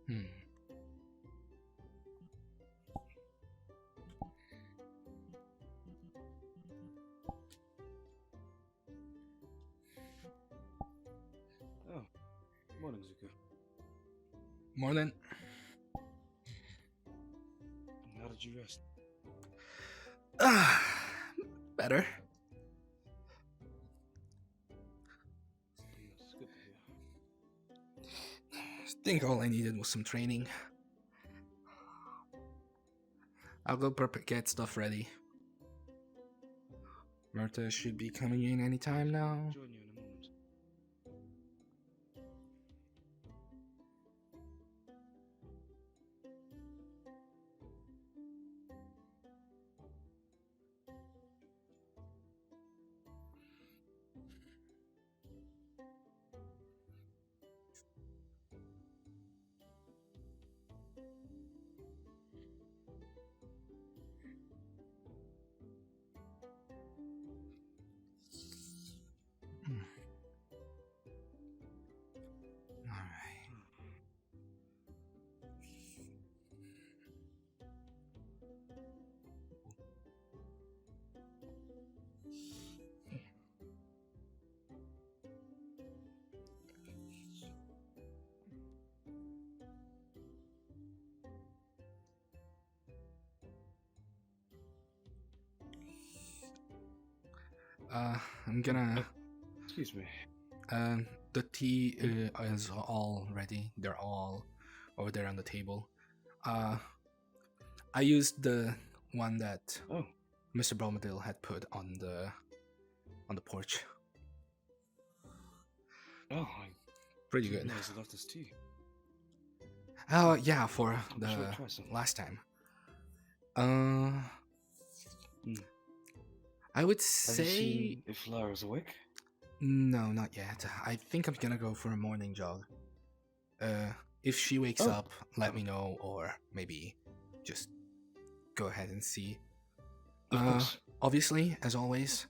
Hmm. Oh, morning, Zuko. Morning. How did you rest? Ah, better. It's good to hear. I think all I needed was some training. I'll go get stuff ready. Martha should be coming in anytime now. Join you in a moment. I'm gonna. Excuse me. The tea is all ready. They're all over there on the table. I used the one that Oh, Mr. Bromedale had put on the porch. oh, I Pretty didn't good. realize I left this tea. Oh yeah, for I'm the sure I'll try some. last time. Hmm. I would Have you say seen if Lara's awake? no, not yet. I think I'm gonna go for a morning jog. If she wakes Oh. up, let me know, or maybe just go ahead and see. Of course. Obviously, as always,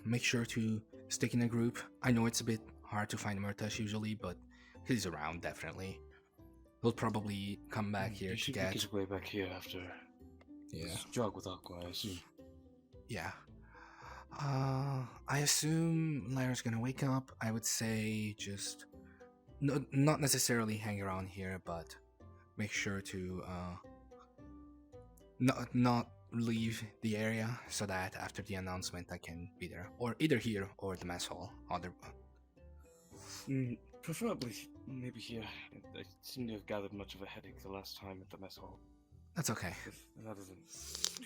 make sure to stick in a group. I know it's a bit hard to find Murtash usually, but he's around definitely. He'll probably come back here He to should get. make his way back here after his jog with Aqua, I assume. Yeah. I assume Lyra's gonna wake up. I would say just not necessarily hang around here, but make sure to not leave the area so that after the announcement I can be there, or either here or the mess hall. Preferably maybe here. I seem to have gathered much of a headache the last time at the mess hall. That's okay. If that isn't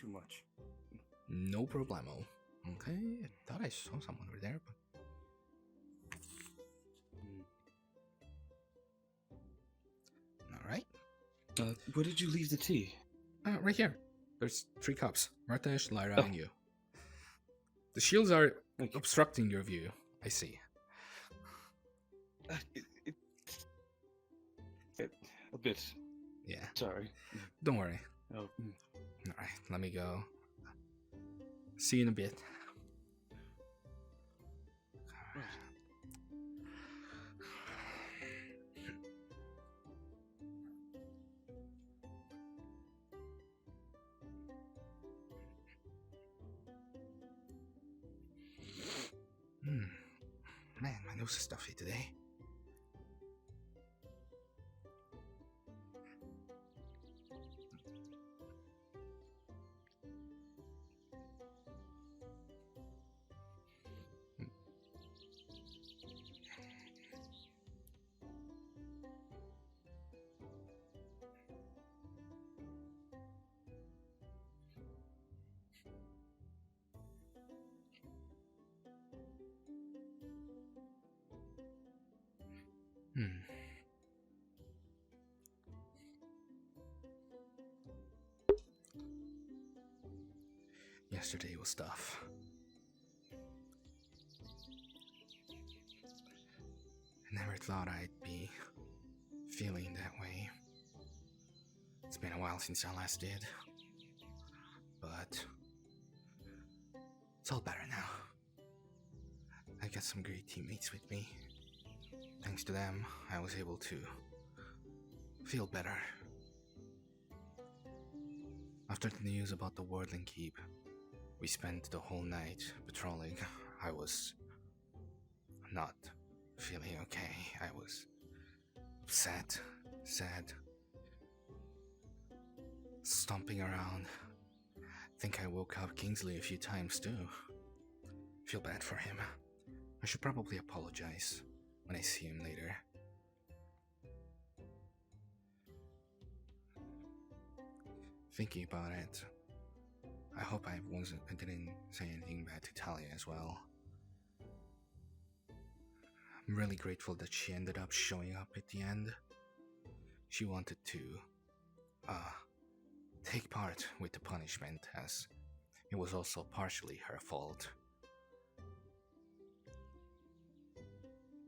too much. No problemo. Okay, I thought I saw someone over there, but all right. Where did you leave the tea? Right here. There's 3 cups. Murtash, Lyra, and you. The shields are obstructing your view. I see. A bit. Yeah. Sorry. Don't worry. Oh. All right. Let me go. See you in a bit. Man, my nose is stuffy today. Yesterday was tough. I never thought I'd be feeling that way. It's been a while since I last did. But it's all better now. I got some great teammates with me. Thanks to them, I was able to feel better. After the news about the Wardling Keep, we spent the whole night patrolling. I was not feeling okay. I was upset, sad, stomping around. Think I woke up Kingsley a few times too. Feel bad for him. I should probably apologize when I see him later. Thinking about it, I hope I didn't say anything bad to Talia as well. I'm really grateful that she ended up showing up at the end. She wanted to take part with the punishment, as it was also partially her fault.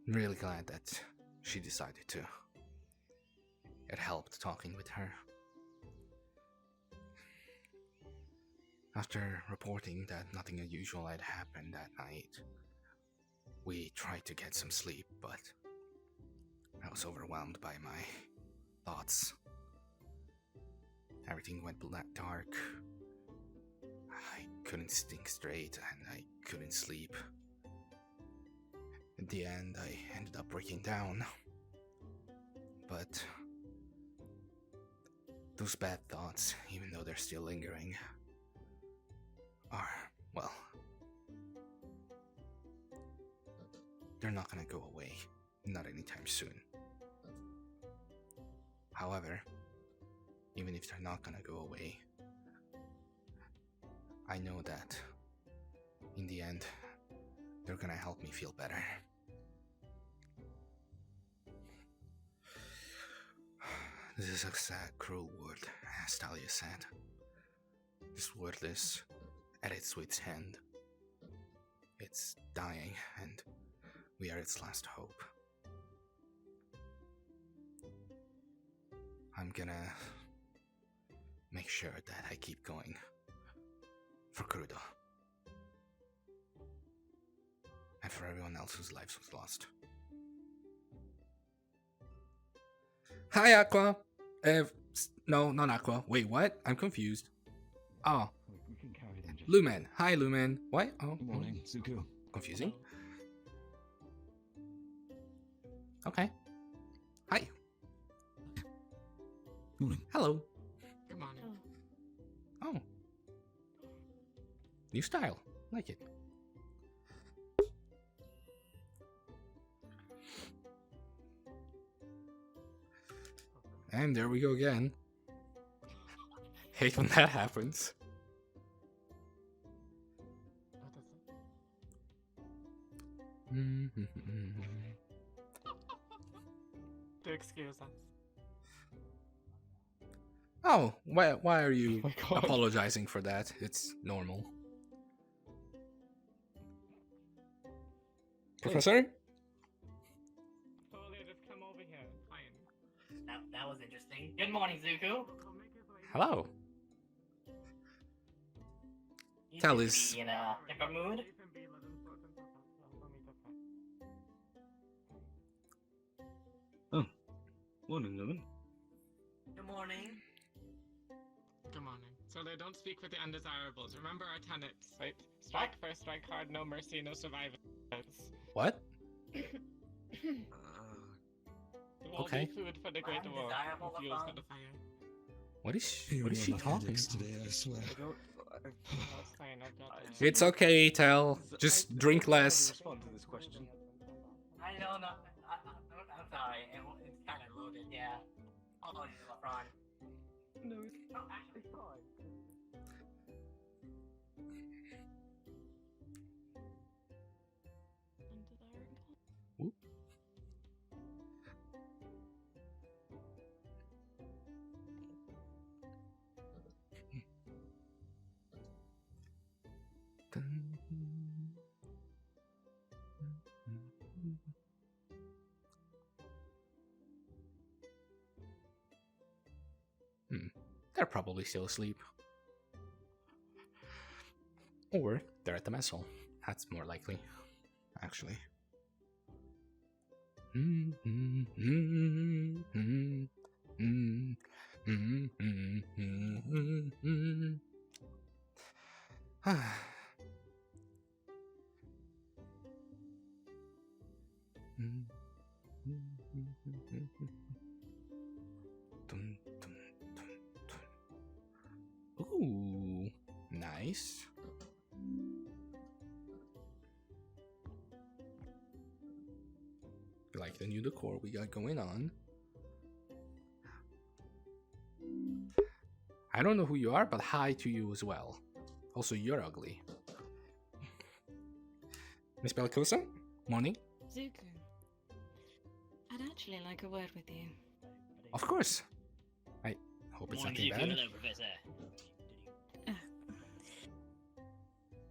I'm really glad that she decided to. It helped talking with her. After reporting that nothing unusual had happened that night, we tried to get some sleep, but I was overwhelmed by my thoughts. Everything went dark. I couldn't think straight and I couldn't sleep. In the end, I ended up breaking down. But those bad thoughts, even though they're still lingering, are, well, they're not gonna go away. Not anytime soon. However, even if they're not gonna go away, I know that in the end, they're gonna help me feel better. This is a sad, cruel world, as Talia said. This world is at its wit's end. It's dying, and we are its last hope. I'm gonna make sure that I keep going for Crudo. And for everyone else whose lives was lost. Hi, Aqua! No, not Aqua. Wait, what? I'm confused. Oh. We can carry them, Jake. Lumen. Hi, Lumen. What? Oh. Good morning, Zuko. Confusing. Okay. Hi. Morning. Hello. Good morning. Oh. New style. Like it. And there we go again. Hate when that happens. What is it? Do excuse us. Oh, why are you Oh my God. apologizing for that? It's normal. Professor? Thought they'd have come over here. Fine. That was interesting. Good morning, Zuko. Hello. You Tell seem to us. be in a different mood. Morning, Lumen. Good morning. Good morning. So they don't speak with the undesirables. Remember our tenets, right? Strike first, strike hard, no mercy, no survivors. What? It will Okay. be food for the great war. Undesirable Fuels for upon- the fire. What is she Feeling talking headaches about? today, I swear. That's fine, I've got It's okay, Tel. Just drink less. Respond to this question. I know not. I'm sorry. It's kind of loaded. Yeah. Apologies, LeBron. No, it's No, actually, fine. Whoop. They're probably still asleep. Or they're at the mess hall. That's more likely, actually. Ooh, nice. Like the new decor we got going on. I don't know who you are, but hi to you as well. Also, you're ugly. Miss Belcosa, morning. Zuko, I'd actually like a word with you. Of course. I hope it's nothing bad. Hello, Professor.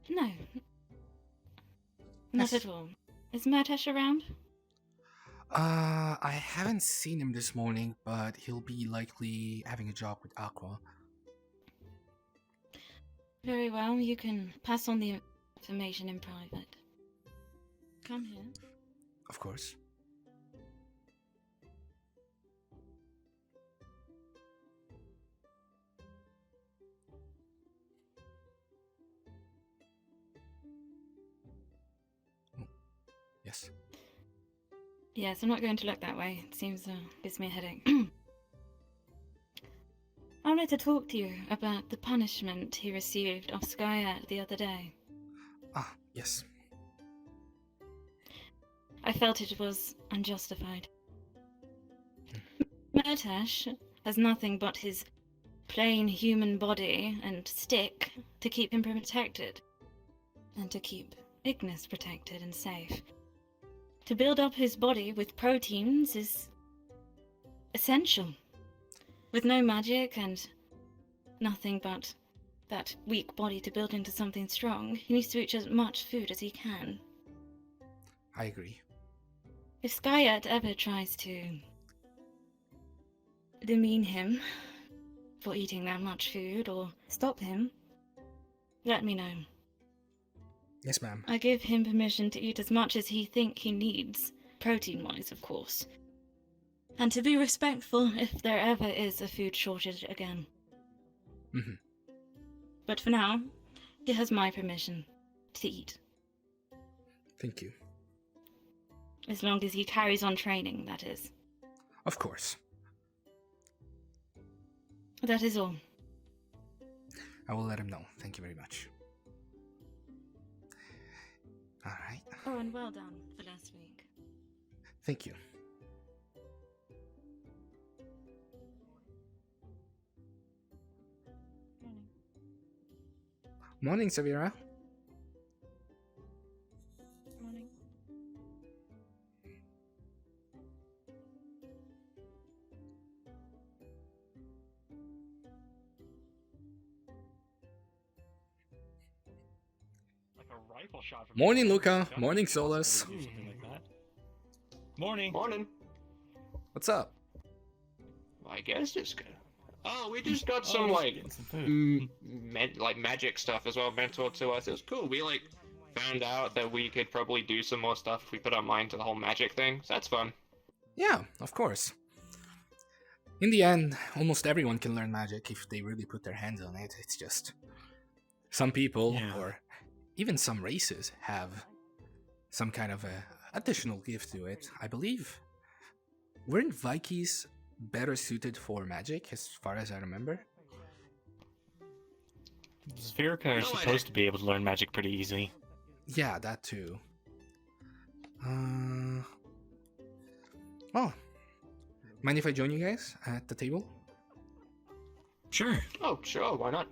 No. Not Yes. at all. Is Murtash around? I haven't seen him this morning, but he'll be likely having a job with Aqua. Very well, you can pass on the information in private. Come here. Of course. Oh, yes. Yes, I'm not going to look that way. It seems gives me a headache. I wanted to talk to you about the punishment he received off Skyat the other day. Ah, yes. I felt it was unjustified. Murtash has nothing but his plain human body and stick to keep him protected, and to keep Ignis protected and safe. To build up his body with proteins is essential. With no magic and nothing but that weak body to build into something strong, he needs to eat as much food as he can. I agree. If Skyat ever tries to demean him for eating that much food or stop him, let me know. Yes, ma'am. I give him permission to eat as much as he thinks he needs, protein-wise, of course. And to be respectful if there ever is a food shortage again. Mhm. But for now, he has my permission to eat. Thank you. As long as he carries on training, that is. Of course. That is all. I will let him know. Thank you very much. Alright. Oh, and well done for last week. Thank you. Morning, Savira. Morning. Like a rifle shot from Morning, the- Luca. Something Morning, possible Solus. to do something like that. Morning. Morning. What's up? I guess it's good. Oh, we just got Oh, some just like getting some food. like magic stuff as well mentored to us. It was cool. We like found out that we could probably do some more stuff if we put our mind to the whole magic thing. So that's fun. Yeah, of course. In the end, almost everyone can learn magic if they really put their hands on it. It's just some people, Yeah. or even some races, have some kind of a additional gift to it. I believe. Weren't Vikings better suited for magic, as far as I remember? Spherica are No, I supposed to be able to learn magic pretty easily. Yeah, that too. Oh. Mind if I join you guys at the table? Sure. Oh, sure. Why not?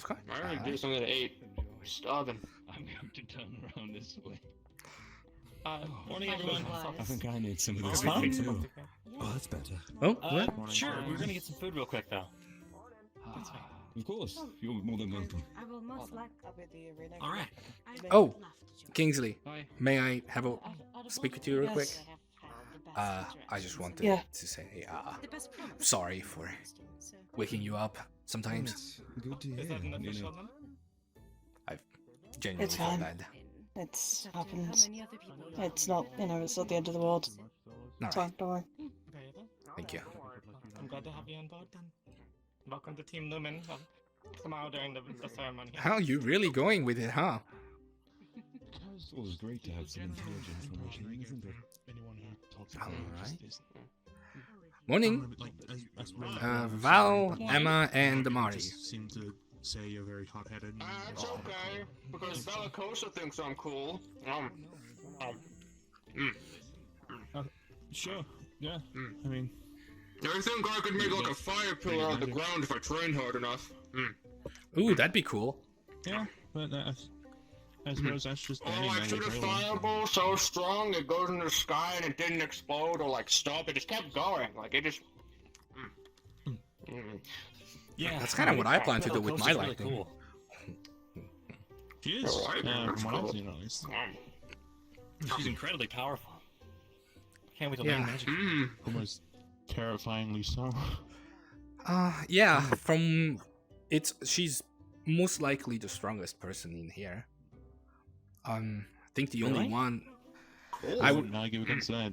Okay. I already do something to eat. I'm starving. I'm going to turn around this way. Morning, everyone. I think I need some of this Huh? food too. Oh, that's better. Oh, what? Sure. We're gonna get some food real quick, though. Of course, you're more than welcome. I will most likely. All right. Oh, Kingsley, Hi. may I have a speak with you real quick? I just wanted Yeah. to say, sorry for waking you up sometimes. It's good to Is hear. that an You official know, number? Genuinely It's feel fine. bad. It's happens. It's not, it's not the end of the world. All It's right, fine, don't worry. Okay, then. thank you. I'm glad to have you on board then. Welcome to Team Lumen. Well, tomorrow during the ceremony. How you really going with it, huh? it's always great to have some intelligent information, isn't it? Alright. Morning, Val, Emma, and Amari. Seem to say you're very hot-headed. It's okay because Bellicosa thinks I'm cool. Sure. Yeah. Mm. I mean, I think I could make like a fire pillar out of the ground if I train hard enough. Ooh, that'd be cool. yeah, but I suppose that's just Or any like magic, shoot a really. fireball so strong it goes in the sky and it didn't explode or like stop. It just kept going. Like it just. Yeah. That's kind of what I plan to do with my Bellicosa's really lightning. cool. She is. Alright, that's from what cool. I've seen, at least. She's incredibly powerful. Can't wait to Yeah. learn magic. Almost terrifyingly so. Yeah, from she's most likely the strongest person in here. I think the only Really? one I wouldn't argue against that.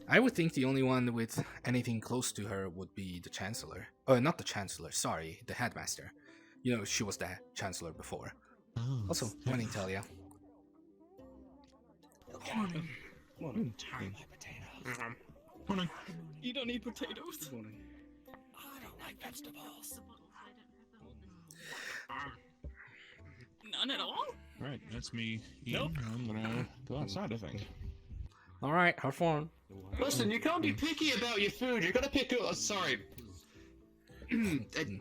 I would think the only one with anything close to her would be the Chancellor. Oh, not the Chancellor, sorry, the Headmaster. You know, she was the Chancellor before. Oh, Also, morning, Talia. Morning. Morning. Morning. You don't need potatoes. Morning. I don't like vegetables. None at all? Right, that's me Nope. eating. I'm gonna go outside, I think. All right, have fun. Listen, you can't be picky about your food. You gotta pick up. Sorry.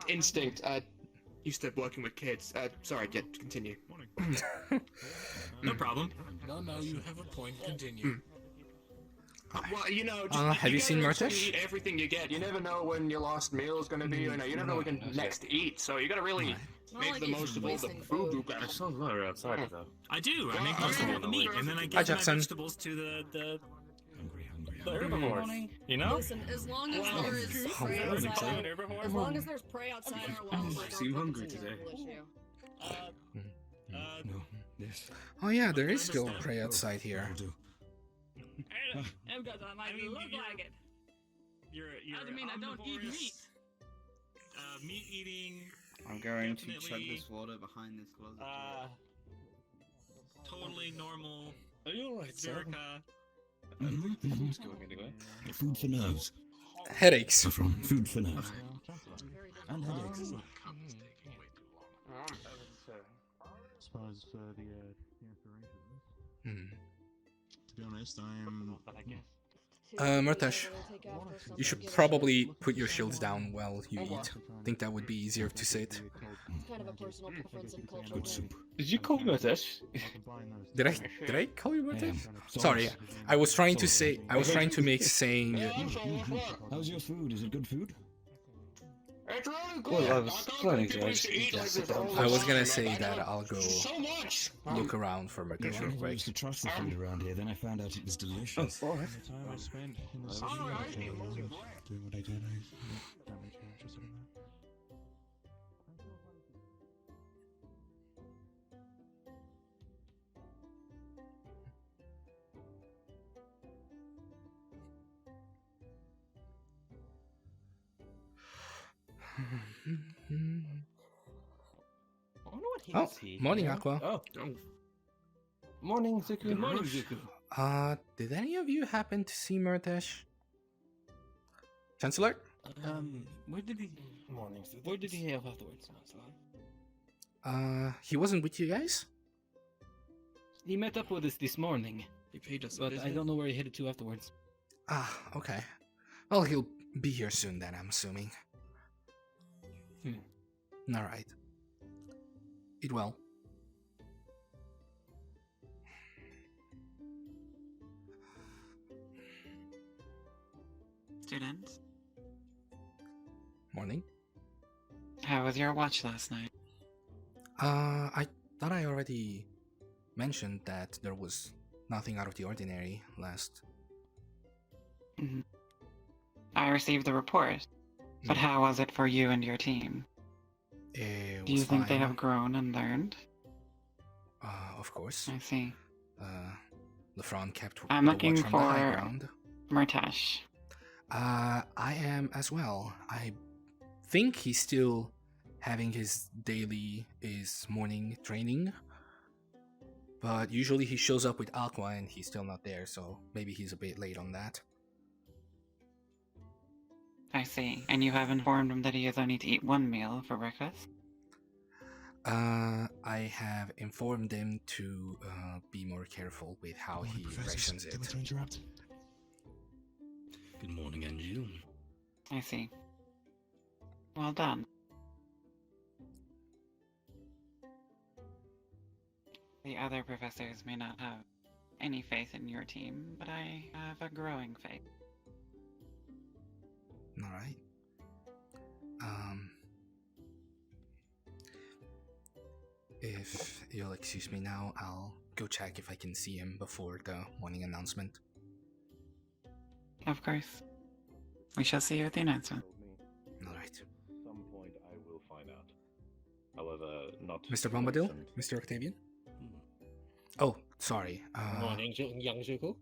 Instinct. Used to working with kids. Sorry, yeah, continue. No problem. No, you have a point. Continue. Well, you know, have you seen gotta Murtish? eat everything you get. You never know when your last meal is gonna be. You never know when next to eat. So you gotta really make the most of all the food you got. I saw Laura outside though. I do. I make most of all the meat, and then I Hi, give my Jackson. vegetables to the Hungry. herbivores. You know? Listen, as long as there is prey outside, as long as there's prey outside our walls, I seem don't hungry think it's a today. real issue. No. Yes. Oh yeah, there is still prey outside here. Will do. Because I might look like it. You're Doesn't mean I don't eat omnivorous. meat. Meat eating. I'm going to chug Definitely, this water behind this closet. Totally normal. Are you alright, sir? Zerka. Who's going anyway? Food for nerves. Headaches. Saffron. Food for nerves. And headaches. As far as the inspiration, Hmm. to be honest, I am. Murtash, you should probably put your shields down while you eat. Think that would be easier to sit. It's kind of a personal preference and cultural Good thing. soup. Did you call me this? Did I call you Murtash? Yeah. Sorry, I was trying to make saying. How's your food? Is it good food? It's really good. Well, I was planning to people actually eat like just this sit down. all the I was time. gonna say I that don't- I'll go So much. look around for Murtash real I quick. used to trust the food around here, then I found out it was delicious. The time I spent in the city doing what I did, that made you interested in that. I wonder what he Oh, is he. morning, Aqua. Oh. Morning, Zuku. Good morning, Zuku. Did any of you happen to see Murtash? Chancellor? Where did he? Morning, Zuku. Where did he have afterwards? He wasn't with you guys? He met up with us this morning. He paid us, But I don't know where he headed to afterwards. Ah, okay. Well, he'll be here soon then, I'm assuming. Alright. Eat well. Students, Morning. how was your watch last night? I thought I already mentioned that there was nothing out of the ordinary last. I received the report, but how was it for you and your team? It Do you was think they fine. have grown and learned? Of course. I see. Lefron kept I'm the looking watch on the high for ground. Murtash. I am as well. I think he's still having his morning training. But usually he shows up with Aqua and he's still not there, so maybe he's a bit late on that. I see. And you have informed him that he is only to eat one meal for breakfast? I have informed him to be more careful with how he rations it. To interrupt. Good morning, Angel. I see. Well done. The other professors may not have any faith in your team, but I have a growing faith. Alright. If you'll excuse me now, I'll go check if I can see him before the morning announcement. Of course. We shall see you at the announcement. Alright. Some point I will find out. However, not. Mr. Bombadil? Mr. Octavian? Oh, sorry. Morning, young Zuko.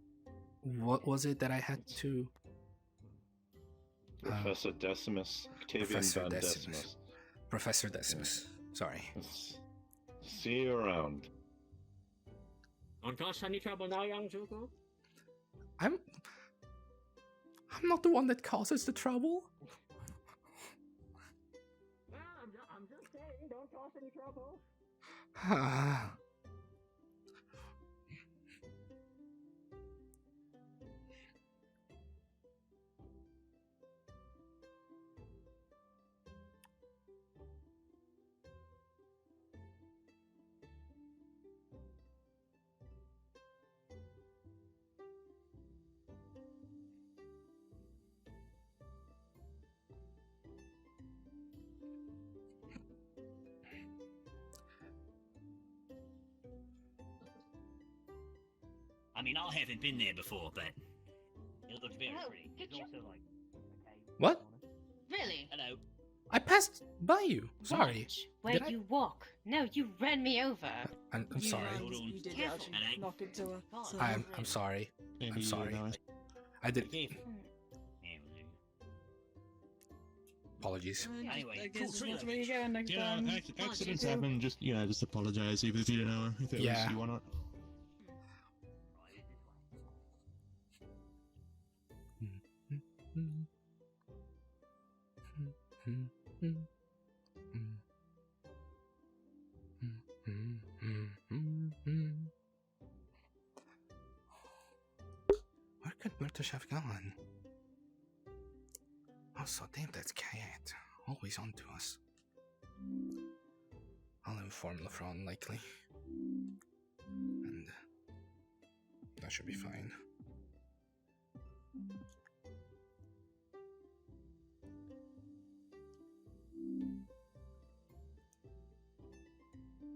What was it that I had to... Professor Decimus. Octavian Professor Van Decimus. Decimus. Professor Decimus. Sorry. See you around. Don't cause any trouble now, young Zuko. I'm not the one that causes the trouble. I'm just saying, don't cause any trouble. I mean, I haven't been there before, but it looks very Oh, pretty. did There's you? also like, What? Really? hello. I passed by you. Sorry. Where Did I? you walk? No, you ran me over. I'm sorry. You did Careful. actually knock into her. So. I'm sorry. Maybe I'm you sorry. know it. I did. Careful. Apologies. Anyway, I cool guess trailer. where you going next You know, time? accidents happen. Just just apologize, even if you don't know if it Yeah. was you or not. Where could Murtash have gone? Also, damn, that's Kayat. Always on to us. I'll inform Lefron likely. And that should be fine.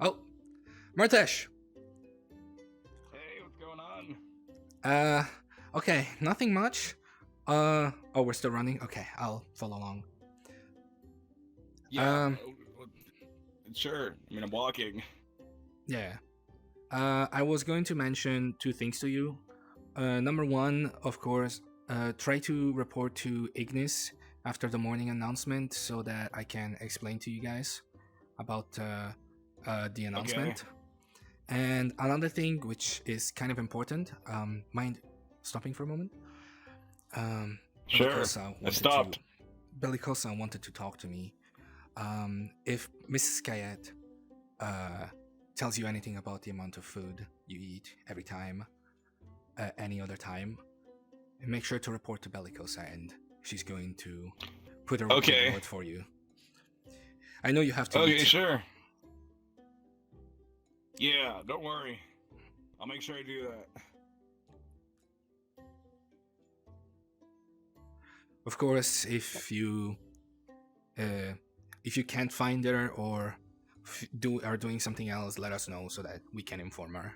Oh, Murtash. Hey, what's going on? Okay, nothing much. Oh, we're still running? Okay, I'll follow along. Yeah. Sure. I mean, I'm walking. Yeah. I was going to mention two things to you. Number one, of course, try to report to Ignis after the morning announcement so that I can explain to you guys about the announcement. And another thing, which is kind of important, mind stopping for a moment? Sure. I stopped. Bellicosa wanted to talk to me. If Mrs. Kayet tells you anything about the amount of food you eat every time, any other time, make sure to report to Bellicosa, and she's going to put a report for you. I know you have to. Okay, sure. Yeah, don't worry. I'll make sure I do that. Of course, if you can't find her or are doing something else, let us know so that we can inform her.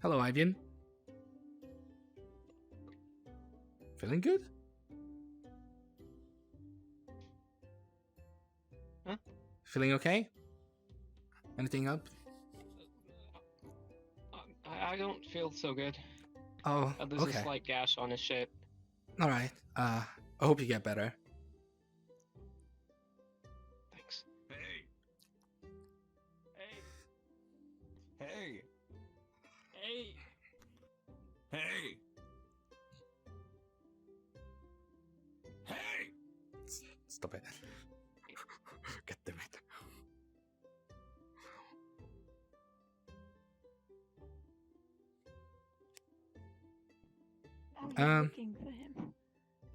Hello, Ivian. Feeling good? Huh? Feeling okay? Anything up? I don't feel so good. Oh, There's okay. a slight gash on his shit. Alright, I hope you get better. Thanks. Hey. Hey. Hey. Hey. Hey. Stop it. God damn it. Looking for him.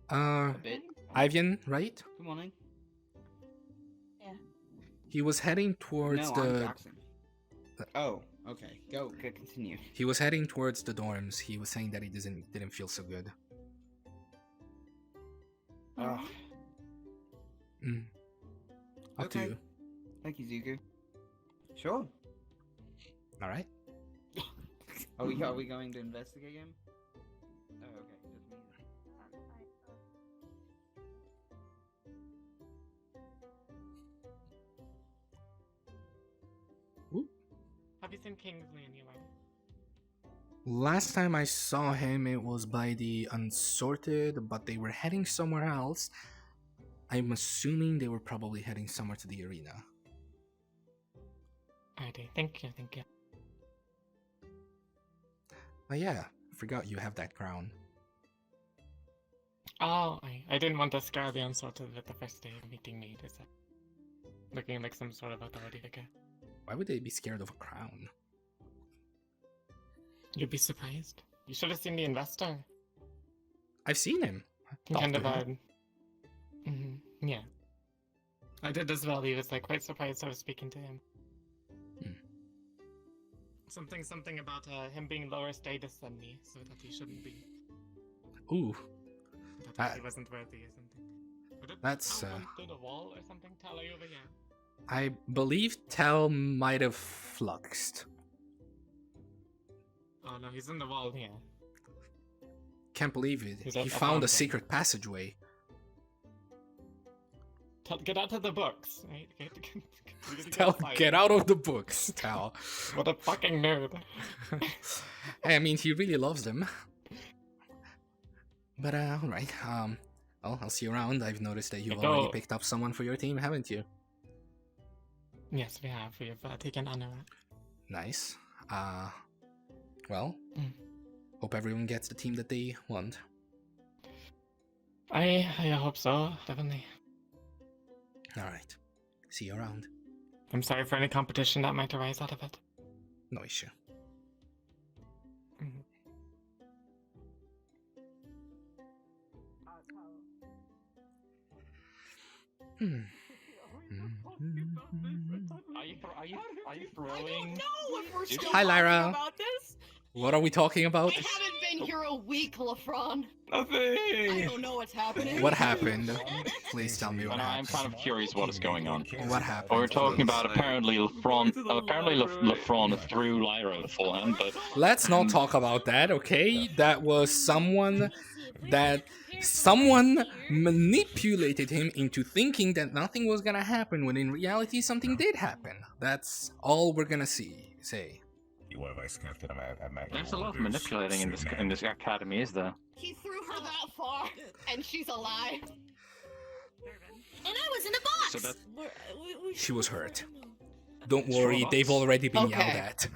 A bit. Ivian, right? Good morning. Yeah. He was heading towards No, I'm Jackson. Oh, okay. Go. Continue. He was heading towards the dorms. He was saying that he didn't feel so good. Oh. Up to you. Thank you, Zuko. Sure. All right. Are we going to investigate him? Oh, okay. Just me. Have you seen Kingsley anywhere? Last time I saw him, it was by the Unsorted, but they were heading somewhere else. I'm assuming they were probably heading somewhere to the arena. Alrighty, thank you. But yeah, I forgot you have that crown. Oh, I didn't want to scare the Unsorted at the first day of meeting me, is it? Looking like some sort of authority figure. Why would they be scared of a crown? You'd be surprised. You should have seen the investor. I've seen him. Kind of Talked to him. yeah. I did as well. He was like quite surprised I was speaking to him. Something about him being lower status than me, so that he shouldn't be. Ooh. That he wasn't worthy or something. Would it That's, go through the wall or something? Tal, are you over here? I believe Tal might have fluxed. Oh no, he's in the wall here. Can't believe it. He's He up found on a them. secret passageway. Get out of the books, right? Tal, get out of the books, Tal. What a fucking nerd. I mean, he really loves them. But, alright. Well, I'll see you around. I've noticed that you've already picked up someone for your team, haven't you? Yes, we have. We have taken Anna. Nice. Well, hope everyone gets the team that they want. I hope so, definitely. Alright. See you around. I'm sorry for any competition that might arise out of it. No issue. Are you throwing? No, if we're still Hi, Lyra. talking about this. What are we talking about? I haven't been here a week, LaFron. Nothing. I don't know what's happening. What happened? Please tell me what I'm happened. kind of curious what is going on. What happened? We're talking please? about apparently LaFron threw Lyra beforehand, but Let's not talk about that, okay? That was someone manipulated him into thinking that nothing was gonna happen when in reality something did happen. That's all we're gonna say. there's a lot of manipulating in this academy, is there? He threw her that far, and she's alive. And I was in a box. So that She was hurt. Don't worry, they've already been yelled Okay. at.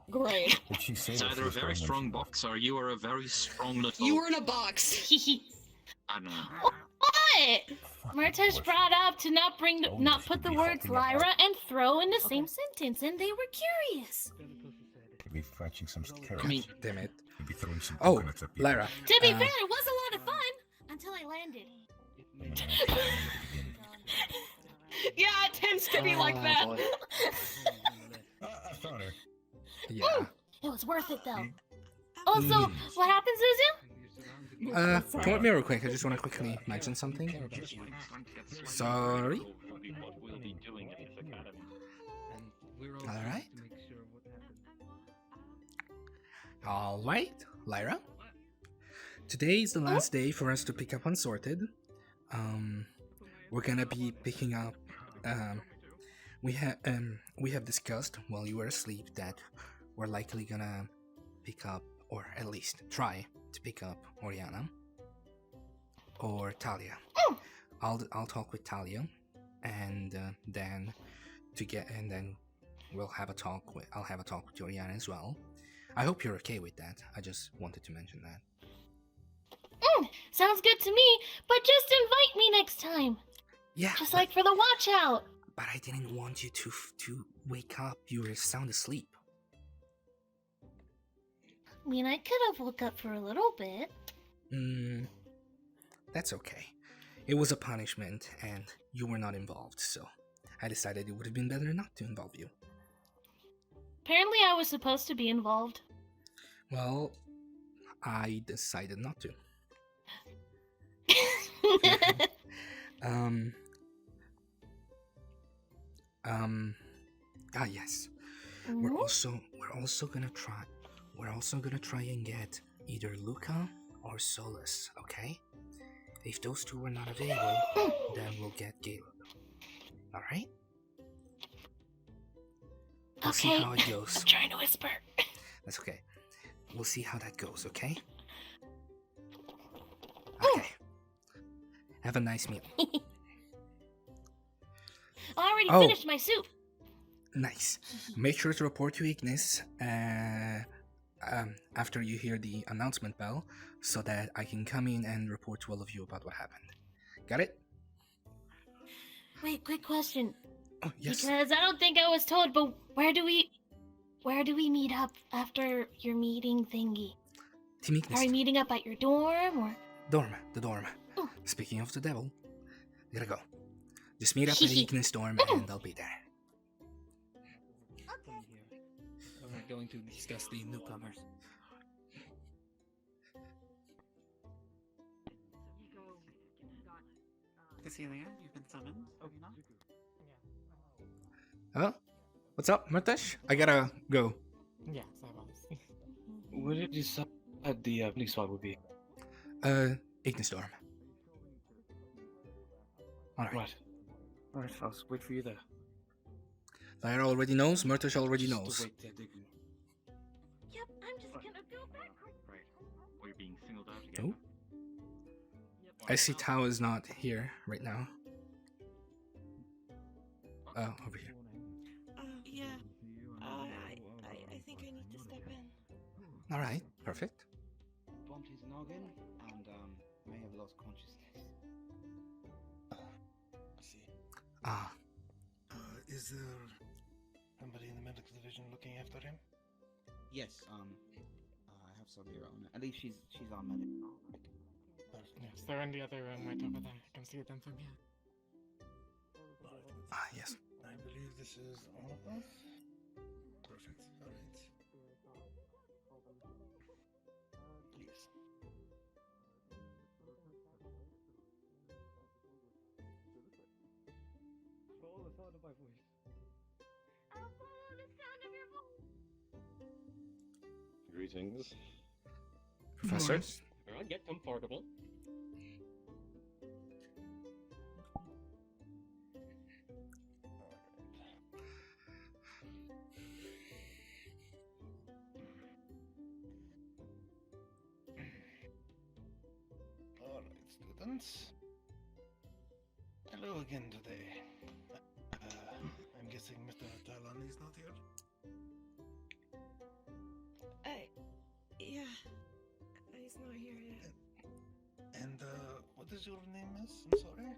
Great. it's either a very strong box or you are a very strong little. You were in a box. I don't know. What? Murtash brought up to not put the words Lyra and throw in the same sentence, and they were curious. Be fetching some I mean, damn it. Be throwing some Oh, coconuts at people. Lyra. To be fair, it was a lot of fun until I landed. Yeah, it tends to be like that. I found her. Yeah. It was worth it though. Also, what happened, Zuzu? Come with me real quick. I just want to quickly mention something. Sorry. Alright. Alright, Lyra. Today is the last day for us to pick up Unsorted. We're gonna be picking up. We have discussed while you were asleep that we're likely gonna pick up, or at least try to pick up Oriana or Talia. I'll talk with Talia, and then we'll have a talk with. I'll have a talk with Oriana as well. I hope you're okay with that. I just wanted to mention that. Sounds good to me, but just invite me next time. Yeah. Just like for the watch out. But I didn't want you to wake up. You were sound asleep. I mean, I could have woke up for a little bit. That's okay. It was a punishment, and you were not involved, so I decided it would have been better not to involve you. Apparently, I was supposed to be involved. Well, I decided not to. Yes. We're also gonna try and get either Luca or Solus, okay? If those two are not available, then we'll get Caleb. Alright? We'll see how it goes. I'm trying to whisper. That's okay. We'll see how that goes, okay? Okay. Have a nice meal. I already Oh. finished my soup. Nice. Make sure to report to Ignis after you hear the announcement bell, so that I can come in and report to all of you about what happened. Got it? Wait, quick question. Oh, yes. Because I don't think I was told, but where do we meet up after your meeting thingy? Team Ignis. Are we meeting up at your dorm or? The dorm. Speaking of the devil, gotta go. Just meet up in the Ignis Storm and I'll be there. We're going to discuss the newcomers. Cecilia, you've been summoned. Ovina? Hello? What's up, Murtash? I gotta go. Yes, I was. Where did you decide the police spot would be? Ignis Storm. Alright. Alright, I'll wait for you there. Lyra already knows, Murtash already Just knows. to wait there, Diggle. Yep, I'm just gonna go backwards. Right. We're being singled out again. Oh. I see Tao is not here right now. Oh, over here. Yeah. I think I need to step in. Alright, perfect. Bumped his noggin and may have lost consciousness. I see. Ah. Is there somebody in the medical division looking after him? Yes, I have Sabira on it. At least she's on medic. Yes, they're in the other room right over there. I can see them from here. Ah, yes. I believe this is all of us. Perfect. Alright. Please. Follow the sound of my voice. I'll follow the sound of your voice. Greetings. Professors? Alright, get comfortable. Alright, students. Hello again today. I'm guessing Mr. Talani is not here? Yeah. He's not here yet. And, what is your name, miss? I'm sorry?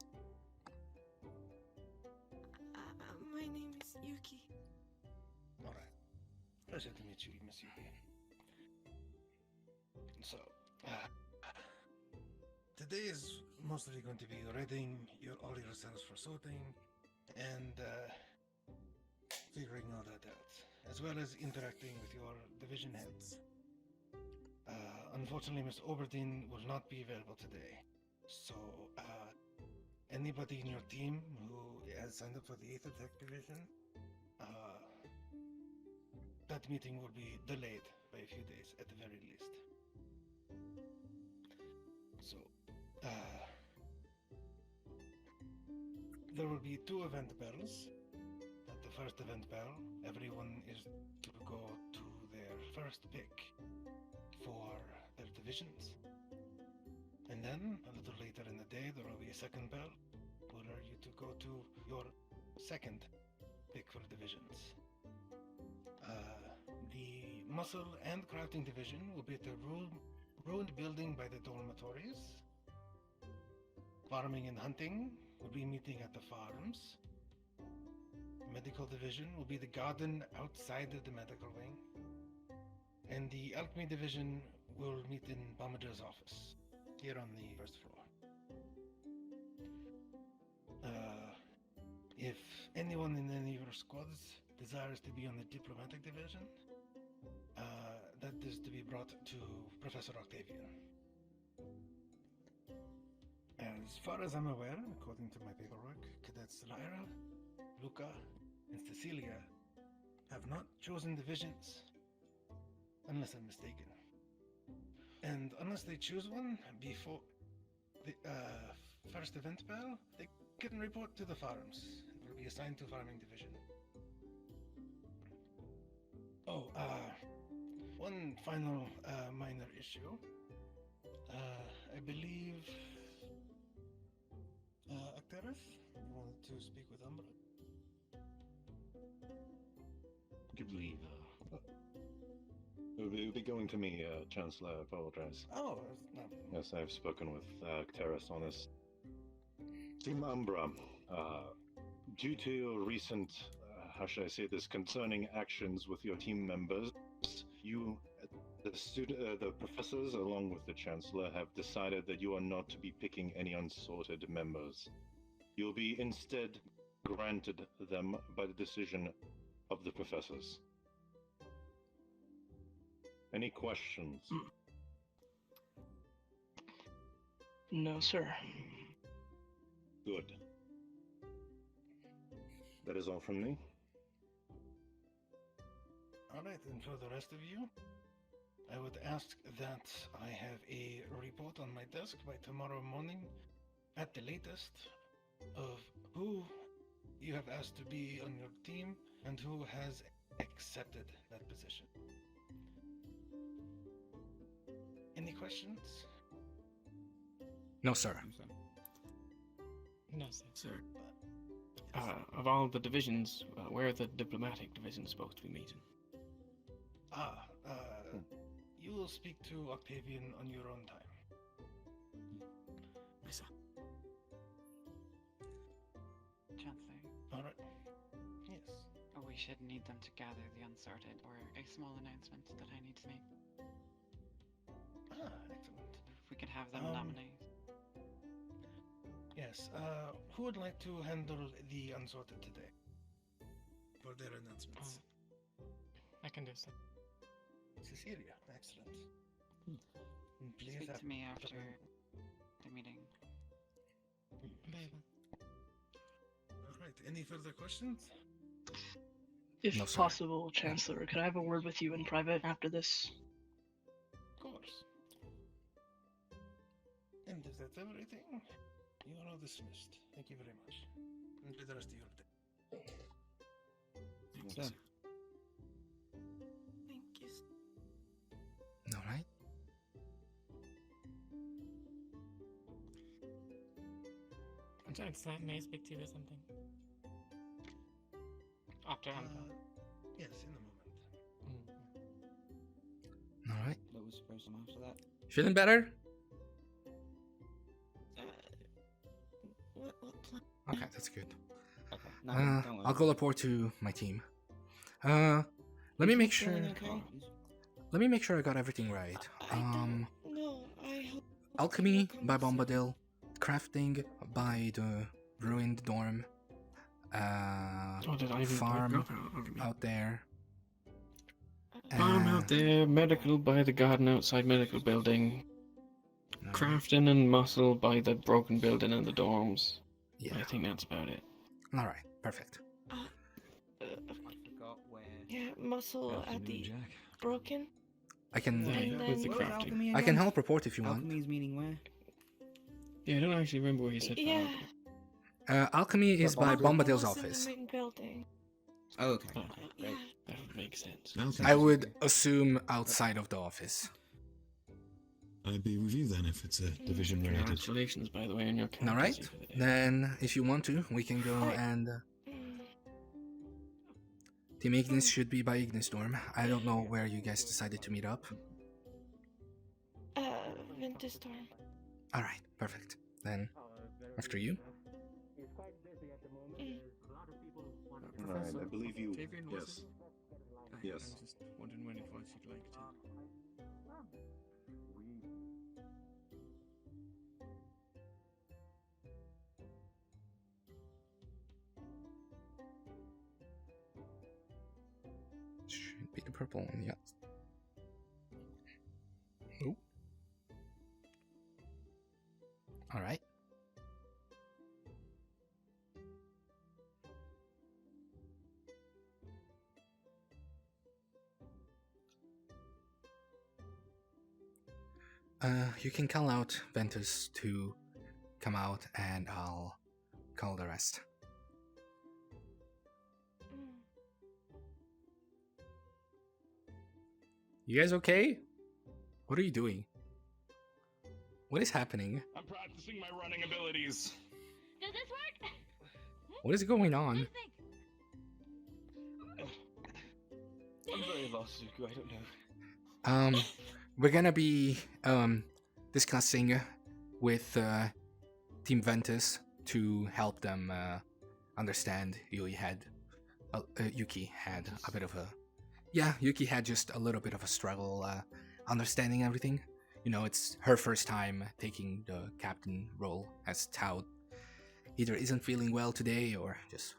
My name is Yuki. Alright. Pleasure to meet you, Miss Yuki. So, today is mostly going to be reading all your cells for sorting and figuring all that out, as well as interacting with your division heads. Unfortunately, Miss Oberdeen will not be available today, so anybody in your team who has signed up for the 8th Attack Division, that meeting will be delayed by a few days at the very least. So, there will be 2 event bells. At the first event bell, everyone is to go to their first pick for their divisions. And then, a little later in the day, there will be a second bell for you to go to your second pick for divisions. The muscle and crafting division will be at the ruined building by the dormitories. Farming and hunting will be meeting at the farms. Medical division will be the garden outside of the medical wing. And the alchemy division will meet in Bombarder's office, here on the first floor. If anyone in any of your squads desires to be on the diplomatic division, that is to be brought to Professor Octavian. As far as I'm aware, according to my paperwork, Cadets Lyra, Luca, and Cecilia have not chosen divisions, unless I'm mistaken. And unless they choose one before the first event bell, they can report to the farms. It will be assigned to farming division. Oh, one final minor issue. I believe Acteris, you wanted to speak with Umbra? Give leave. It would be going to me, Chancellor. I apologize. Oh, no. Yes, I've spoken with Cteris on this. Team Umbra, due to your recent, how should I say this, concerning actions with your team members, you, the professors, along with the Chancellor, have decided that you are not to be picking any unsorted members. You'll be instead granted them by the decision of the professors. Any questions? No, sir. Good. That is all from me. Alright, and for the rest of you, I would ask that I have a report on my desk by tomorrow morning, at the latest, of who you have asked to be on your team and who has accepted that position. Any questions? No, sir. No, sir. Of all the divisions, where are the diplomatic divisions supposed to be meeting? You will speak to Octavian on your own time. Yes, sir. Chancellor. Alright. Yes. Oh, we should need them to gather the unsorted, or a small announcement that I need to make. Excellent. If we could have them nominate. Yes, who would like to handle the unsorted today? For their announcements. I can do so. Cecilia, excellent. Please Speak have to me after the meeting. Alright, any further questions? If No, sir. possible, Chancellor, could I have a word with you in private after this? Of course. And if that's everything, you are all dismissed. Thank you very much. Enjoy the rest of your day. Thank you, sir. Thank you. All right. Chancellor, may I speak to you or something? After I'm done. Yes, in a moment. All right. What was supposed to come after that? Feeling better? What plan? Okay, that's good. Okay. No, don't worry. I'll go report to my team. Let me make sure. Feeling okay? Let me make sure I got everything right. No, I hope. Alchemy by Bombadil, crafting by the ruined dorm. did I even Farm pick up alchemy? out there. Farm out there, medical by the garden outside medical building. Crafting and muscle by the broken building and the dorms. Yeah. I think that's about it. All right, perfect. I forgot where. Yeah, muscle at the broken. I can. And then- with the What was crafting. alchemy I can again? help report if you want. Alchemy's meaning where? Yeah, I don't actually remember where he said Yeah. Alchemy is by Bombadil's Almost in the office. main building. Oh, okay. Yeah. That would make sense. I would assume outside of the office. I'd be with you then if it's a division related. Congratulations, by the way, on your All right. candidacy for the day. Then, if you want to, we can go and. Team Ignis should be by Ignis Dorm. I don't know where you guys decided to meet up. Ventus Storm. All right, perfect. Then, after you. Alright, I believe you. Octavian, was Yes. it? Yes. I was just wondering when advice you'd like to. Should be the purple one, yeah. Oh. All right. You can call out Ventus to come out, and I'll call the rest. You guys okay? What are you doing? What is happening? I'm practicing my running abilities. Does this work? What is going on? I'm very lost, Zuko. I don't know. We're gonna be discussing with Team Ventus to help them understand. Yuki had a bit of a Yuki had just a little bit of a struggle understanding everything. You know, it's her first time taking the captain role as Tao either isn't feeling well today or just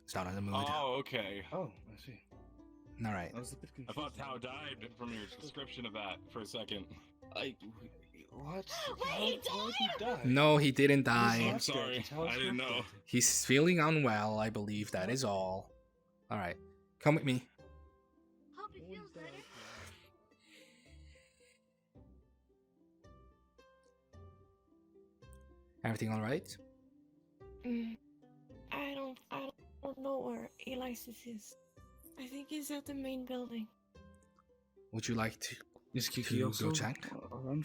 is not in the mood. Oh, okay. Oh, I see. All right. I was a bit confused. I thought Tao died from your description of that for a second. What? Wait, he How'd he die? No, he didn't die. I'm sorry. I didn't know. He's feeling unwell, I believe. That is all. All right. Come with me. Hope he feels better. Everything all right? I don't know where Elisis is. I think he's at the main building. Would you like to Is Kiki go also check? around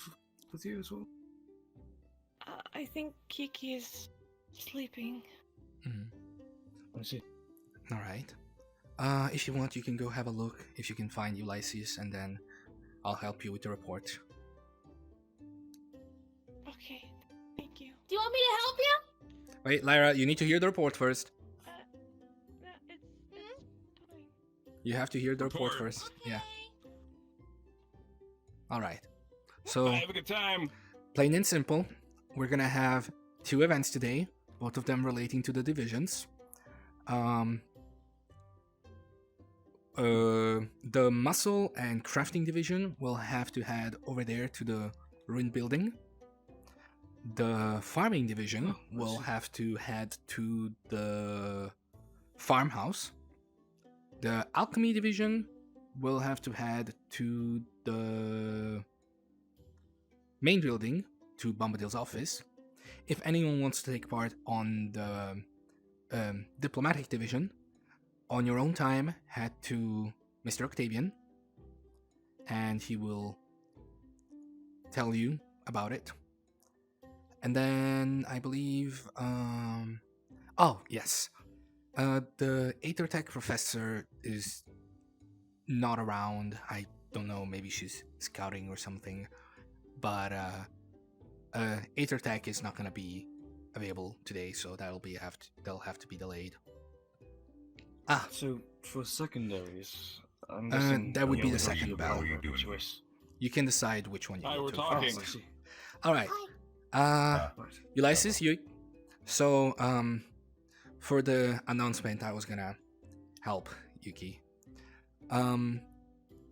with you as well? I think Kiki is sleeping. I see. All right. If you want, you can go have a look if you can find Ulysses, and then I'll help you with the report. Okay, thank you. Do you want me to help you? Wait, Lyra, you need to hear the report first. You have to hear the report first. Yeah. All right. So, Have a good time. plain and simple, we're gonna have 2 events today, both of them relating to the divisions. The muscle and crafting division will have to head over there to the ruined building. The farming division will have to head to the farmhouse. The alchemy division will have to head to the main building, to Bombadil's office. If anyone wants to take part on the diplomatic division, on your own time, head to Mr. Octavian, and he will tell you about it. And then I believe, oh yes, the Aethertech professor is not around. I don't know, maybe she's scouting or something. But Aethertech is not gonna be available today, so they'll have to be delayed. Ah, So for secondaries, I'm guessing that would be the second bell. Choice. You can decide which one you Hi, go we're to. talking. All right. Ulysses, you. So, for the announcement, I was gonna help Yuki.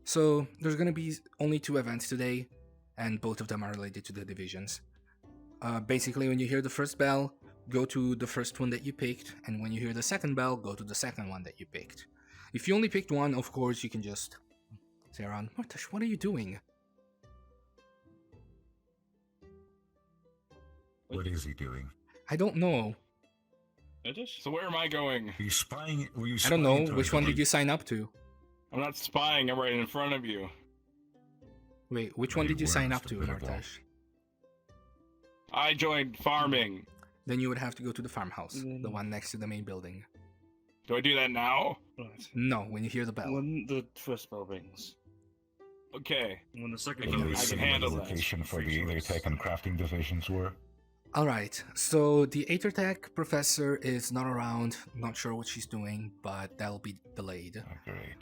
So there's gonna be only 2 events today, and both of them are related to the divisions. Basically, when you hear the first bell, go to the first one that you picked, and when you hear the second bell, go to the second one that you picked. If you only picked one, of course, you can just say around, Martash, what are you doing? What is he doing? I don't know. So where am I going? He's spying. Were you I spying don't know. to Which one did you sign up to? I'm not spying. I'm right in front of you. Wait, which one did you sign up to, Martash? I joined farming. Then you would have to go to the farmhouse, the one next to the main building. Do I do that now? Right. No, when you hear the bell. When the first bell rings. Okay. When the second Can bell you rings. I can say handle the that. location for the Aethertech and crafting divisions were? Alright, so the Aethertech professor is not around, not sure what she's doing, but that'll be delayed. Great.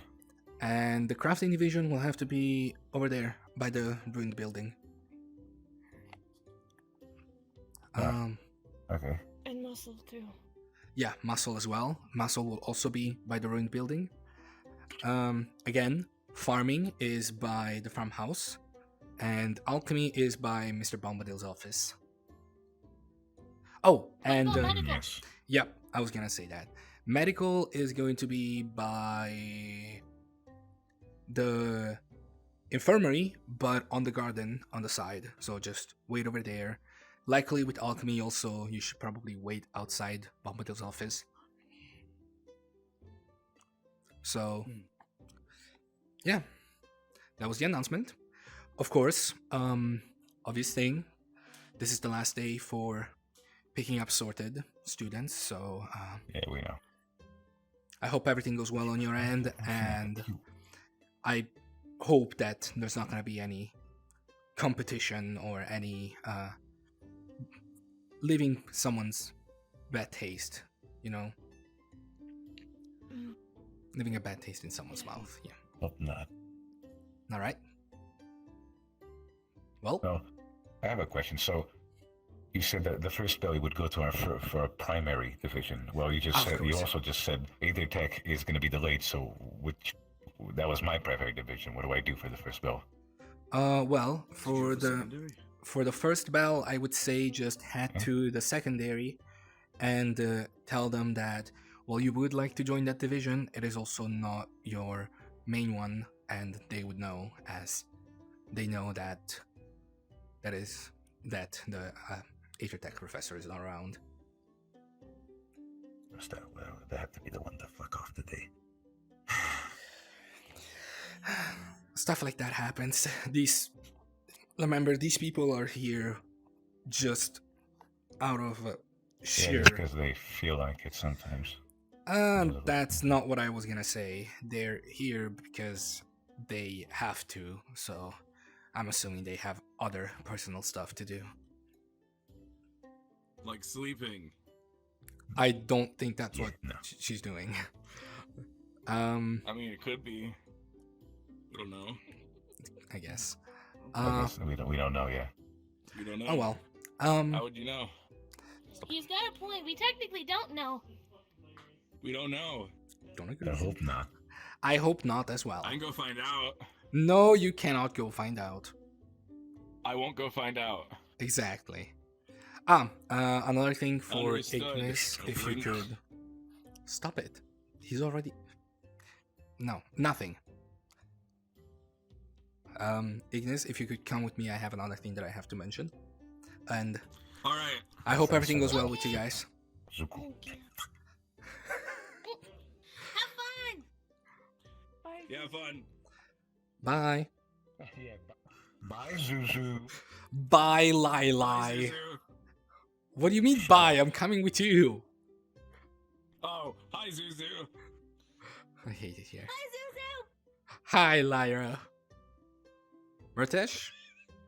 And the crafting division will have to be over there by the ruined building. Okay. And muscle too. Yeah, muscle as well. Muscle will also be by the ruined building. Again, farming is by the farmhouse, and alchemy is by Mr. Bombadil's office. Oh, and Yes. yep, I was gonna say that. Medical is going to be by the infirmary, but on the garden on the side. So just wait over there. Likely with alchemy also, you should probably wait outside Bombadil's office. So, yeah, that was the announcement. Of course, obvious thing, this is the last day for picking up sorted students, so Yeah, we know. I hope everything goes well on your end, and I hope that there's not going to be any competition or any leaving someone's bad taste, you know? Leaving a bad taste in someone's mouth, yeah. Hope not. Alright. Well? So, I have a question. So, You said that the first spell would go to our for a primary division. Well, you also just said Aether Tech is going to be delayed. So that was my primary division. What do I do for the first spell? Well, for the first spell, I would say just head to the secondary and tell them that, well, you would like to join that division. It is also not your main one, and they would know, as they know that the Aether Tech professor is not around. Well, they have to be the one to fuck off today. Stuff like that happens. Remember, these people are here just out of sheer. Yeah, because they feel like it sometimes. That's not what I was gonna say. They're here because they have to, so I'm assuming they have other personal stuff to do. Like sleeping. I don't think that's what she's doing. I mean, it could be. We don't know. I guess. I guess we don't know yet. We don't know. Oh well. How would you know? He's got a point. We technically don't know. We don't know. Don't agree. I hope not. I hope not as well. I can go find out. No, you cannot go find out. I won't go find out. Exactly. Another thing for Understood. Ignis, if you could stop it. He's already. No, nothing. Ignis, if you could come with me, I have another thing that I have to mention. And all right. I hope everything goes well with you guys. Have fun. Bye. Yeah, fun. Bye. Bye, Zuzu. Bye, Lai Lai. What do you mean bye? I'm coming with you. Oh, hi, Zuzu. I hate it here. Hi, Zuzu. Hi, Lyra. Murtesh?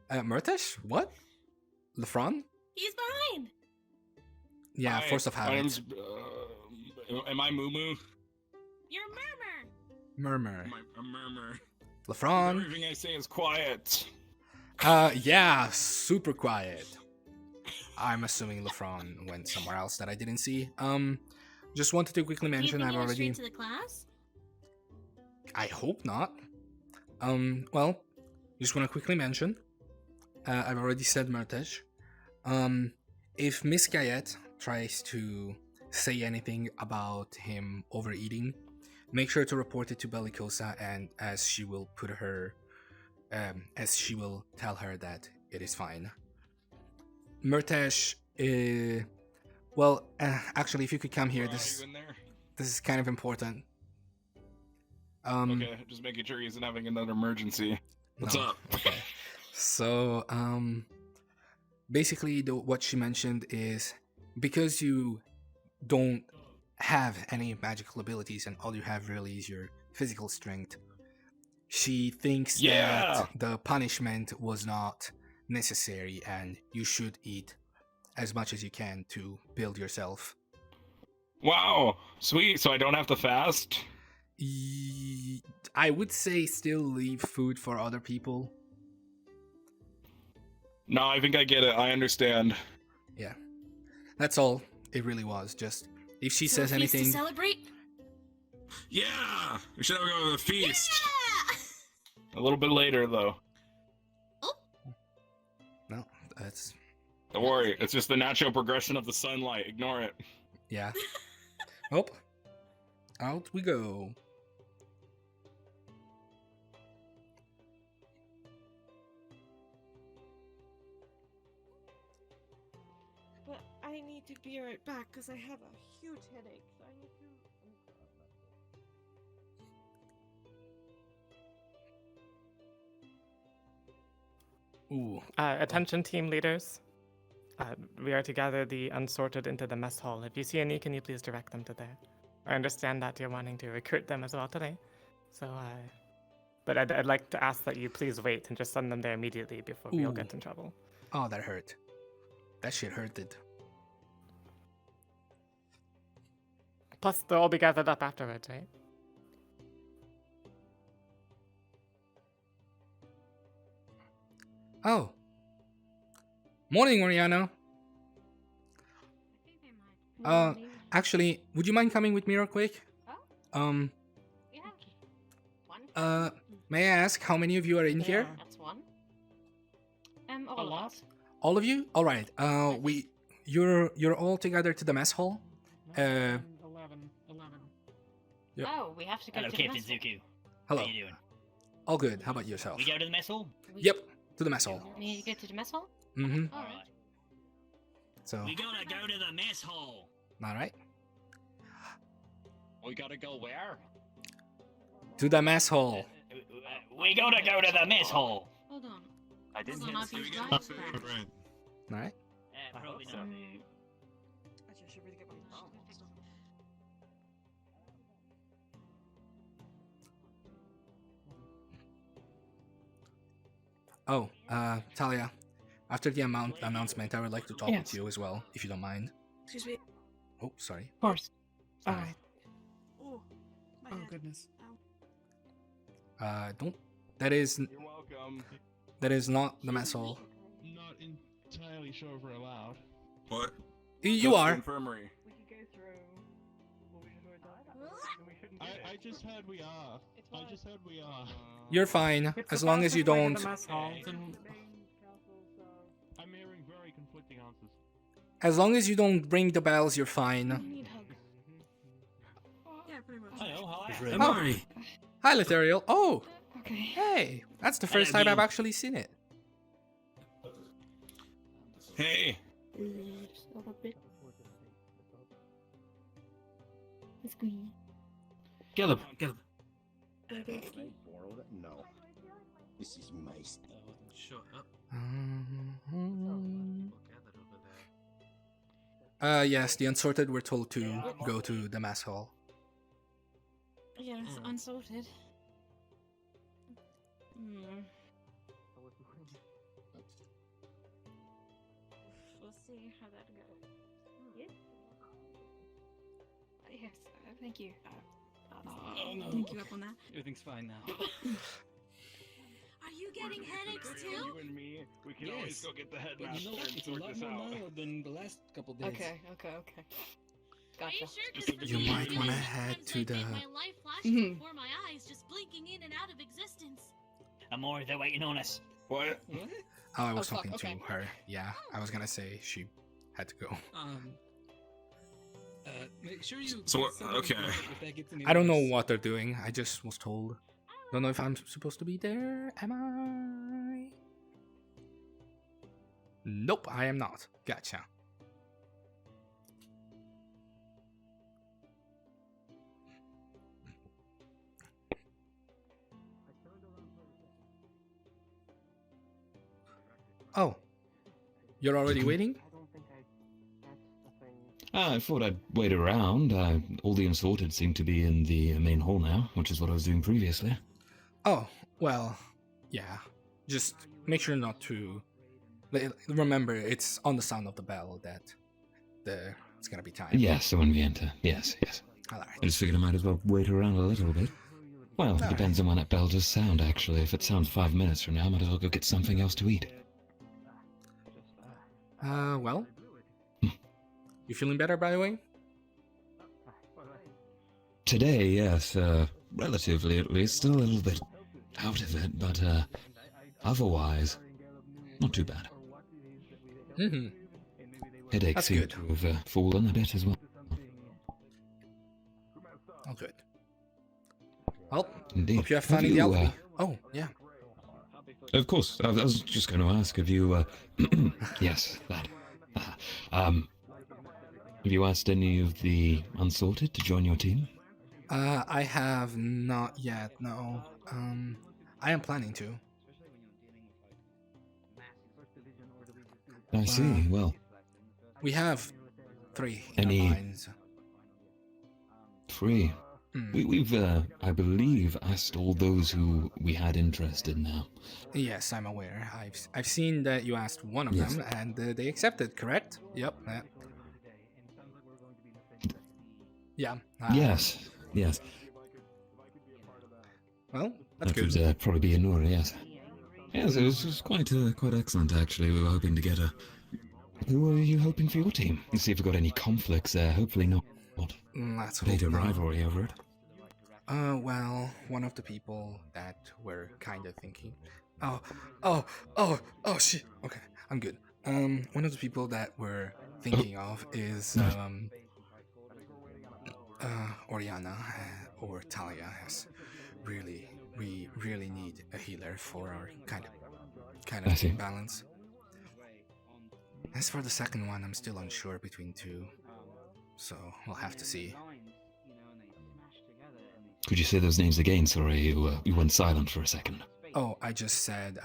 Murtesh? What? Lefron? He's behind. Yeah, Hi, force of my habit. name's, am I Moo Moo? You're Murmur. Murmur. A murmur. Lefron? Everything I say is quiet. Yeah, super quiet. I'm assuming Lefron went somewhere else that I didn't see. Just wanted to quickly mention Do you I've think he went already. straight to the class? I hope not. Well, just want to quickly mention. I've already said Murtesh. If Miss Gayet tries to say anything about him overeating, make sure to report it to Bellicosa, and as she will tell her that it is fine. Murtesh, actually, if you could come here, this is kind of important. Okay, just making sure he isn't having another emergency. What's No. up? Okay. So, basically, what she mentioned is because you don't have any magical abilities and all you have really is your physical strength, she thinks that the punishment was not necessary and you should eat as much as you can to build yourself. Wow, sweet. So I don't have to fast? I would say still leave food for other people. No, I think I get it. I understand. Yeah. That's all it really was. Just if she So says a feast anything. to celebrate? Yeah! We should have a go to the feast. Yeah! A little bit later, though. No, that's. Don't worry. It's just the natural progression of the sunlight. Ignore it. Yeah. Oh. Out we go. But I need to be right back because I have a huge headache. So I need to. Ooh. Attention team leaders. We are to gather the unsorted into the mess hall. If you see any, can you please direct them to there? I understand that you're wanting to recruit them as well today. So, but I'd like to ask that you please wait and just send them there immediately before we all Ooh. get in trouble. Oh, that hurt. That shit hurted. Plus, they'll all be gathered up afterwards, right? Oh. Morning, Mariano. Actually, would you mind coming with me real quick? May I ask how many of you are in here? That's one. All of us. All of you? All right. You're all together to the mess hall. 11. Yep. Oh, we have to go Hello, to the Captain mess hall. Zuku. Hello. How you doing? All good. How about yourself? We go to the mess hall? Yep, to the mess hall. We need to go to the mess hall? Mm-hmm. Alright. So. We gotta go to the mess hall. All right. We gotta go where? To the mess hall. We gotta go to the mess hall. Hold on. I didn't Hold on, hear I'll the use sound. guys back. All right. Probably not. Mm. Actually, I should really get my phone. Oh, Talia. After the announcement, I would like to talk Yes. with you as well, if you don't mind. Excuse me. Oh, sorry. Of course. Sorry. Oh, my Oh head. goodness. Don't. That is. You're welcome. That is not the mess hall. Not entirely sure if we're allowed. What? You are. Infirmary. We could go through. I just heard we are. I just heard we are. You're fine, as long as you don't. I'm hearing very conflicting answers. As long as you don't ring the bells, you're fine. Yeah, pretty much. Hello, Oh. Hi, Letheriel. Oh, Okay. hey, that's the first Hello, time I've Neil. actually seen it. Hey. Gillum, Gillum. No. This is my stuff. Shut up. Yes, the unsorted were told to go to the mess hall. Yes, unsorted. Hmm. We'll see how that goes. Yes. Yes, thank you. Thank you up on that. Everything's fine now. Are you getting headaches You too? and me, we can Yes. always go get the But headmaster you know what? and It's a sort lot this more out. now than the last couple days. Okay. Gotcha. You might want to head to the. My life flashes Mhm. before my eyes, just blinking in and out of existence. Amore, they're waiting on us. What? What? Oh, I was fuck, talking okay. to her. Yeah, I was gonna say she had to go. Make sure you. So what- send me okay. if that gets any I don't know worse. what they're doing. I just was told. Don't know if I'm supposed to be there. Am I? Nope, I am not. Gotcha. Oh, you're already waiting? I thought I'd wait around. All the unsorted seem to be in the main hall now, which is what I was doing previously. Oh, well, yeah. Just make sure not to. Remember, it's on the sound of the bell that it's gonna be time. Yes, so when we enter. Yes. Alright. I just figured I might as well wait around a little bit. Well, it depends on when that bell does sound, actually. If it sounds 5 minutes from now, I might as well go get something else to eat. Well. You feeling better, by the way? Today, yes, relatively at least. Still a little bit out of it, but, otherwise, not too bad. Mm-hmm. Headache That's seemed good. to have fallen a bit as well. Oh, good. Well, Indeed. hope you have Have fun in the you, Alfie. Oh, yeah. Of course, I was just going to ask, have you, yes, that. Have you asked any of the unsorted to join your team? I have not yet, no. I am planning to. I see, well. We have 3 Any- lines. 3. We've, I believe, asked all those who we had interested now. Yes, I'm aware. I've seen that you asked one of Yes. them, and they accepted, correct? Yep. Yeah. Yes. Well, that's That good. would probably be Inora, yes. Yes, it was quite excellent, actually. We were hoping to get Who are you hoping for your team? Let's see if we've got any conflicts there. Hopefully not. Let's Bit hope of not. rivalry over it. Well, one of the people that we're kind of thinking. Shit. Okay, I'm good. One of the people that we're thinking of is Oriana or Talia. Has we really need a healer for our kind of I see. team balance. As for the second one, I'm still unsure between two, so we'll have to see. Could you say those names again? Sorry, you went silent for a second. Oh, I just said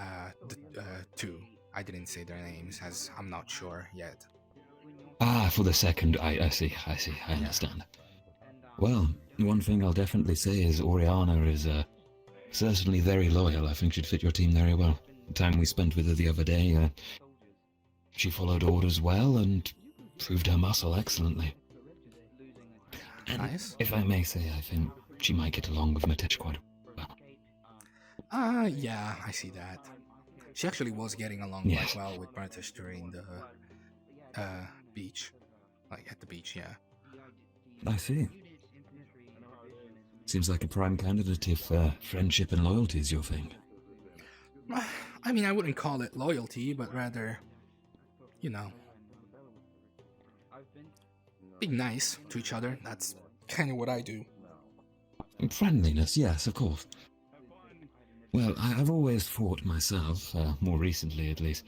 two. I didn't say their names, as I'm not sure yet. Ah, for the second, I see, I understand. Well, one thing I'll definitely say is Oriana is certainly very loyal. I think she'd fit your team very well. The time we spent with her the other day, she followed orders well and proved her muscle excellently. And nice. If I may say, I think she might get along with Matesh quite well. Yeah, I see that. She actually was getting along quite well with British during the beach. Like, at the beach, yeah. I see. Seems like a prime candidate if friendship and loyalty is your thing. I mean, I wouldn't call it loyalty, but rather, you know, being nice to each other. That's kind of what I do. Friendliness, yes, of course. Well, I've always thought myself, more recently at least,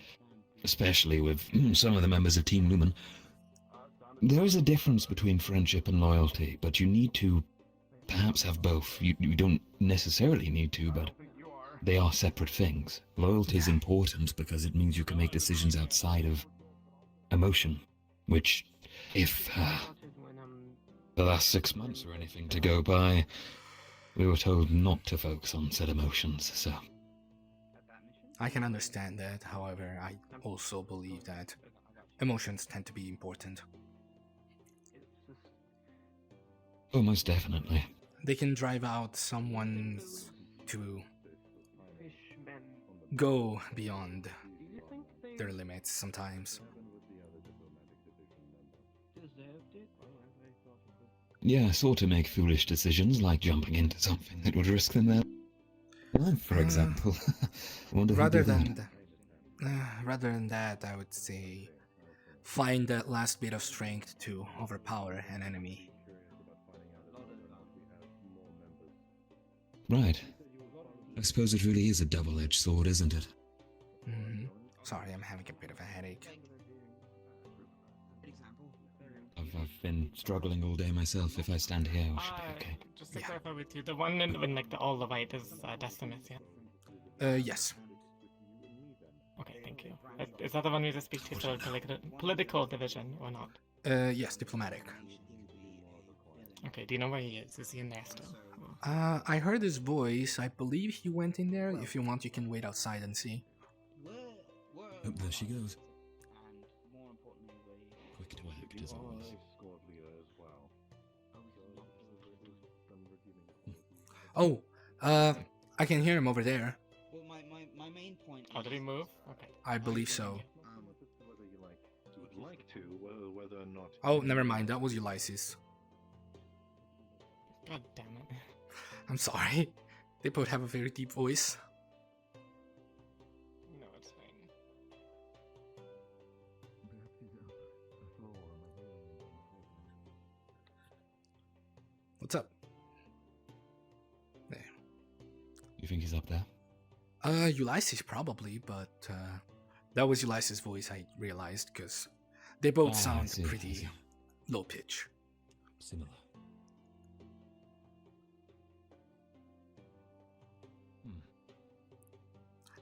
especially with some of the members of Team Lumen, there is a difference between friendship and loyalty, but you need to perhaps have both. You don't necessarily need to, but they are separate things. Loyalty is important because it means you can make decisions outside of emotion, which, if the last 6 months or anything to go by, we were told not to focus on said emotions, so... I can understand that, however, I also believe that emotions tend to be important. Oh, most definitely. They can drive out someone to go beyond their limits sometimes. Yeah, sort of make foolish decisions, like jumping into something that would risk them their life, for example. Rather than that, I would say find that last bit of strength to overpower an enemy. Right. I suppose it really is a double-edged sword, isn't it? Mm-hmm. Sorry, I'm having a bit of a headache. I've been struggling all day myself. If I stand here, I should be okay. Just to clarify with you, the one in like all the white is Decimus, yeah? Yes. Okay, thank you. Is that the one we just speak to for political division or not? Yes, diplomatic. Okay, do you know where he is? Is he in there still? I heard his voice. I believe he went in there. If you want, you can wait outside and see. Oh, there she goes. Quick to act, as always. Oh, I can hear him over there. Well, my main point. Oh, did he move? Okay. I believe so. Whether or not. Oh, never mind. That was Ulysses. God damn it. I'm sorry. They both have a very deep voice. No, it's fine. What's up? There. You think he's up there? Ulysses probably, but that was Ulysses' voice, I realized, because they both sound pretty low pitch. Similar.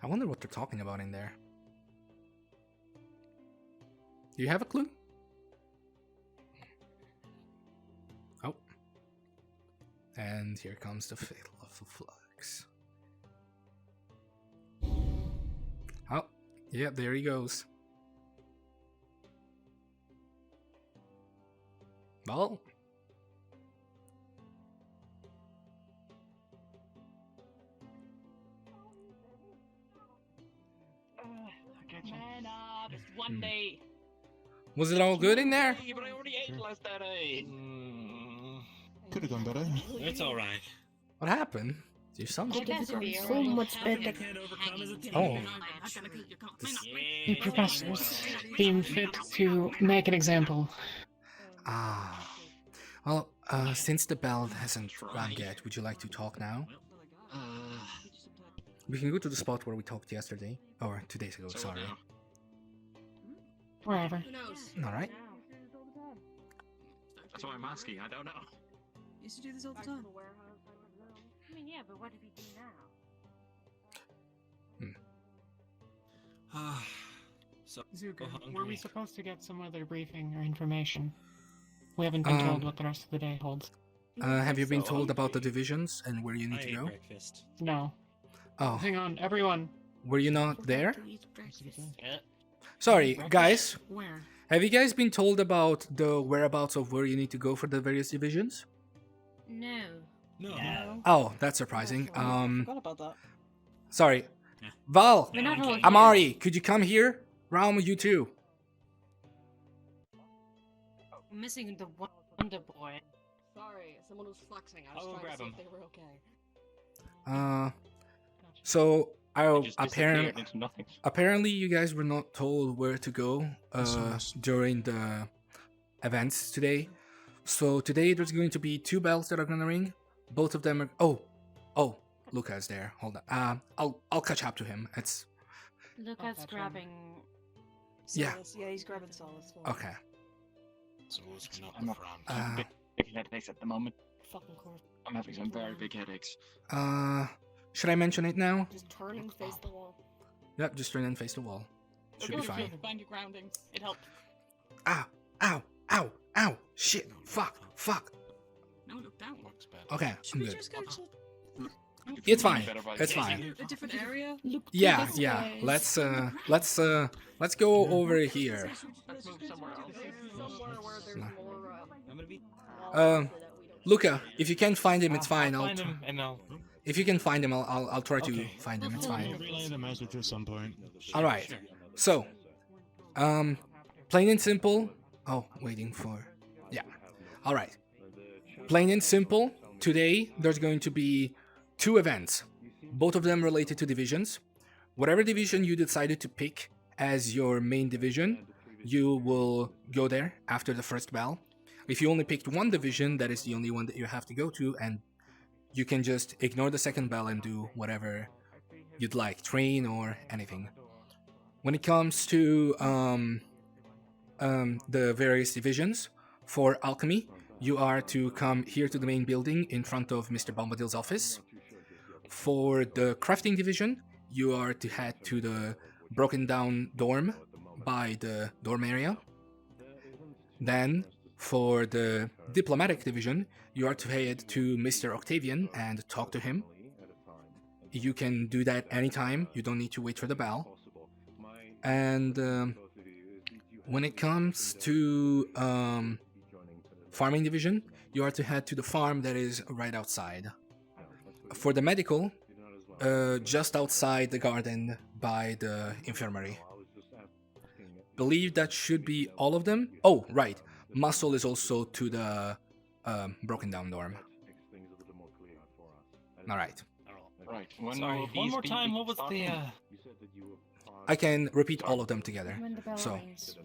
I wonder what they're talking about in there. Do you have a clue? Oh. And here comes the fatal of the flux. Oh, yeah, there he goes. Well. Man up, it's one day. Was it all good in there? But I already ate last night. Could have gone better. It's alright. What happened? You sound It has to be So alright. much better. Oh. The professors deem fit to make an example. Ah. Well, since the bell hasn't rung yet, would you like to talk now? We can go to the spot where we talked yesterday. Or 2 days ago, sorry. Wherever. Who knows? Alright. That's why I'm asking. I don't know. You used to do this all the time. I mean, yeah, but what do we do now? So Zuko, hungry. were we supposed to get some other briefing or information? We haven't been told what the rest of the day holds. Have you been told about the divisions and where you need to go? No. Oh. Hang on, everyone. Were you not there? Yeah. Sorry, guys. Where? Have you guys been told about the whereabouts of where you need to go for the various divisions? No. No. Oh, that's surprising. Forgot about that. Sorry. Val, We're not all here. Amari, could you come here? Raum, you too. We're missing the Wonder Boy. Sorry, someone was flexing. I I'll was go trying to grab see him. if they were okay. So I Just disappeared into nothing. apparently you guys were not told where to go during the events today. So today there's going to be 2 bells that are gonna ring. Both of them are oh, Luca's there. Hold on. I'll catch up to him. It's Lucas grabbing. Yeah. Solace. Yeah, he's grabbing Solace. okay. I'm a big headaches at the moment. Fucking course. I'm having some very big headaches. Should I mention it now? Just turn and face the wall. Yep, just turn and face the wall. Should be fine. Find your groundings. It helped. Ow, shit, fuck. No, look down. Okay, Should I'm we good. just go to It's fine. It's fine. a different area? Yeah. Let's go over here. Let's move somewhere else. Somewhere where there's more. I'm gonna be. Luca, if you can't find him, it's fine. I'll find him and I'll. If you can find him, I'll try to find him. It's I'll fine. relay the message at some point. All right. So, plain and simple. Oh, waiting for. Yeah. All right. Plain and simple. Today there's going to be 2 events, both of them related to divisions. Whatever division you decided to pick as your main division, you will go there after the first bell. If you only picked one division, that is the only one that you have to go to, and you can just ignore the second bell and do whatever you'd like, train or anything. When it comes to the various divisions, for alchemy, you are to come here to the main building in front of Mr. Bombadil's office. For the crafting division, you are to head to the broken down dorm by the dorm area. Then, for the diplomatic division, you are to head to Mr. Octavian and talk to him. You can do that anytime, you don't need to wait for the bell. And when it comes to farming division, you are to head to the farm that is right outside. For the medical, just outside the garden by the infirmary. Believe that should be all of them. Oh, right. Muscle is also to the broken down dorm. Alright. Right. Sorry, one more time. What was the? I can repeat all of them together. When the bell rings.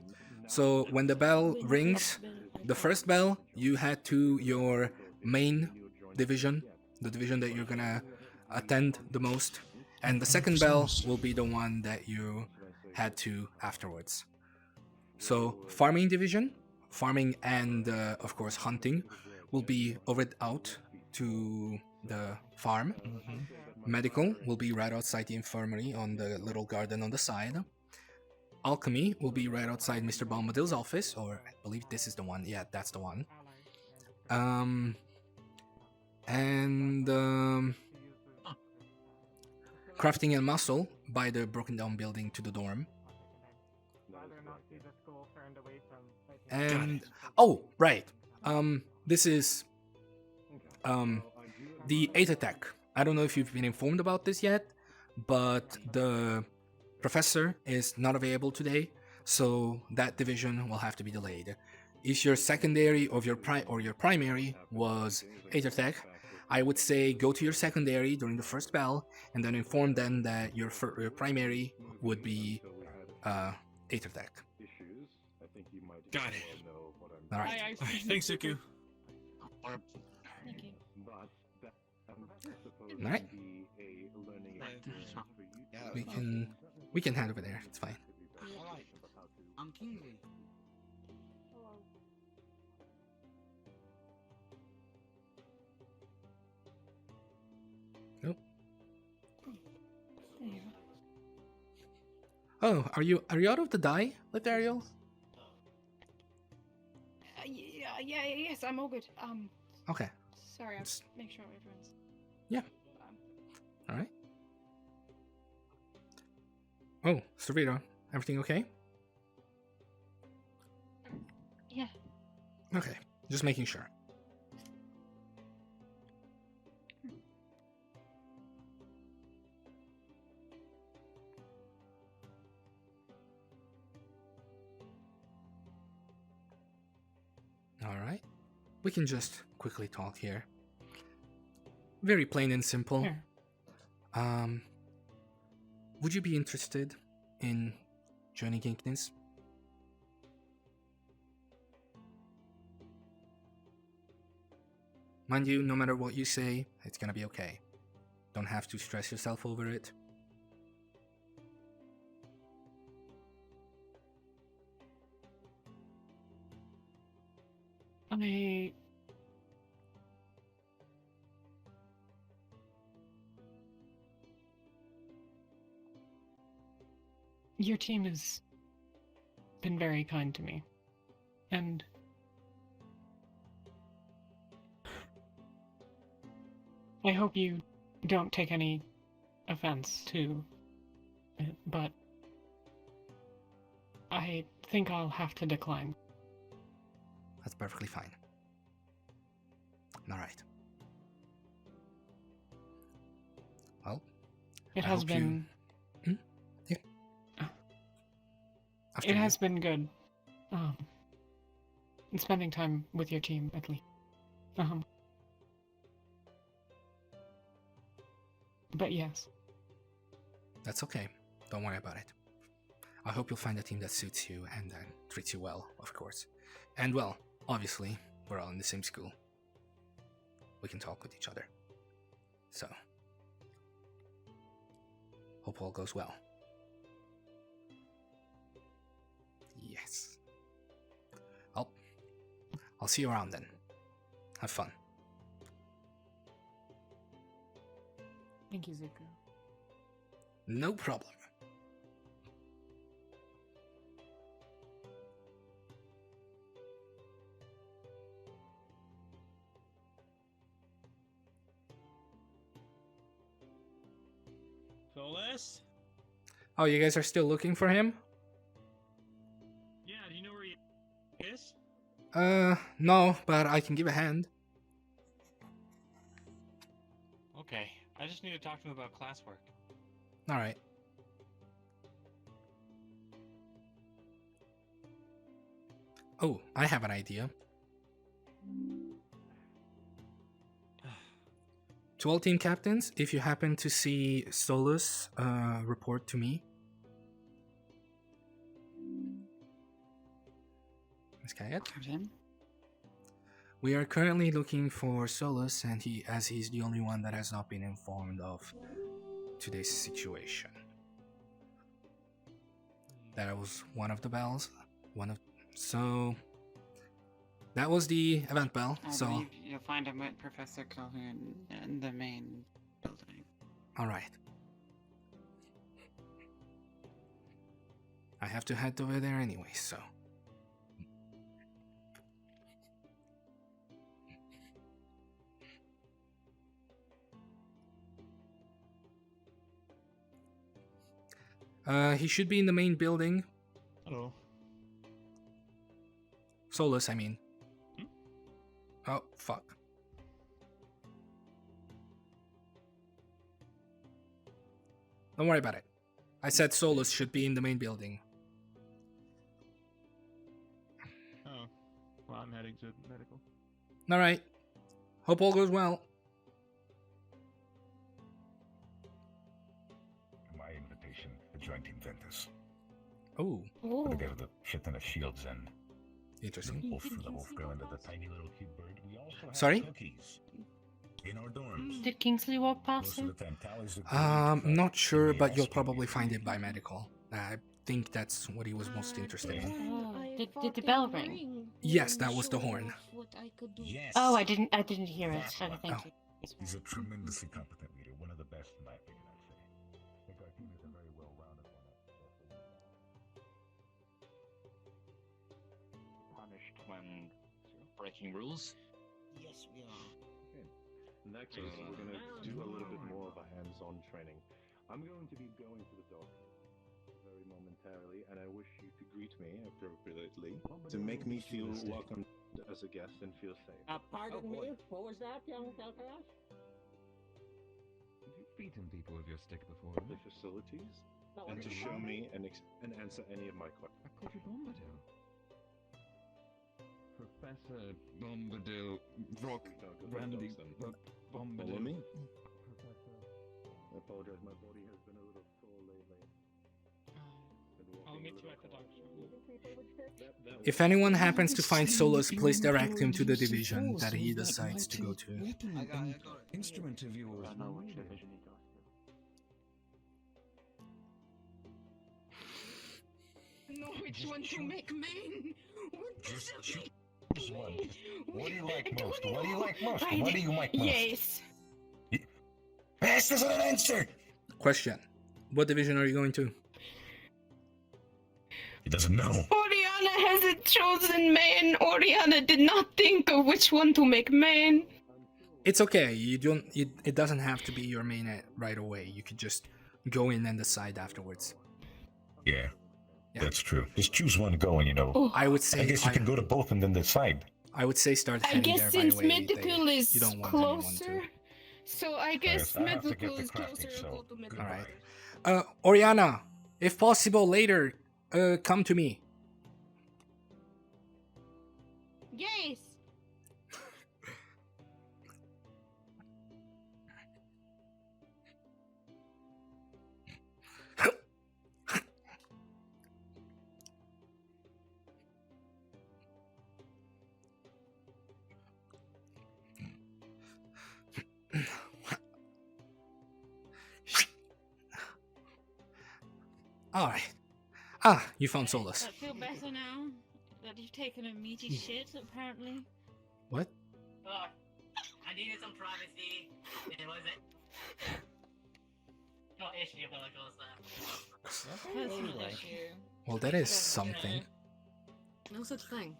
So when the bell rings, the first bell, you head to your main division, the division that you're gonna attend the most, and the second bell will be the one that you head to afterwards. So farming division, farming and of course hunting, will be over out to the farm. Medical will be right outside the infirmary on the little garden on the side. Alchemy will be right outside Mr. Bombadil's office, or I believe this is the one. Yeah, that's the one. Crafting and muscle by the broken down building to the dorm. And oh, right. This is the 8th attack. I don't know if you've been informed about this yet, but the professor is not available today, so that division will have to be delayed. If your secondary or your primary was Aethertech, I would say go to your secondary during the first bell and then inform them that your primary would be Aethertech. Got it. All right. All right, thanks, Zuku. Thank you. All right. We can head over there. It's fine. Alright. I'm Kingsley. Nope. Oh, are you out of the die, Lithariel? Yes, I'm all good. Okay. Sorry, I'll make sure everyone's. Yeah. All right. Oh, Cervito, everything okay? Yeah. Okay, just making sure. All right. We can just quickly talk here. Very plain and simple. Sure. Would you be interested in joining Ignis? Mind you, no matter what you say, it's gonna be okay. Don't have to stress yourself over it. Your team has been very kind to me, and I hope you don't take any offense to it, but I think I'll have to decline. That's perfectly fine. All right. Well, It I has hope been. You... Yeah. It has been good. Spending time with your team, at least. But yes. That's okay. Don't worry about it. I hope you'll find a team that suits you and treats you well, of course. And well, obviously, we're all in the same school. We can talk with each other. So, hope all goes well. Yes. I'll see you around then. Have fun. Thank you, Zuko. No problem. Solus? Oh, you guys are still looking for him? Yeah, do you know where he is? No, but I can give a hand. Okay, I just need to talk to him about classwork. Alright. Oh, I have an idea. To all team captains, if you happen to see Solus, report to me. Miss Kayet? We are currently looking for Solus, and he's the only one that has not been informed of today's situation. That was one of the bells. So that was the event bell. I believe you'll find him with Professor Calhoun in the main building. All right. I have to head over there anyway, so. He should be in the main building. Hello. Solus, I mean. Oh, fuck. Don't worry about it. I said Solus should be in the main building. Well, I'm heading to medical. All right. Hope all goes well. My invitation to join Team Ventus. Oh. Put together the shit ton of shields and interesting. The wolf girl and the tiny little cute bird. We also have Sorry? cookies in our dorms. Did Kingsley walk past him? Not sure, but you'll probably find it by medical. I think that's what he was most interested in. Oh, did the bell ring? Yes, that was the horn. Yes. Oh, I didn't hear it. Okay, thank you. He's a tremendously competent leader, one of the best in my opinion, I'd say. I think our team is a very well-rounded one. Punished when breaking rules. Yes, we are. In that case, we're going to do a little bit more of a hands-on training. I'm going to be going to the dock very momentarily, and I wish you to greet me appropriately to make me feel welcome as a guest and feel safe. Pardon me? What was that, young Falcarash? Have you beaten people with your stick before? The facilities, and to show me and answer any of my questions. I called you Bombadil. Professor Bombadil, Rock, Randy, Bombadil. Follow me? I apologize, my body has been a little sore lately. I'll meet you at the doctor. If anyone happens to find Solus, please direct him to the division that he decides to go to. I got it. Instrument of yours. I know which division he goes to. Know which one to make main. Just choose one. What do you like most? What do you like most? What do you like most? Yes. This isn't an answer! Question. What division are you going to? He doesn't know. Oriana hasn't chosen main. Oriana did not think of which one to make main. It's okay. You don't. It doesn't have to be your main right away. You could just go in and decide afterwards. Yeah, that's true. Just choose one, go, and I would say. I guess you can go to both and then decide. I would say start I heading guess there right since away. medical is you don't want anyone closer, so I guess I have to medical get the is crafting, closer. so I'll go to medical. All right. Oriana, if possible, later, come to me. Yes. All right. You found Solus. I feel better now that you've taken a meaty shit, apparently. What? Look, I needed some privacy. It was it. No issue when it goes there. Personal issue. Well, that is something. No such thing.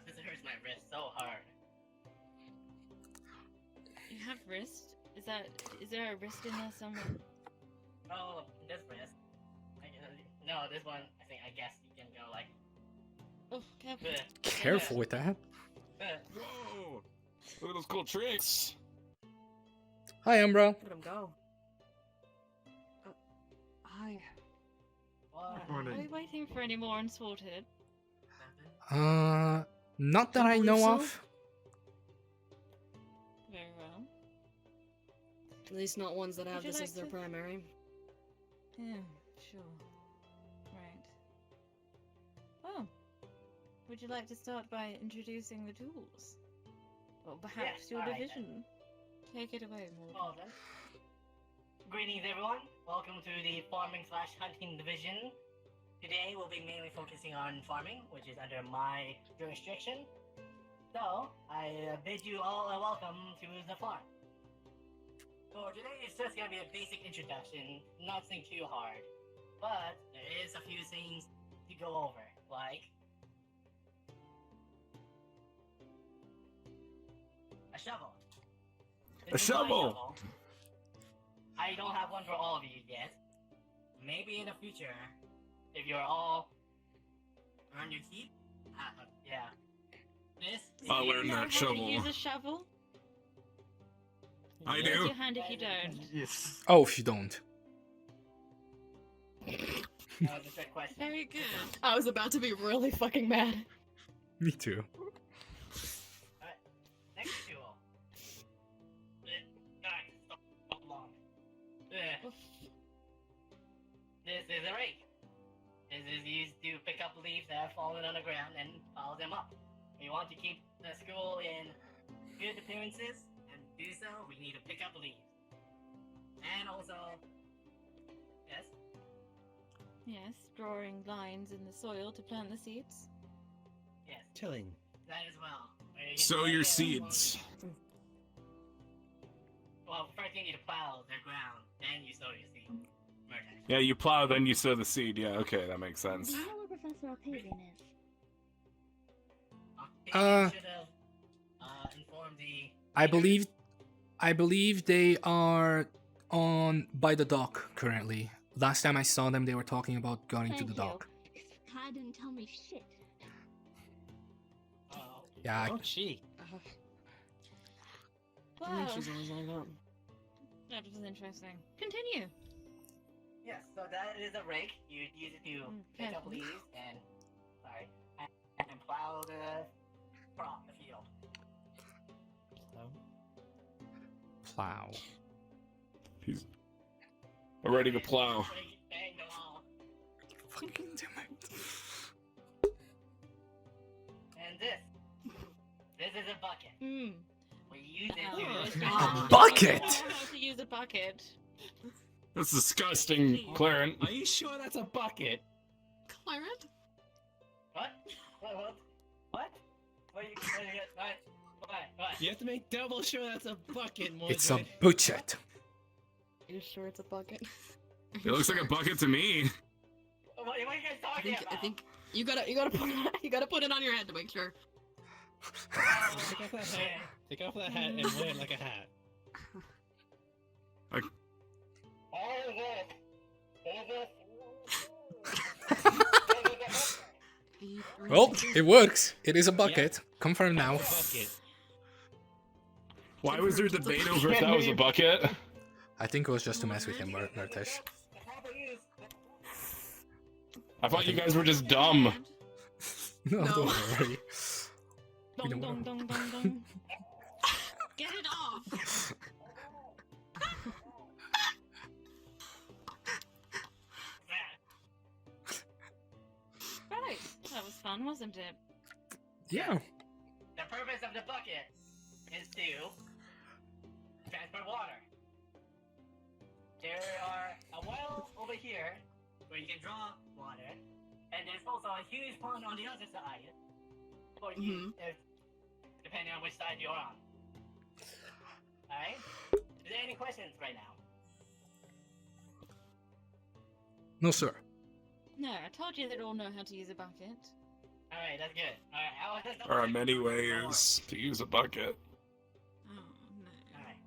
This hurts my wrist so hard. You have wrist? Is there a wrist in there somewhere? Oh, this wrist. No, this one. I guess you can go like. Oh, careful. Careful with that. Whoa! Look at those cool tricks. Hi, Umbra. Let him go. Hi. Are we waiting for any more unsorted? Not that I know of. Very well. At least not ones that have Would you this like as their to- primary. Yeah, sure. Right. Oh. Would you like to start by introducing the tools? Or perhaps Yes, your alright division? Take it away, Morgan. Well then. Greetings everyone. Welcome to the farming/hunting division. Today we'll be mainly focusing on farming, which is under my jurisdiction. So, I bid you all a welcome to the farm. So today it's just gonna be a basic introduction, nothing too hard. But there is a few things to go over, like a shovel. A This is my shovel! I don't have one for all of you yet. Maybe in the future, if you're all earn your keep. Yeah. This. I'll learn that How to shovel. use a shovel? I Raise do. your hand if you don't. Yes. Oh, if you don't. That was a trick question. Very good. I was about to be really fucking mad. Me too. Alright, next duel. Stop long. This is a rake. This is used to pick up leaves that have fallen on the ground and pile them up. We want to keep the school in good appearances, and to do so, we need to pick up leaves. And also, yes? Yes, drawing lines in the soil to plant the seeds. Yes. Tilling. That as well. Sow your seeds. Well, first you need to plow the ground, then you sow your seed. Murder. Yeah, you plow, then you sow the seed. Yeah, okay, that makes sense. Do you know where Professor Octavian is? Should have informed the. I believe they are on by the dock currently. Last time I saw them, they were talking about going to Thank the you. dock. Kai didn't tell me shit. Yeah. Oh, gee. Wow. She's always like that. That was interesting. Continue. Yes, so that is a rake. You use it to pick up leaves and plow the field. Plow. He's ready to plow. Fucking damn it. And this is a bucket. We use it to. A bucket? I don't know how to use a bucket. That's disgusting, Clarence. Are you sure that's a bucket? Clarence? What? What? What? You have to make double sure that's a bucket, Mordred. It's a bucket. Are you sure it's a bucket? It looks like a bucket to me. What are you guys talking about? I think you gotta put it on your head to make sure. Take off that hat. Take off that hat and wear it like a hat. Well, it works. It is a bucket. Confirm now. Why was there debate over if that was a bucket? I think it was just to mess with him, Murtish. I thought you guys were just dumb. No, don't worry. Dong, dong, dong, dong, dong. Get it off! Right, that was fun, wasn't it? Yeah. The purpose of the bucket is to transfer water. There are a well over here where you can draw water, and there's also a huge pond on the other side. For you, depending on which side you're on. Alright? Is there any questions right now? No, sir. No, I told you they'd all know how to use a bucket. Alright, that's good. Alright, There are many ways to use a bucket. Alright.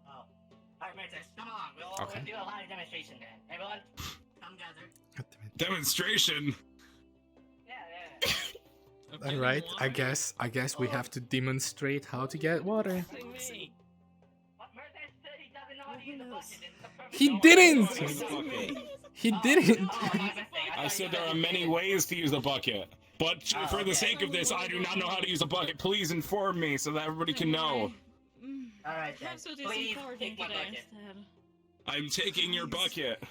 Oh. Alright, Mertis, come on. We'll do a live demonstration then. Everyone, come gather. Demonstration. All right. I guess we have to demonstrate how to get water. He didn't. He didn't. I said there are many ways to use a bucket. But for the sake of this, I do not know how to use a bucket. Please inform me so that everybody can know. Alright, then. Please take my bucket. I'm taking your bucket.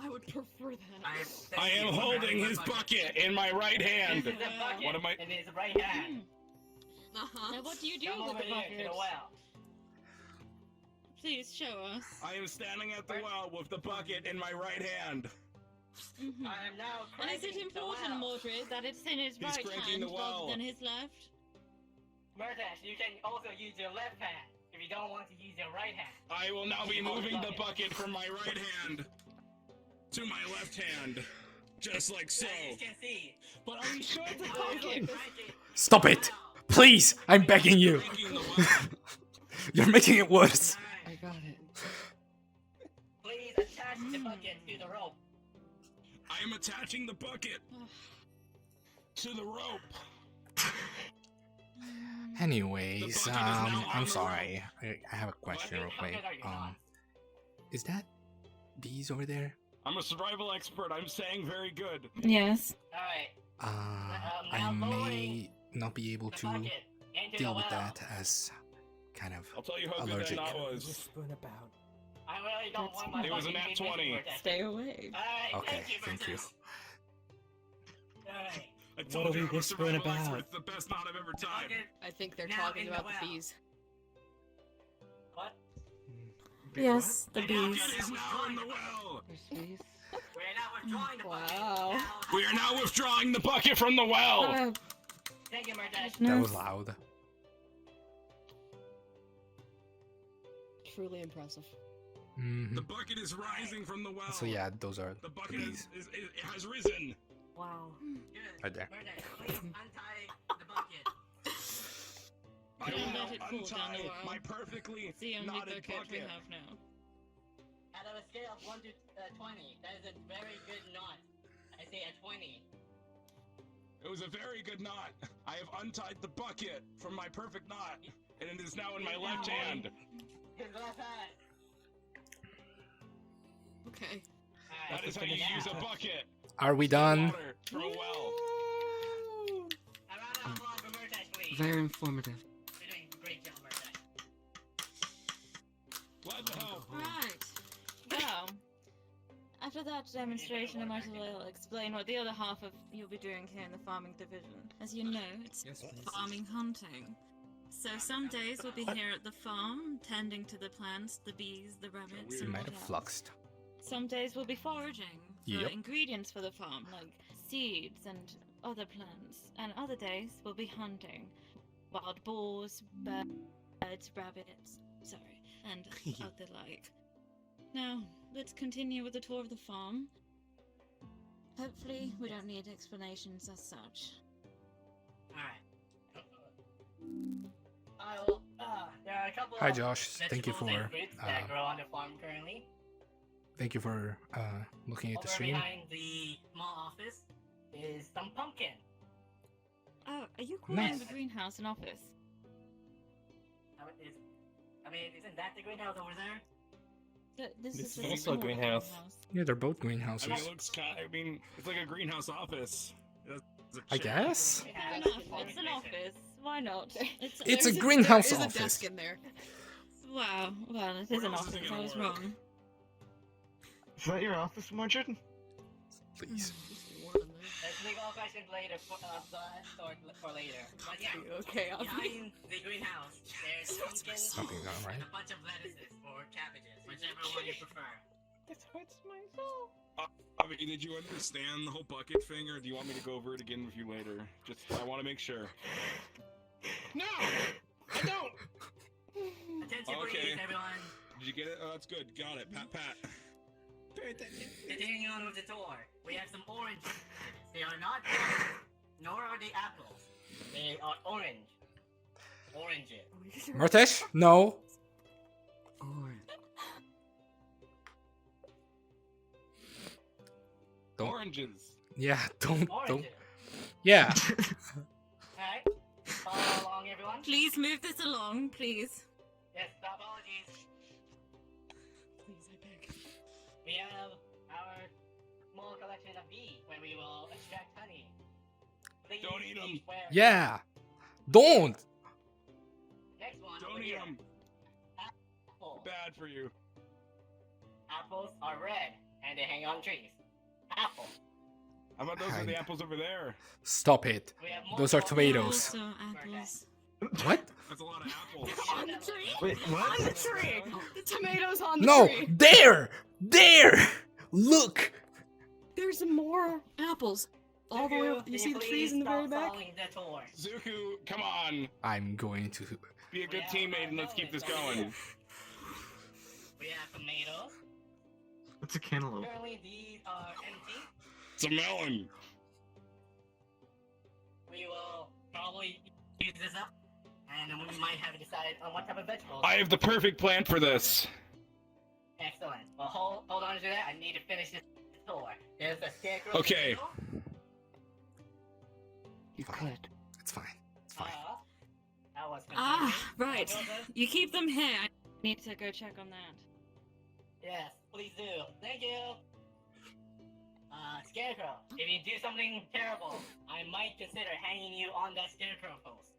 I would prefer that. I am holding his bucket in my right hand. This is a bucket What am I? in his right hand. Now what do you do Come with over the here to bucket? the well. Please show us. I am standing at the well with the bucket in my right hand. I am now And is it cranking the important, well. Mordred, that it's in his He's right cranking hand the well. rather than his left? Murtash, you can also use your left hand if you don't want to use your right hand. I will now be moving the bucket from my right hand to my left hand. Just like so. As you can see. But are you sure it's a bucket? Stop it, please! I'm begging you. You're making it worse. I got it. Please attach the bucket to the rope. I am attaching the bucket to the rope. Anyways, I'm sorry. I have a question real quick. Is that bees over there? I'm a survival expert. I'm saying very good. Yes. Alright, I may not be able to deal with that as kind of I'll tell you how allergic. good that knot was. Whispering about. I really don't want my It was a bucket nat to be 20. protected. Stay away. Alright, Okay, thank you. Alright. I What told are we you I'm a whispering survival about? expert. It's the best knot I've ever tied. I think they're Now talking in the about the well. bees. What? Yes, the The bees. bucket is now in the well. We're now withdrawing the bucket. Wow. We are now withdrawing the bucket from the well. Thank you, Murdash. That was loud. Truly impressive. Mhm. The bucket is rising from the well. So yeah, those are The the bucket bees. it has risen. Wow. Good. Right there. Murdash, please untie the bucket. I will Don't now let it fall down the untie well. my perfectly It's the only knotted bucket we bucket. have now. Out of a scale of 1 to 20, that is a very good knot. I say a 20. It was a very good knot. I have untied the bucket from my perfect knot, and it is now in my left hand. His left hand. Okay. That is how you use a bucket. Are we done? Water from a well. A round of applause for Murdash, please. Very informative. You're doing a great job, Murdash. Glad to help. Right. Well, after that demonstration, I might as well explain what the other half of you'll be doing here in the farming division. As you know, it's farming hunting. So some days we'll be here at the farm, tending to the plants, the bees, the rabbits, You and might what have else. fluxed. Some days we'll be foraging for Yep. ingredients for the farm, like seeds and other plants. And other days we'll be hunting wild boars, birds, rabbits, and other like. Now, let's continue with the tour of the farm. Hopefully, we don't need explanations as such. Alright. I will, there are a couple Hi, of Josh. Thank you vegetables and for fruits that grow on the farm currently. thank you for looking at the Over stream. behind the small office is some pumpkin. Oh, are you calling Nice. the greenhouse an office? Isn't that the greenhouse over there? This This is is also a greenhouse. Yeah, they're both I mean, greenhouses. it looks kind. I mean, it's like a greenhouse office. It's a I chair. guess. Fair enough, it's an office. Why not? It's a There's greenhouse there is office. a desk in there. Wow, well, it is Where an else is it office. gonna I was work? wrong. Is that your office, Marjorie? Please. Let's leave all questions later for later. But yeah, Okay, I'll be. behind the greenhouse, there's pumpkins Something's going right. and a bunch of lettuces or cabbages, whichever one you prefer. This hurts my soul. I mean, did you understand the whole bucket thing, or do you want me to go over it again with you later? Just, I want to make sure. No! I don't! Attention Okay. please, everyone. Did you get it? Oh, that's good. Got it. Pat, pat. Continuing on with the tour, we have some oranges. They are not apples, nor are they apples. They are orange. Oranges. Murtesh? No. Don't. Oranges. Yeah, don't. Oranges. Yeah. Alright. Follow along, everyone. Please move this along, please. Yes, apologies. Please, I beg. We have our small collection of bees where we will extract honey. Please Don't eat 'em. be wary. Yeah. Don't. Next one. Don't over eat here. them. Apples. Bad for you. Apples are red and they hang on trees. Apple. How about those are the apples over there? Stop it. We have Those are multiple tomatoes. Also, apples. What? That's a lot of apples. On the tree? Wait, what? On the tree! The tomatoes on the No. tree! There. There. Look. There's more apples. All the way up. You see the trees in the very back? Zuku, come on. I'm going to. Be a good teammate and let's keep this going. We have tomatoes. What's a cantaloupe? Currently, these are empty. It's a melon. We will probably use this up, and then we might have decided on what type of vegetables. I have the perfect plan for this. Excellent. Well, hold on to that. I need to finish this tour. There's a scarecrow. Okay. You could. It's fine. It's fine. That was Ah, confusing. right. Joseph? You keep them here. I need to go check on that. Yes, please do. Thank you. Scarecrow, if you do something terrible, I I might consider hanging you on that scarecrow post.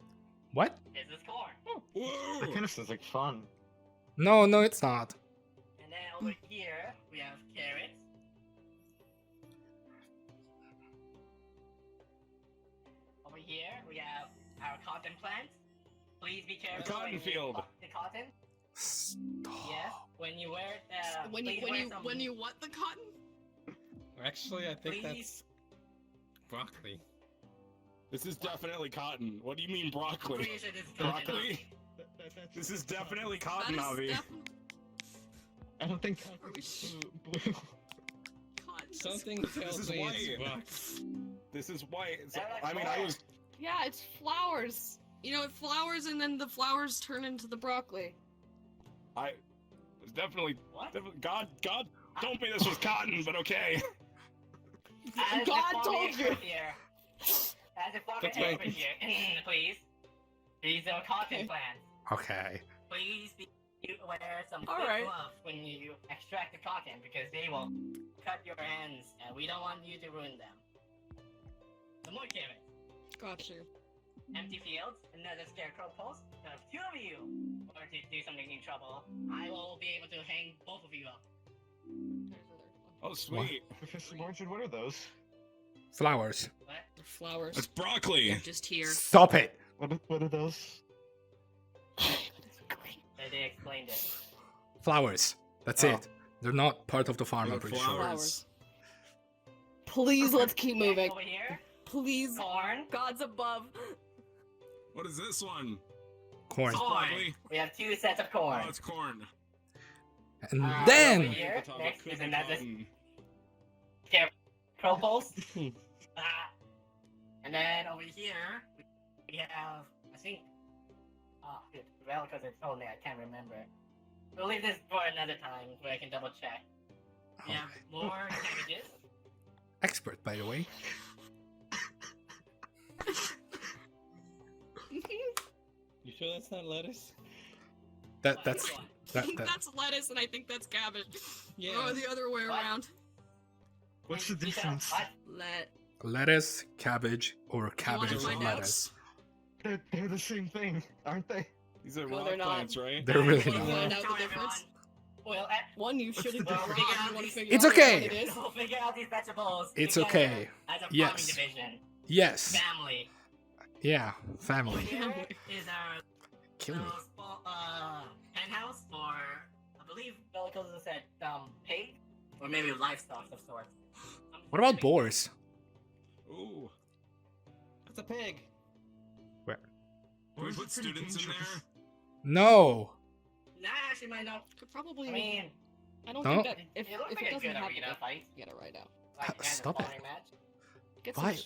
What? This is corn. That kind of sounds like fun. No, no, it's not. And then over here, we have carrots. Over here, we have our cotton plants. Please be careful. A cotton when you field. pluck the cotton. Yes, when you wear it, when please wear some... you what the cotton? Actually, I think Please. that's broccoli. This is definitely cotton. What do you mean broccoli? I'm pretty sure this is cotton. Broccoli? This is definitely cotton, That is Avi. I don't think cotton's blue. Something This tells is me white. it's broccoli. This is white. So, They're like I mean, I corn. was. Yeah, it's flowers. You know, it flowers and then the flowers turn into the broccoli. I was definitely. God told me this was cotton, but okay. As God the told farming you. expert here. As a farming That's right. expert here, please. These are cotton plants. Okay. Please wear some All thick right. gloves when you extract the cotton because they will cut your hands and we don't want you to ruin them. Some more carrots. Got you. Empty fields, another scarecrow post. Now, if two of you were to do something in trouble, I will be able to hang both of you up. Oh, sweet. Professor Morgan, what are those? Flowers. What? The flowers. It's broccoli. They're just here. Stop it. What are those? They explained it. Flowers. That's Oh. it. They're not part of the farm, They're I'm pretty Flowers. Please, let's keep moving. Over here, Please. corn. God's above. What is this one? sure. Corn. Corn. Broccoli. We have two sets of corn. Oh, it's corn. And Over then. here, Top of next is cookie another cotton. scarecrow post. And then over here, we have, I think, well, because it's only, I can't remember. We'll leave this for another time where I can double check. We have more cabbages. Expert, by the way. You sure that's not lettuce? That's I that, think that. that's lettuce and I think that's cabbage. Yeah. Or the other way around. What's the difference? Lettuce, cabbage, or cabbage find and out? lettuce. They're the same thing, aren't they? These are No, rock they're not. plants, right? They're really Wanna not. find out Show the everyone. difference? Well, One, you shouldn't the be difference? wrong. You wanna figure It's out okay. what it is. we'll figure out these vegetables. It's together okay. As a Yes. farming division. Yes. Family. Yeah. Family. Here is our Kill me. little penthouse for, I believe Bellicosa said, pig, or maybe livestock of sorts. What about boars? Ooh. It's a pig. Where? Can we put students in there? No. Nah, actually might not. Could probably. I mean, I don't No. think that if it looks it like a doesn't good have arena to fight. get it right out. Like a Stop it. farming match. Get Why?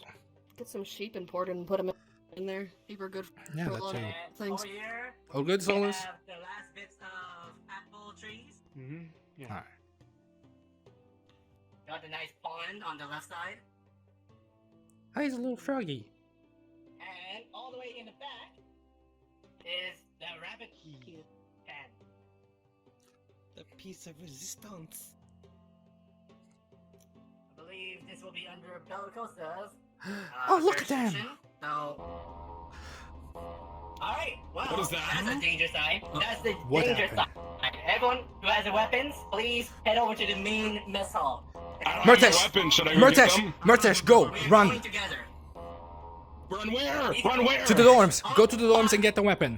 get some sheep imported and put them in there. Sheep are good Yeah, for a that lot too. of And things. over here, All good, we Solus? have the last bits of apple trees. Mm-hmm. Yeah. Alright. Got the nice pond on the left side. Hi, he's a little froggy. And all the way in the back is the rabbit pen. The piece of resistance. I believe this will be under Bellicosa's. Oh, look at them. jurisdiction. So. Alright, well, What is that? that's a danger sign. That's the What danger happened? sign. Everyone who has weapons, please head over to the main mess hall. I don't have any Murtesh! weapons. Should I go get Murtesh! them? Murtesh, go! We're Run! going together. Run where? Run where? To the dorms! Go to the dorms and get the weapon.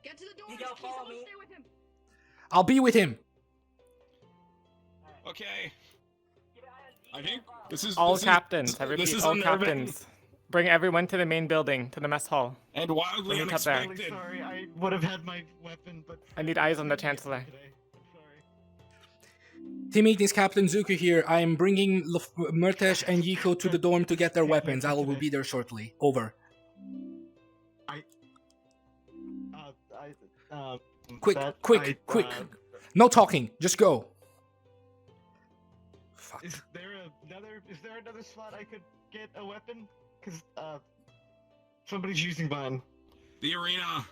Get to the door. You go follow me. Stay with him. I'll be with him. Okay. I think this is All this captains, Is, I repeat, this is all unnerving captains. Bring everyone to the main building, to the mess hall. and wildly Bring it up there. unexpected. Sorry, I would have had my weapon, but I need eyes on the Chancellor. today. I'm sorry. Team meetings, Captain Zuko here. I am bringing Murtesh and Yiko to the dorm to get their weapons. I will be there shortly. Over. Quick, that quick, I, quick. No talking. Just go. Fuck. Is there another slot I could get a weapon? Cause somebody's using mine. The arena.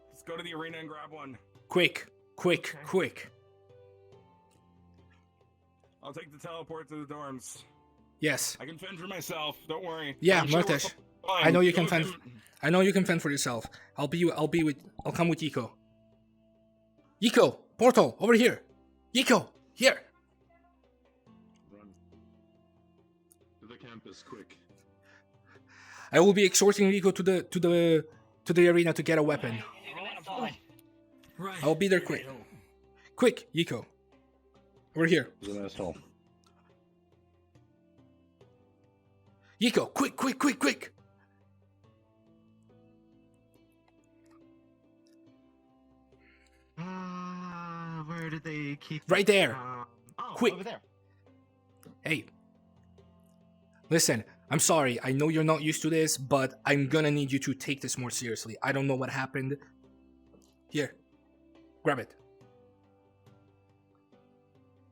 Let's go to the arena and grab one. Quick, quick, quick. I'll take the teleport to the dorms. Yes. I can fend for myself. Don't worry. Yeah, I'm sure we're Murtish. fine. I know you Go can with fend. him. I know you can fend for yourself. I'll come with Yiko. Yiko, portal over here. Yiko, here. Run. To the campus, quick. I will be escorting Yiko to the arena to get a weapon. I'll be there quick. Quick, Yiko. Over here. He's an asshole. Yiko, quick, quick, quick, quick. Where did they keep? Right there. Oh, Quick. over there. Hey. Listen, I'm sorry. I know you're not used to this, but I'm gonna need you to take this more seriously. I don't know what happened. Here. Grab it.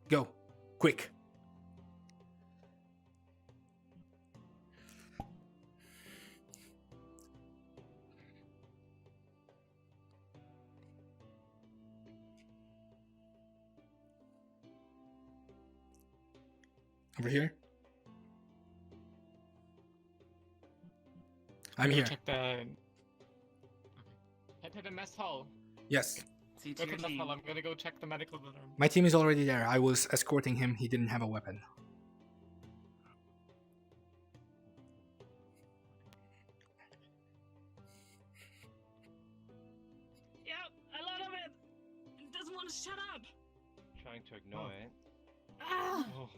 Go. Quick. Over here. I'm Go here. Check the. Head to the mess hall. Yes. Go to the mess hall. I'm gonna go check the medical room. My team is already there. I was escorting him. He didn't have a weapon. Yep, a lot of it. It doesn't want to shut up. Trying to ignore it. Ah! Oh,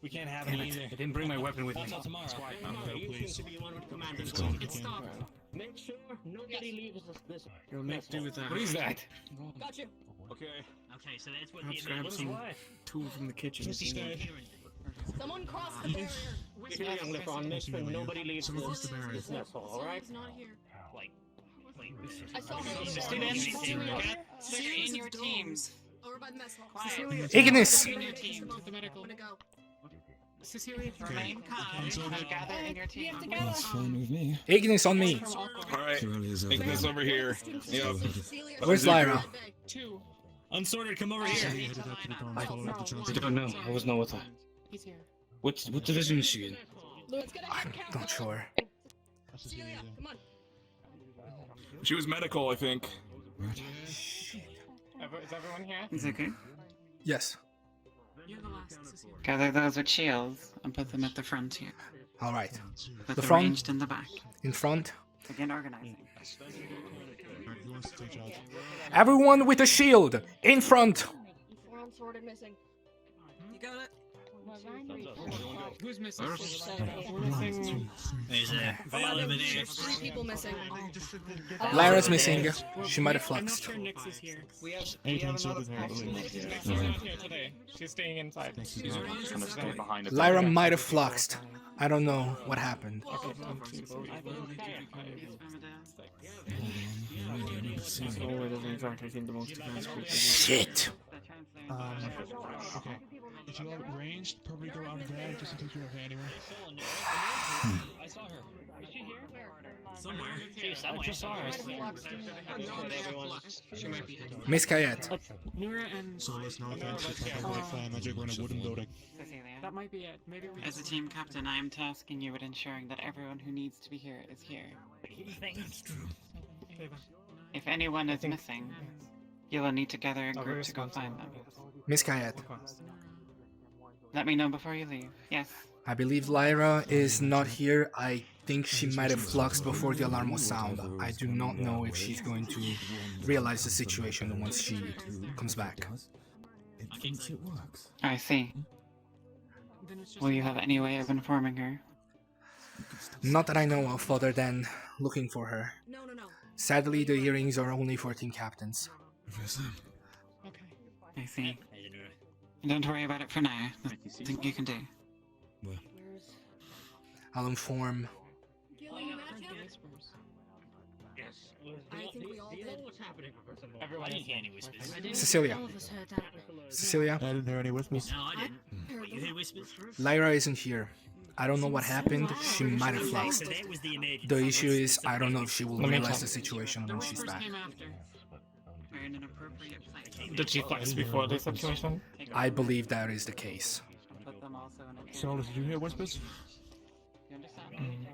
We can't have it either. I didn't bring my weapon with me. That's tomorrow. It's quiet now, No, you please. seem to be one with the commander. Let's go. Stop. Make sure nobody leaves this. You'll make do with that. What is that? Got you. Okay. Okay, so that's what Perhaps the grab some tool from the kitchen. Someone cross the barrier. If you're young, Lefron, make sure nobody leaves this mess hall, alright? Someone's not here. Like, I saw her. Students, gather in your teams. Over by the mess hall. Quiet. Ignis! In your team to the medical. I'm gonna go. Cecilia, remain calm and gather in your team. That's fine with me. Ignis on me. Alright. Shirley's over Ignis there. over here. Yep. Where's Lyra? Two. Unsorted, come over here. I don't know. I was not with her. He's here. What division is she in? I'm not sure. Celia, come on. She was medical, I think. Is everyone here? It's okay. Yes. You're the last, Cecilia. Gather those with shields and put them at the front here. All right. Put The them front. arranged in the back. In front. Begin organizing. Everyone with a shield in front. Four unsorted missing. You got it. Who's missing? There's a veil over there. 3 people missing. Lyra's missing. She might have I'm not fluxed. sure Nyx is here. We have unsorted here, I believe. Nyx is not here today. She's staying inside. She's gonna stay behind it. Lyra might have fluxed. I don't know what happened. Okay, 1, 2, 3, 4, 5, 6. Norway doesn't exactly seem the most advanced group. Shit. Okay. If you are ranged, probably go around there just in case you're okay anyway. I saw her. Is she here? Somewhere. I just saw her. She might be here. Miss Kayet. Nura and So let's not get magic we're in a wooden building. Cecilia. That might be it. Maybe we. As a team captain, I am tasking you with ensuring that everyone who needs to be here is here. That's true. If anyone is missing, you will need to gather a Oh, group we're to go find them. Miss Kayet. Let me know before you leave. Yes. I believe Lyra is not here. I think she might have fluxed before the alarm was sound. I do not know if she's going to realize the situation once she comes back. It thinks it works. I see. Will you have any way of informing her? Not that I know of other than looking for her. No. Sadly, the hearings are only for team captains. Professor. I see. Don't worry about it for now. Nothing you can do. I'll inform. Gilly, you met him? Yes. I think we all Do you know did. what's happening, Professor Moore? Everyone I didn't is hear here. any whispers. Cecilia. All of us heard that. Cecilia. I didn't hear any whispers. No, I didn't. You hear whispers? Lyra isn't here. I don't know what happened. She might have fluxed. So that was the emergency. The issue is, I don't know if she will Let me realize check. the situation when she's back. Came after. We're in an appropriate place. Did she flex before this situation? I believe that is the case. Put them also in a Solus, did you hear whispers? You understand?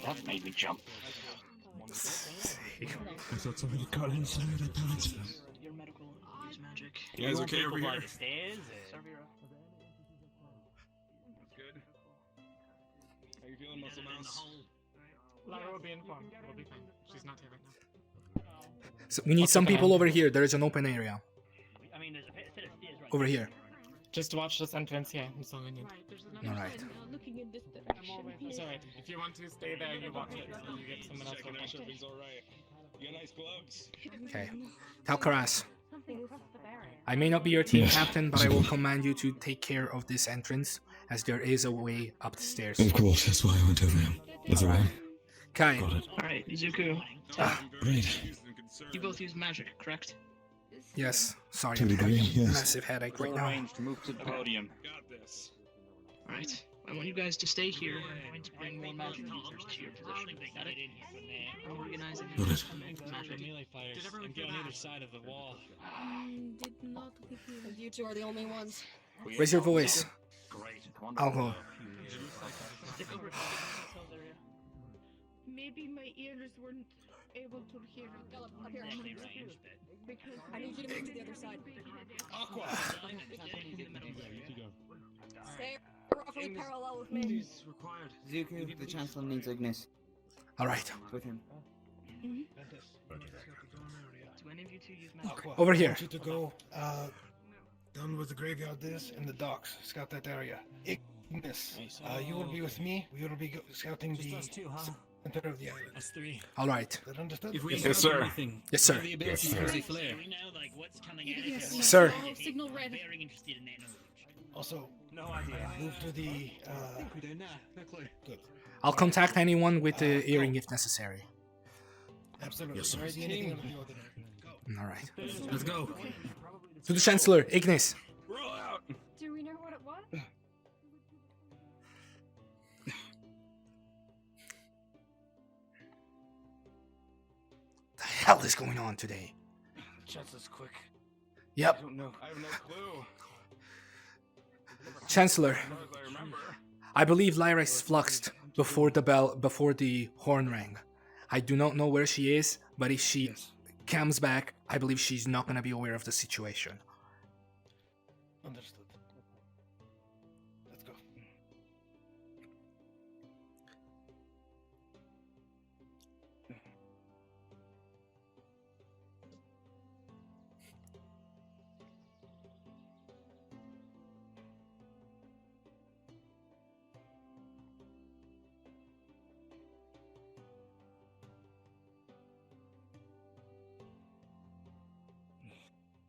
That made me jump. I thought somebody got inside. I panicked. Your medical use magic. You guys okay over here? Stairs. That's good. How you feeling, Muscle Mouse? Lara will be informed. We'll be fine. She's not here right now. So we need some people over here. There is an open area. I mean, there's a set of stairs right Over here. Just watch this entrance here. That's all we need. Alright. Looking in this direction. It's alright. If you want to stay there, you watch it. So you get someone else. Checking out everything's alright. You got nice gloves. Okay. Talcaras, Something across the barrier. I may not be your team Yes. captain, but I will command you to take care of this entrance, as there is a way up the stairs. Of course, that's why I went over him. That's all right. Kai. Got it. Alright, Izuku. Great. You both use magic, correct? Yes. Sorry, To a I'm having degree, yes. a massive headache right now. Arranged to move to the podium. Got this. Alright. I want you guys to stay here. I'm going to bring more magic users to your position. Got it? I'm organizing Got it. magic. Melee fighters and get on either side of the wall. Did not begin. And you two are the only ones. Raise your voice. Great. Alcohol. Stick over. Maybe my ears weren't able to hear. Up here. Because I need you to move to the other side. Aqua! Stay roughly parallel with me. Is required. Zuko, the Chancellor needs Ignis. Alright. With him. Do any of you two use magic? Aqua, Over I here. want you to go down with the graveyard this in the docks. Scout that area. Ignis, you will be with me. We will be scouting the center of the island. Us three. Alright. Is that understood? If we Yes, encounter sir. anything, Yes, sir. the ability Yes, to sir. use a flare. Do we know like what's coming at us? Sir. Signal red. Very interested in that. Also, No idea. move to the. I think we do now. No clue. Good. I'll contact anyone with the earring if necessary. Absolutely. Yes, sir. Already anything out of the ordinary. Alright. Let's go. To the Chancellor, Ignis. Roll out. Do we know what it was? The hell is going on today? Chancellor's quick. Yep. I don't know. I have no clue. Chancellor, As far as I remember. I believe Lyra is fluxed before the horn rang. I do not know where she is, but if she comes back, I believe she's not gonna be aware of the situation. Understood. Let's go.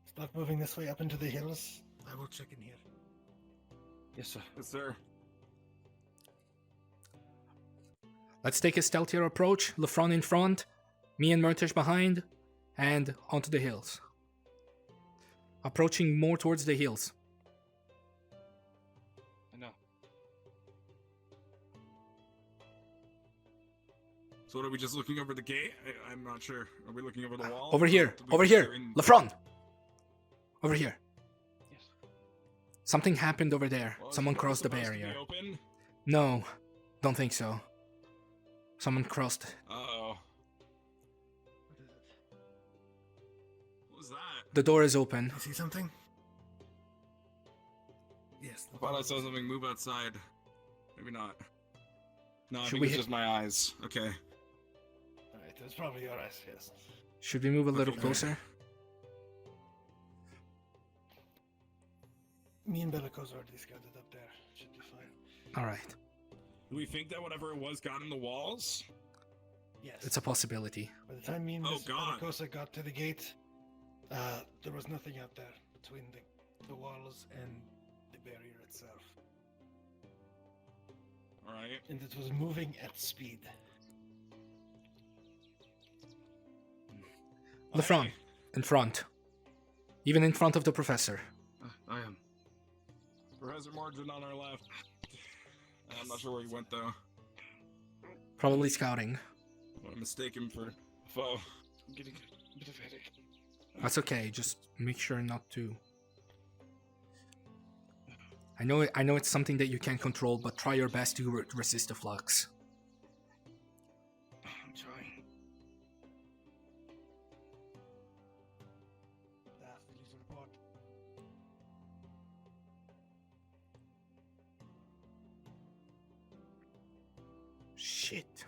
Start moving this way up into the hills. I will check in here. Yes, sir. Yes, sir. Let's take a stealthier approach. Lefron in front, me and Murtish behind, and onto the hills. Approaching more towards the hills. I know. So what, are we just looking over the gate? I'm not sure. Are we looking over the wall? Over here, Did we over think here, they're in- Lefron. Over here. Yes. Something happened over there. Well, is Someone it crossed the supposed to be barrier. Open? No, don't think so. Someone crossed. Uh-oh. What was that? The door is open. You see something? Yes. I thought I saw something move outside. Maybe not. No, I Should think we it's hit- just my eyes. Okay. Alright, it was probably your eyes, yes. Should we move a little Okay. closer? Me and Bellico's already scouted up there. Should be fine. Alright. Do we think that whatever it was got in the walls? Yes. It's a possibility. By the time me and Oh, Miss God. Bellicosa got to the gate, there was nothing out there between the walls and the barrier itself. Alright. And it was moving at speed. Lefron, in front. Even in front of the professor. I am. Professor Margin on our left. I'm not sure where he went though. Probably scouting. I want to mistake him for a foe. I'm getting a bit of headache. That's okay, just make sure not to I know it's something that you can't control, but try your best to resist the flux. I'm trying. That's the user report. Shit.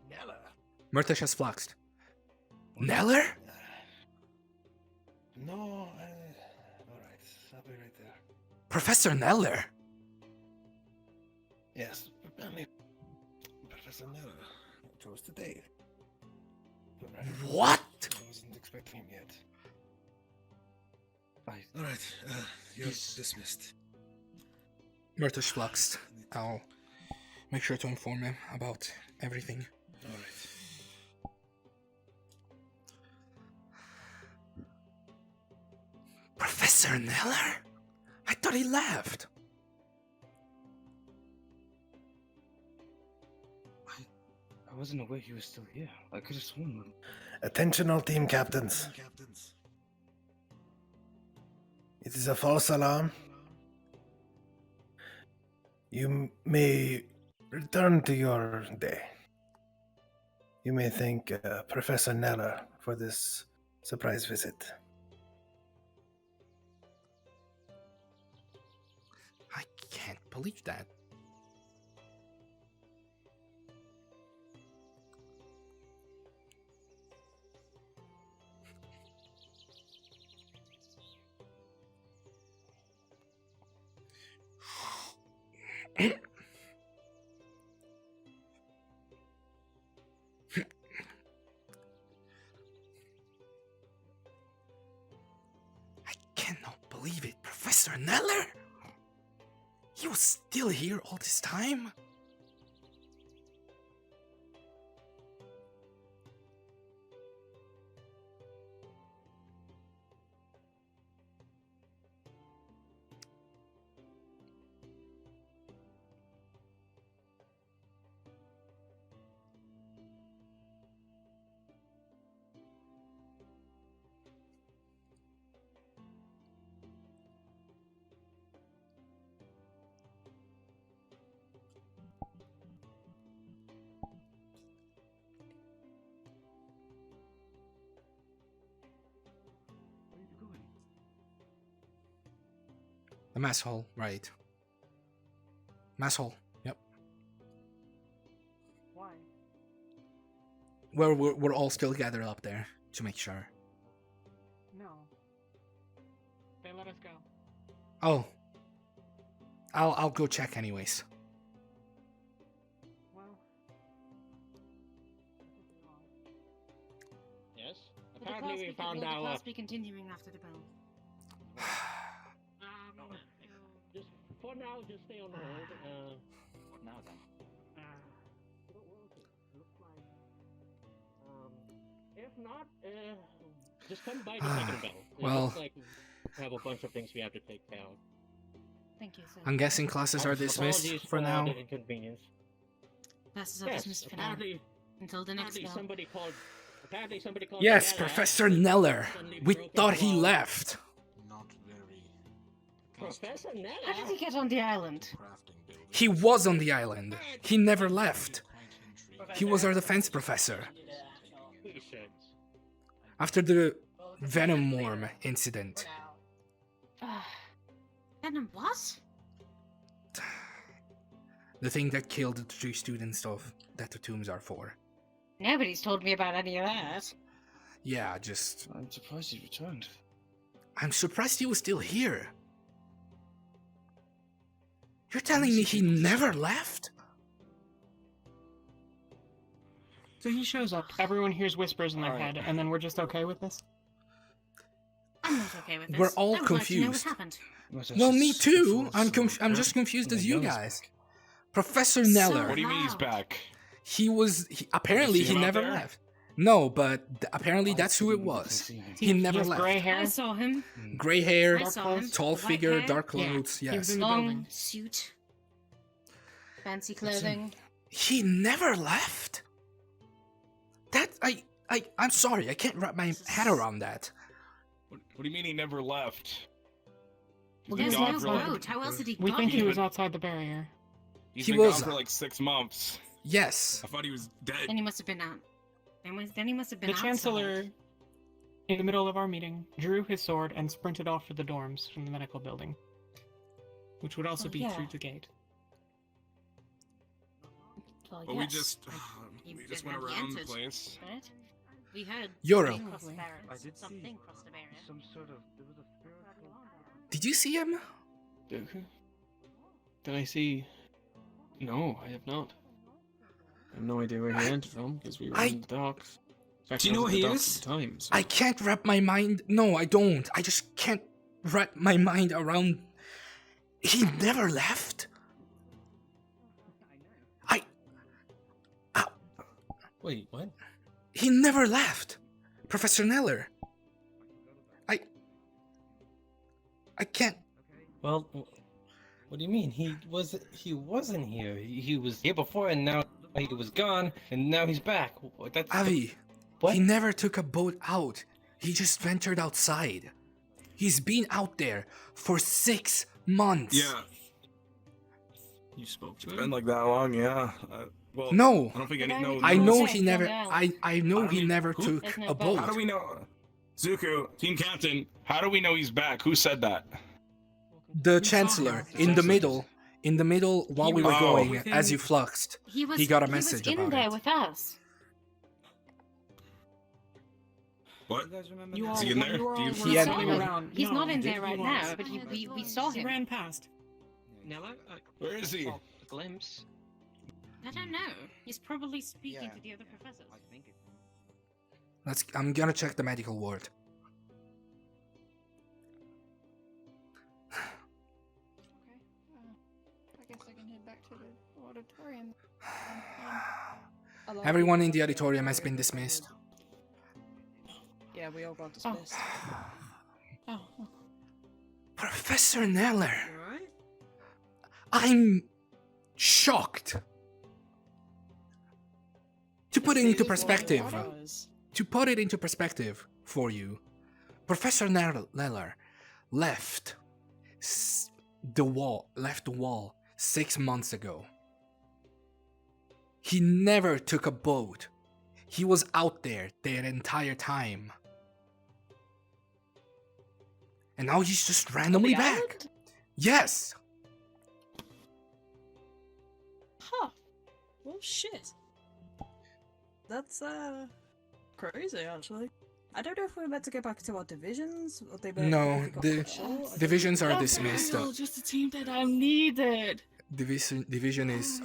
Nella. Murtish has fluxed. Neller? No, alright, I'll be right there. Professor Neller? Yes, apparently Professor Nella chose today. What? I wasn't expecting him yet. Alright, you're dismissed. Murtish fluxed. I'll make sure to inform him about everything. Alright. Professor Neller? I thought he left. I wasn't aware he was still here. I could have sworn. Attention all team captains. It is a false alarm. You may return to your day. You may thank Professor Neller for this surprise visit. I can't believe that. I cannot believe it. Professor Neller? He was still here all this time? The mess hall, right. Mess hall, yep. Why? Well, we're all still gathered up there, to make sure. No. They let us go. Oh. I'll go check anyways. Well. Yes. Will the Apparently, we found will the our. class be continuing after the bell? Just for now, just stay on hold. What now then? If not, just come by the second bell. It Well. looks like we have a bunch of things we have to take care of. Thank you, sir. I'm guessing classes are dismissed Apologies for now. the inconvenience. Classes are dismissed for now. apparently, Until the next bell. Apparently somebody called. Yes, Neller. Professor Neller. We thought he left. Professor Neller. How did he get on the island? He was on the island. He never left. He was our defense professor. After the Venom Worm incident. Venom what? The thing that killed the 3 students of that the tombs are for. Nobody's told me about any of that. Yeah, just... I'm surprised he returned. I'm surprised he was still here. You're telling me he never left? So he shows up, everyone hears whispers in their head, and then we're just okay with this? I'm not okay with this. We're all I would like to know what confused. happened. Well, me too. I'm just confused as you guys. Professor Neller. What do you mean he's back? Apparently You see he him out never there? left. No, but apparently that's who it was. He never has left. gray hair. I saw him. Gray hair, I saw him. tall White figure, hair. dark clothes. He was Yes. in the Long building. suit. Fancy clothing. He never left. I'm sorry, I can't wrap my head around that. What do you mean he never left? He's There's been no gone for like- boat. How else did he We got think he here? was outside the barrier. He's He been was- gone for like 6 months. Yes. I thought he was dead. Then he must have been out. Then he must have been The outside. Chancellor, in the middle of our meeting, drew his sword and sprinted off for the dorms from the medical building, which would also Oh, be yeah. through the gate. Well, But we yes, just he- we just when went he around the entered, place. right? We heard Yoro. something cross the barrier. I did Something see crossed the barrier. some sort of there was a spiritual. Did you see him? Did I see? No, I have not. I have no idea where he entered from because we were in the docks. In fact, Do you I know was where at the he docks is? at the time, so- I can't wrap my mind. No, I don't. I just can't wrap my mind around. He never left. Wait, what? He never left. Professor Neller. I can't. Well, what do you mean? He wasn't here. He was here before, and now he was gone, and now he's back. That's Avi, What? he never took a boat out. He just ventured outside. He's been out there for 6 months. Yeah. You spoke to It's him? been like that long, yeah. Well, No. I don't think I know Check he on never. the island. I know How do he we- never who- took There's no a boat. boat. How do we know? Zuko, team captain, how do we know he's back? Who said that? The Chancellor in the middle, while we were Oh. going, as you fluxed, He was. he got a was message in about there it. with us. What? You guys remember You that? all, Is he in when there? you were Do all you- were He had- sitting around. He's no, not in he there right was. now, but we saw He him. ran past. Nella? Where is he? A glimpse. I don't know. He's probably speaking to the other professors. I think it. I'm gonna check the medical ward. I guess I can head back to the auditorium. Everyone in the auditorium has been dismissed. Yeah, we all got dismissed. Oh. Professor Neller, Alright? I'm shocked. To put it into perspective, for you, Professor Neller left the wall 6 months ago. He never took a boat. He was out there the entire time. And now he's just randomly back. island? Yes. Huh. Well, shit. That's, crazy, actually. I don't know if we're meant to go back to our divisions, or they No, the divisions are dismissed. Just the team that I needed. Division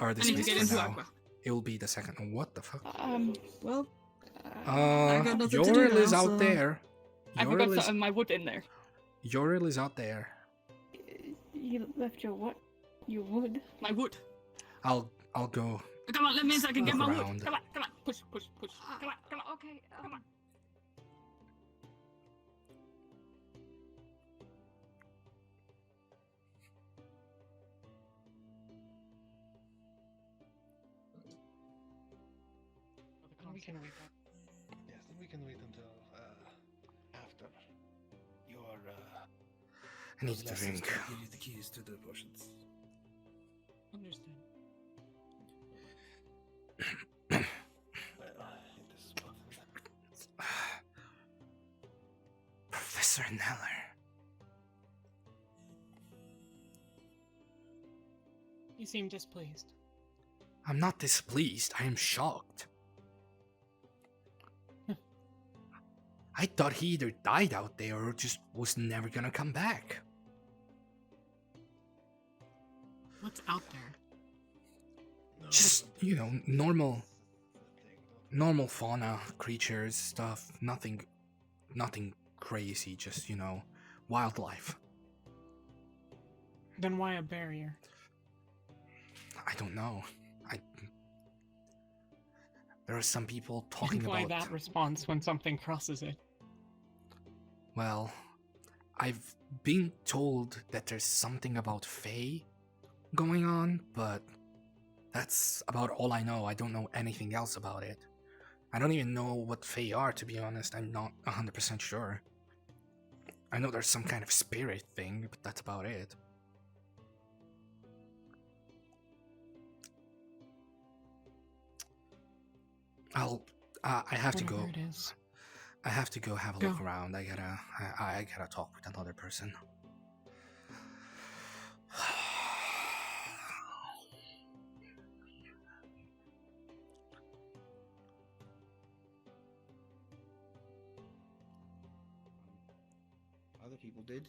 are I need to dismissed get for into now. Aqua. It will be the second. What the fuck? Well, I got nothing to do Yoril is now, out so- there. I forgot Yoril is, my wood in there. Yoril is out there. You left your what? Your wood? My wood. I'll go. Come on, let me in so I can get my Around. wood. Come on, push. Come on. Okay. Come on. We can wait. Yes, we can wait until after your. I need to drink. Give you the keys to the potions. Understand. Professor Neller. You seem displeased. I'm not displeased. I am shocked. I thought he either died out there or just was never gonna come back. What's out there? Just, normal fauna, creatures, stuff, nothing crazy, just, wildlife. Then why a barrier? I don't know. There are some people talking And why about... that response when something crosses it? Well, I've been told that there's something about Fae going on, but that's about all I know. I don't know anything else about it. I don't even know what Fae are, to be honest. I'm not 100% sure. I know there's some kind of spirit thing, but that's about it. I have to go. Whatever it is. I have to go have a look Go. around. I gotta talk with another person. Other people did.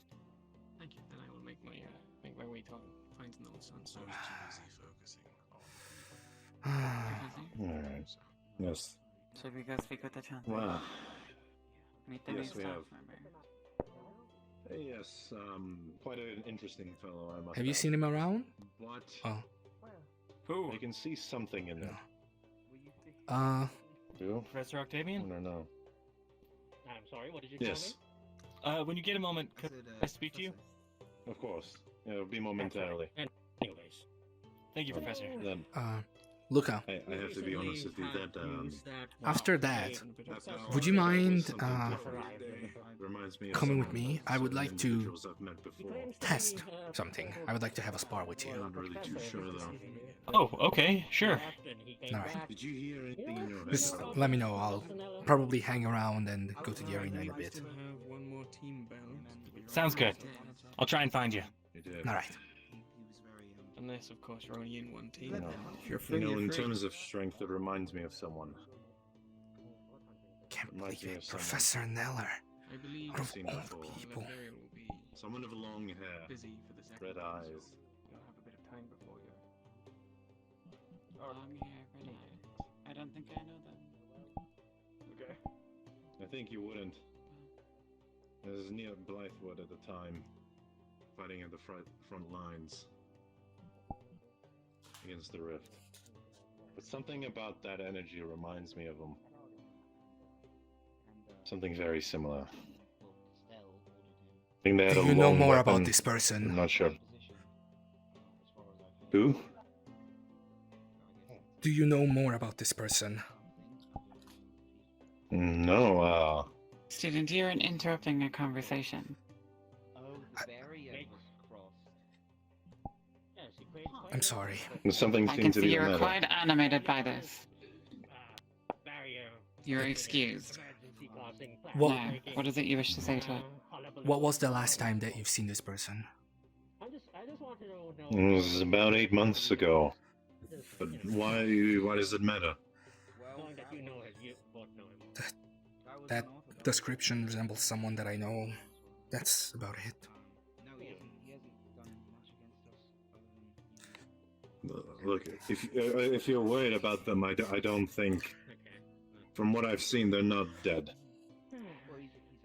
Thank you. Then I will make my way to find notes on So some. is too busy focusing Alright. Yes. Should we go speak with the chancellor? Well, Meet the new yes, we staff have. member. Yes, quite an interesting fellow, I must Have you add. seen him around? What? Oh. Who? I can see something in there. Who? Professor Octavian? No, no. I'm sorry, what did you Yes, When you get a moment, could I speak to you? of course. It'll be momentarily. Anyways. Thank you, Professor. Then, Luca. I have to be honest with you that After that, would you mind reminds me of coming with someone- me? I would certain like to individuals I've met before. test something. I would like to have a spar with you. I'm not really too sure though. Oh, okay, sure. Alright. Did you hear anything in your head? Just let me know. I'll probably hang around and go to the arena in a bit. One more team bound. Sounds good. I'll try and find you. Alright. Unless, of course, you're only in one team. No. then if you're You free, know, you're in free. terms of strength, it reminds me of someone. Can't Reminds believe me it. of someone Professor Neller. I believe Out of seen all the before. people. Valeria will be Someone of long hair, busy for the second red game, so eyes. you'll have a bit of time before you. Long hair, red eyes. I don't think I know them. Okay. I think you wouldn't. I was near Blythewood at the time, fighting at the front lines against the Rift. But something about that energy reminds me of him. Something very similar. I think they had Do a you know long more weapon. about this person? I'm not sure. Who? Do you know more about this person? No, Student, you're interrupting a conversation. I'm sorry. something I seemed can to see be the you're matter. quite animated by this. You're excused. What- Now, what is it you wish to say to it? What was the last time that you've seen this person? I just want to know. It was about 8 months ago. But why does it matter? Knowing that you know him, you both know him. That description resembles someone that I know. That's about it. Look, if you're worried about them, I don't think. From what I've seen, they're not dead.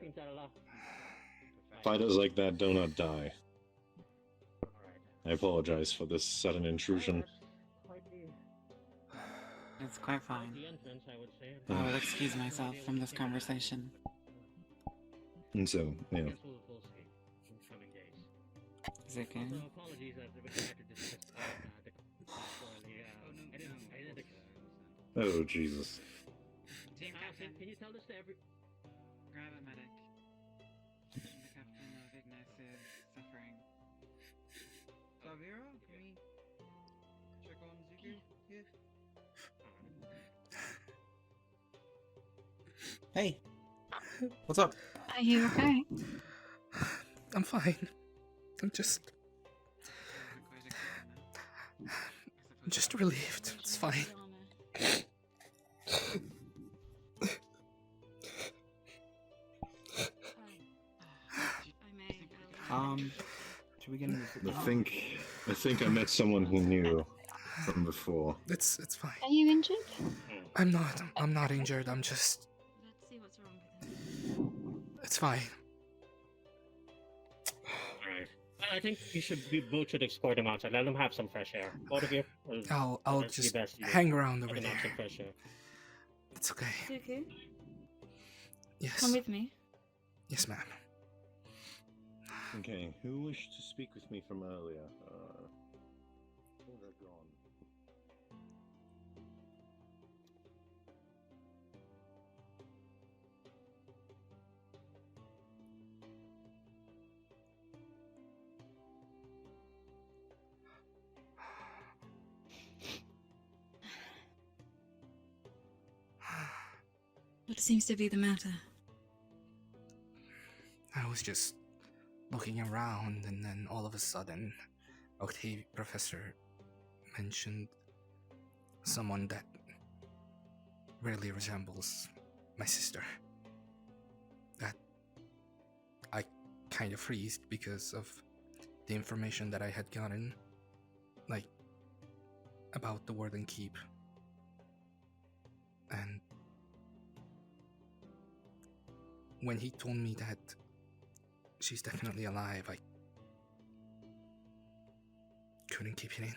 Seems that a lot. Fighters like that do not die. I apologize for this sudden intrusion. It's quite fine. The entrance, I would say. I will excuse myself from this conversation. And so, yeah. Guess we'll see in coming days. Is it good? So apologies that we had to discuss Oh, Jesus. Can you tell this to every... Grab a medic. The captain of Ignis is suffering. Savira, can we check on Zuku here? Hey, what's up? Are you okay? I'm fine. I'm just relieved. It's fine. Should we get in I think I met someone who knew from before. It's fine. Are you injured? I'm not injured. I'm just. Let's see what's wrong with him. It's fine. Alright. I think we both should escort him outside. Let him have some fresh air. Both of you. I'll That's the just best you hang do. around Let over him have there. some fresh air. It's okay. Zuku, Yes. come with me. Yes, ma'am. Okay, who wished to speak with me from earlier? Oh, they're gone. seems to be the matter? I was just looking around, and then all of a sudden, Professor mentioned someone that really resembles my sister. That I kind of freezed because of the information that I had gotten, like, about the Warden Keep. And when he told me that she's definitely alive, I couldn't keep it in.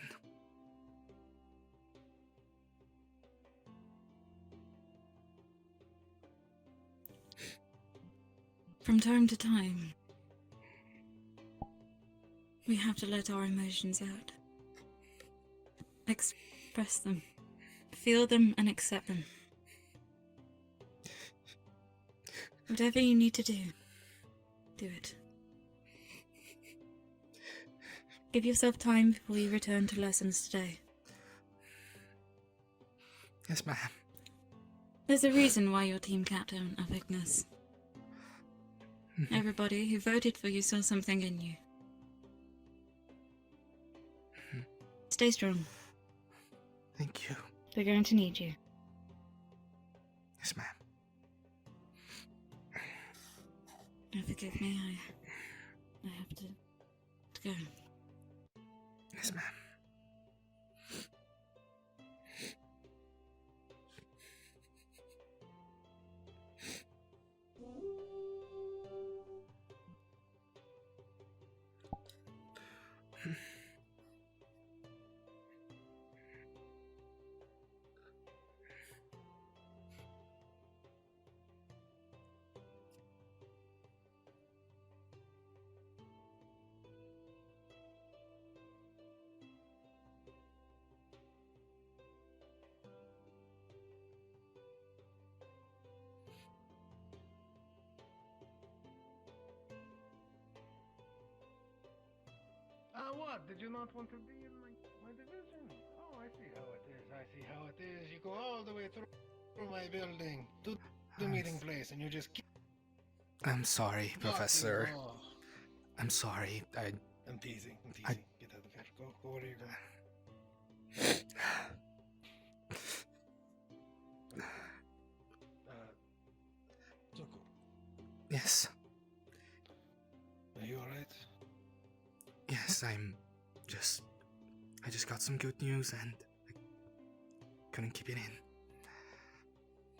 From time to time, we have to let our emotions out. Express them. Feel them and accept them. Whatever you need to do, do it. Give yourself time before you return to lessons today. Yes, ma'am. There's a reason why you're team captain of Ignis. Everybody who voted for you saw something in you. Stay strong. Thank you. They're going to need you. Yes, ma'am. Forgive me, I have to go. Yes, ma'am. What? Did you not want to be in my division? Oh, I see how it is. I see how it is. You go all the way through my building to the meeting place, and you just keep... I'm sorry, Professor. Oh, I'm sorry. I'm teasing. Get out of here. Go where are you going? Zuko, Yes. are you alright? Yes, I just got some good news and I couldn't keep it in.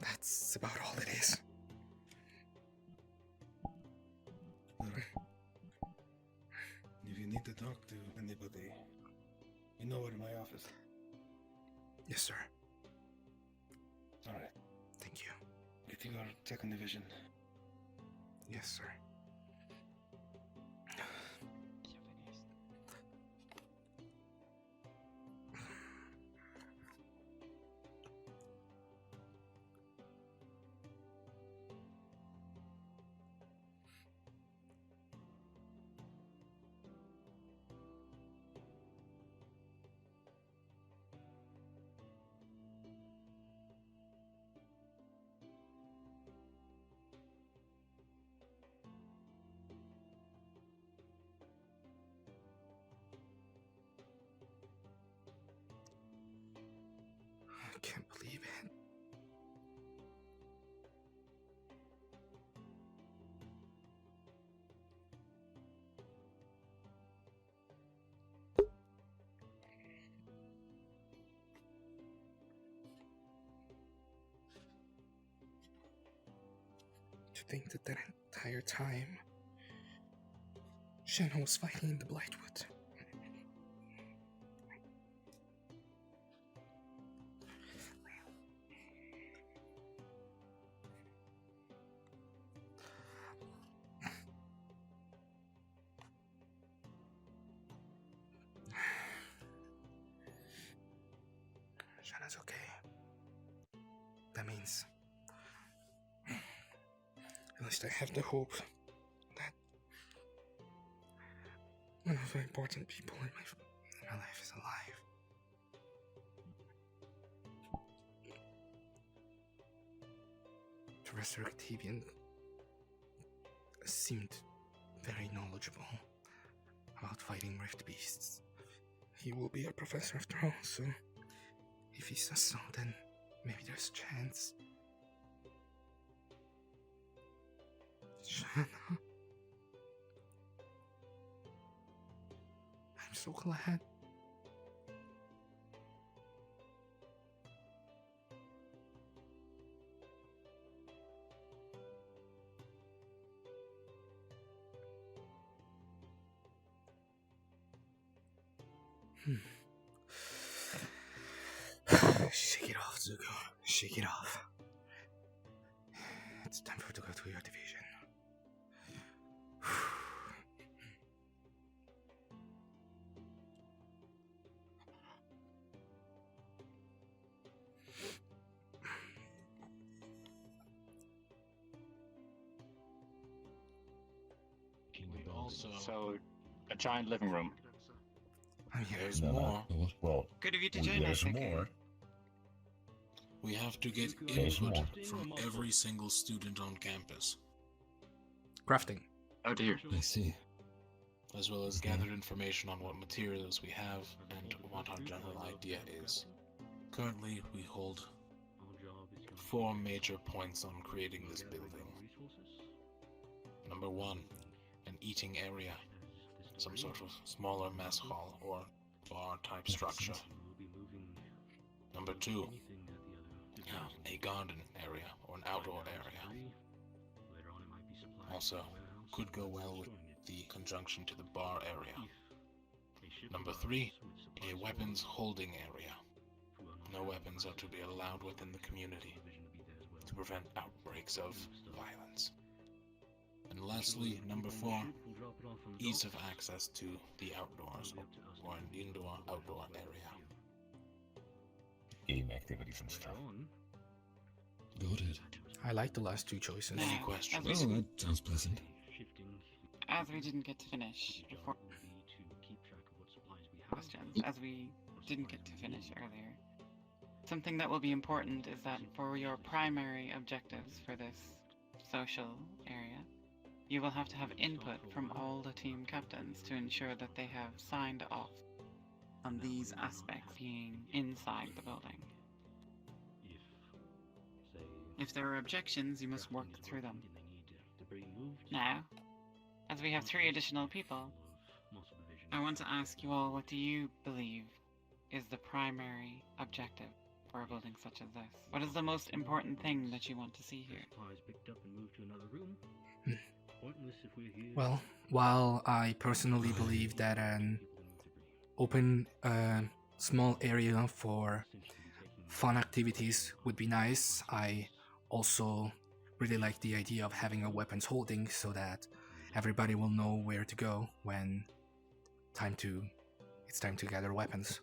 That's about all it is. Alright. If you need to talk to anybody, you know where my office is. Yes, sir. Alright. Thank you. Get to your second division. Yes, sir. I can't believe it. To think that entire time, Shanna was fighting in the Blightwood. Shanna's okay. That means at least I have the hope that one of the important people in my life is alive. To Professor Octavian seemed very knowledgeable about fighting rift beasts. He will be a professor after all, so if he says so, then maybe there's a chance. Shanna. I'm so glad. Shake it off, Zuko. Shake it off. It's time for you to go to your division. So, a giant living room. There's more. Well, Good of you to join us. there's more. We have to get There's input more. from every single student on campus, Crafting. Oh dear. I see. as well as gather information on what materials we have and what our general idea is. Currently, we hold 4 major points on creating this building. Number 1, an eating area, some sort of smaller mess hall or bar type structure. Number 2, a garden area or an outdoor area. Also, could go well with the conjunction to the bar area. Number 3, a weapons holding area. No weapons are to be allowed within the community to prevent outbreaks of violence. And lastly, number 4, ease of access to the outdoors or an indoor-outdoor area. Game activities and stuff. Got it. I like the last 2 choices. Any questions? Oh, that sounds pleasant. As we didn't get to finish before questions, as we didn't get to finish earlier, something that will be important is that for your primary objectives for this social area, you will have to have input from all the team captains to ensure that they have signed off on these aspects being inside the building. If there are objections, you must work through them. Now, as we have 3 additional people, I want to ask you all, what do you believe is the primary objective for a building such as this? What is the most important thing that you want to see here? Well, while I personally believe that an open small area for fun activities would be nice, I also really like the idea of having a weapons holding so that everybody will know where to go when it's time to gather weapons.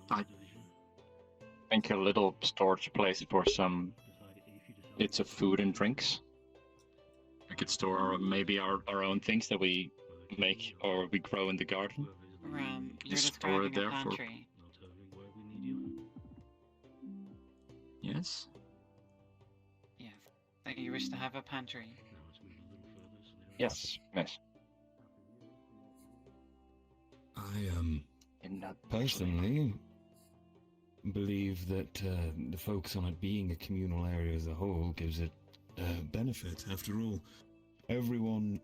I think a little storage place for some bits of food and drinks. We could store maybe our own things that we make or we grow in the garden. You're Just store it describing a there for. pantry. Yes. Yes. That you wish to have a pantry. Yes. Yes. I personally believe that the focus on it being a communal area as a whole gives it benefit. After all, everyone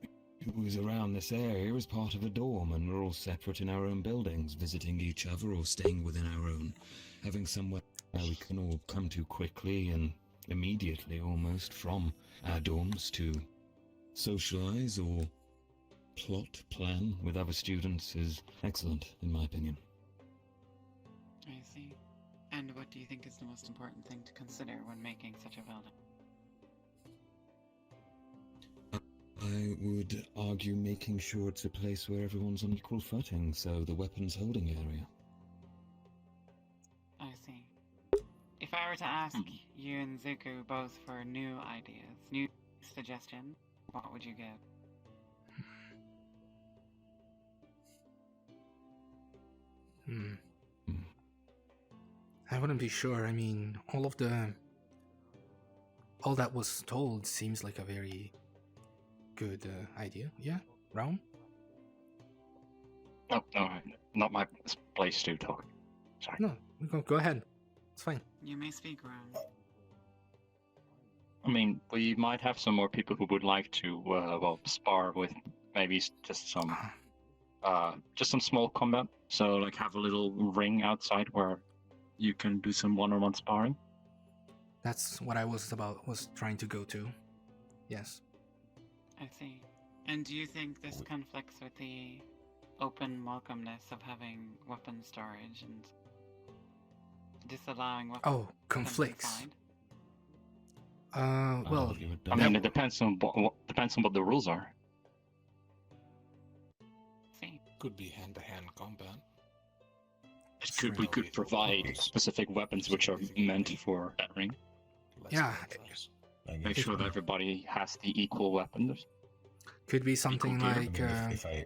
who is around this area is part of a dorm, and we're all separate in our own buildings, visiting each other or staying within our own, having somewhere we can all come to quickly and immediately almost from our dorms to socialize or plot, plan with other students is excellent, in my opinion. I see. And what do you think is the most important thing to consider when making such a building? I would argue making sure it's a place where everyone's on equal footing, so the weapons holding area. I see. If I were to ask you and Zuko both for new ideas, new suggestions, what would you give? I wouldn't be sure. I mean, all that was told seems like a very good idea. Yeah, Raum? No, not my place to talk. Sorry. No, go ahead. It's fine. You may speak, Ron. I mean, we might have some more people who would like to, spar with maybe just some small combat. So, like, have a little ring outside where you can do some one-on-one sparring. That's what I was trying to go to. Yes. I see. And do you think this conflicts with the open welcomeness of having weapon storage and disallowing weapons? Oh, conflicts. Well, I mean, it depends on what the rules are. Could be hand-to-hand combat. We could provide specific weapons which are meant for that ring. Yeah. Make sure that everybody has the equal weapons. Could be something like. I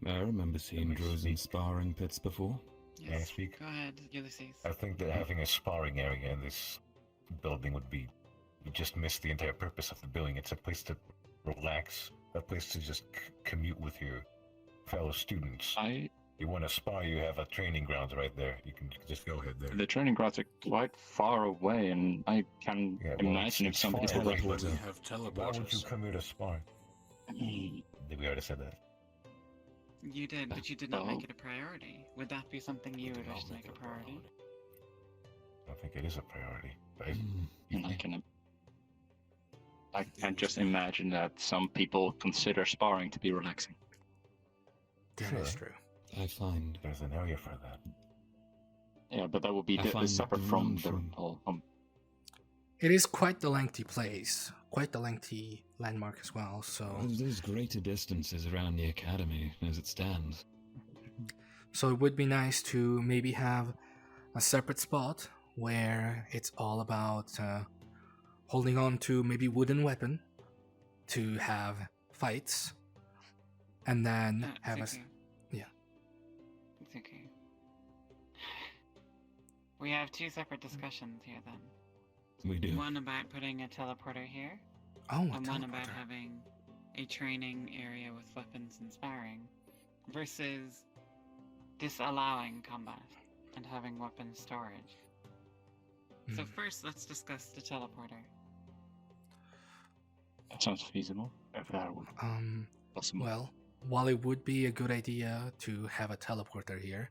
remember seeing Drozen sparring pits before. May I speak? Go ahead, Ulysses. I think that having a sparring area in this building would be. You just miss the entire purpose of the building. It's a place to relax, a place to just commute with your fellow students. You want to spar, you have a training grounds right there. You can just go ahead there. The training grounds are quite far away, and I can imagine if somebody far away, would but, have why would you teleporters. come here to spar? Did we already said that? You did, but you did not make it a priority. Would that be something you would wish to make a priority? I don't think it is a priority. But I can just imagine that some people consider sparring to be relaxing. That is true. I find there's an area for that. Yeah, but that would be separate from the whole. It is quite the lengthy place, quite the lengthy landmark as well. So there's greater distances around the academy as it stands. So it would be nice to maybe have a separate spot where it's all about holding on to maybe wooden weapon to have fights, and then have a. It's okay. We have two separate discussions here then. We do. One about putting a teleporter here. Oh, and one about having a training area with weapons and sparring. Versus disallowing combat and having weapons storage. So first, let's discuss the teleporter. That sounds feasible. If that would possible. Well, while it would be a good idea to have a teleporter here,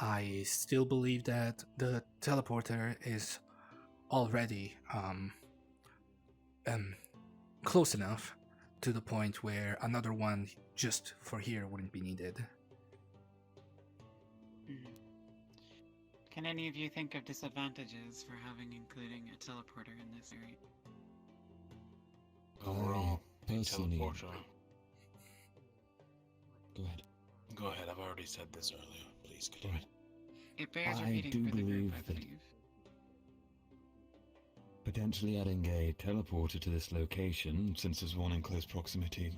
I still believe that the teleporter is already close enough to the point where another one just for here wouldn't be needed. Can any of you think of disadvantages for including a teleporter in this area? Overall, personally, teleporter. Go ahead. Go ahead. I've already said this earlier. Please continue. It bears I repeating do for the group, believe I that believe. potentially adding a teleporter to this location, since there's one in close proximity,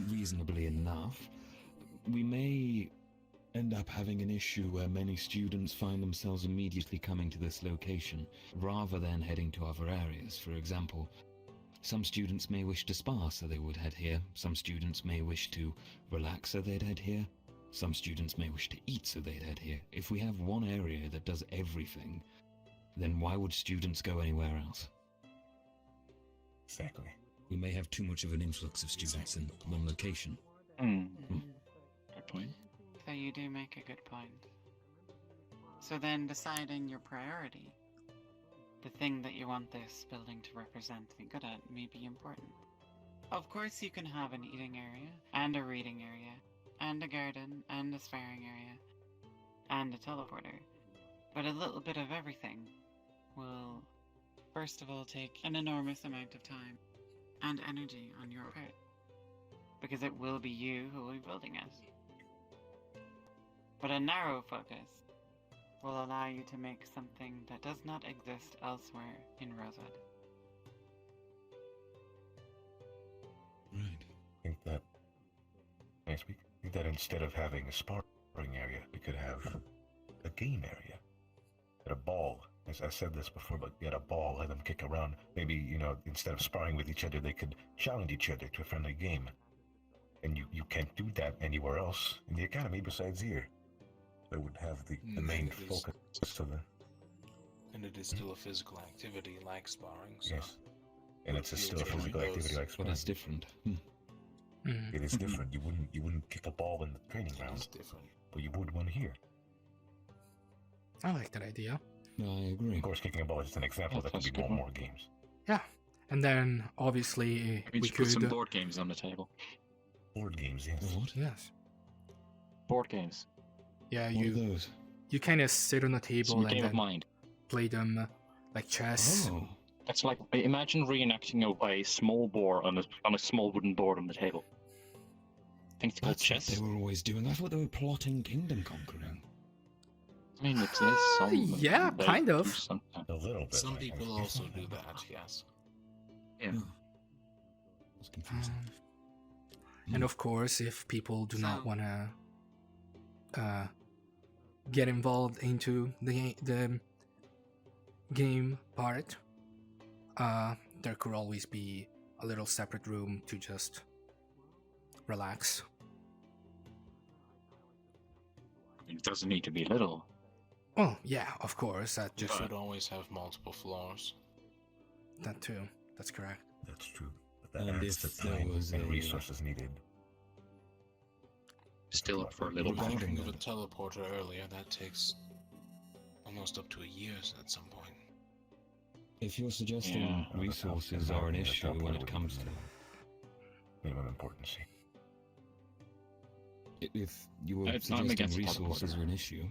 reasonably enough, we may end up having an issue where many students find themselves immediately coming to this location rather than heading to other areas. For example, some students may wish to spar, so they would head here. Some students may wish to relax, so they'd head here. Some students may wish to eat, so they'd head here. If we have one area that does everything, then why would students go anywhere else? Exactly. We may have too much of an influx of students in one location. Good point. So you do make a good point. So then deciding your priority, the thing that you want this building to represent, to be good at, may be important. Of course you can have an eating area, and a reading area, and a garden, and a sparring area, and a teleporter. But a little bit of everything will, first of all, take an enormous amount of time and energy on your part. Because it will be you who will be building it. But a narrow focus will allow you to make something that does not exist elsewhere in Rosewood. Right. I think that. May I speak? I think that instead of having a sparring area, we could have a game area. Get a ball. As I said this before, but get a ball, let them kick around. Maybe, instead of sparring with each other, they could challenge each other to a friendly game. And you can't do that anywhere else in the academy besides here. They would have the main focus to the... And it is still a physical activity like sparring. So Yes. And it's still a physical activity like sparring. But it's different. It is different. You wouldn't kick a ball in the training ground. It's different. But you would one here. I like that idea. I agree. Of course, kicking a ball is just an example. There could be more games. Yeah, and then obviously We we should put some could. board games on the table. Board games, yes. What? Yes. Board games. Yeah, What are those? you kind of sit on a table Some and game of then mind. play them like chess. Oh. It's like, imagine reenacting a small board on a small wooden board on the table. I think it's called That's what chess. they were always doing. I thought they were plotting kingdom conquering. I mean, it's this. Yeah, kind of. A little bit. Some people also do that, yes. Yeah. That's confusing. And of course, if people do not want to get involved into the game part, there could always be a little separate room to just relax. It doesn't need to be little. Oh, yeah, of course. That You just should always have multiple floors. that too. That's correct. That's true. But that And adds if the there time was and a- resources needed. Still up for a little If you bit. think of a teleporter earlier, that takes almost up to a year at some point. If you're suggesting Yeah. resources are an issue when it comes to... minimum importance. If you were I'm suggesting against resources teleporter. are an issue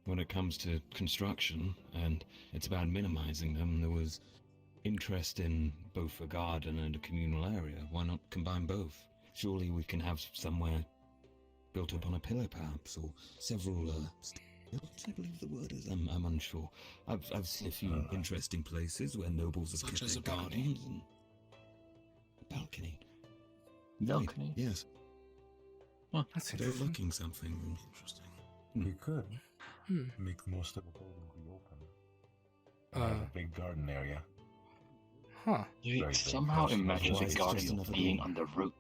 when it comes to construction, and it's about minimizing them, there was interest in both a garden and a communal area. Why not combine both? Surely we can have somewhere built up on a pillar, perhaps, or several stilts, I believe the word is. I'm unsure. I've seen a few interesting places where nobles have Such kept as their a balcony? gardens and a balcony. Balcony? Yes. That's They're interesting. looking something interesting. We could Hmm. make the most of the building be open. Uh, Have a big garden area. Huh. Very I big. somehow Otherwise imagine the it's just garden another being room. on the roof.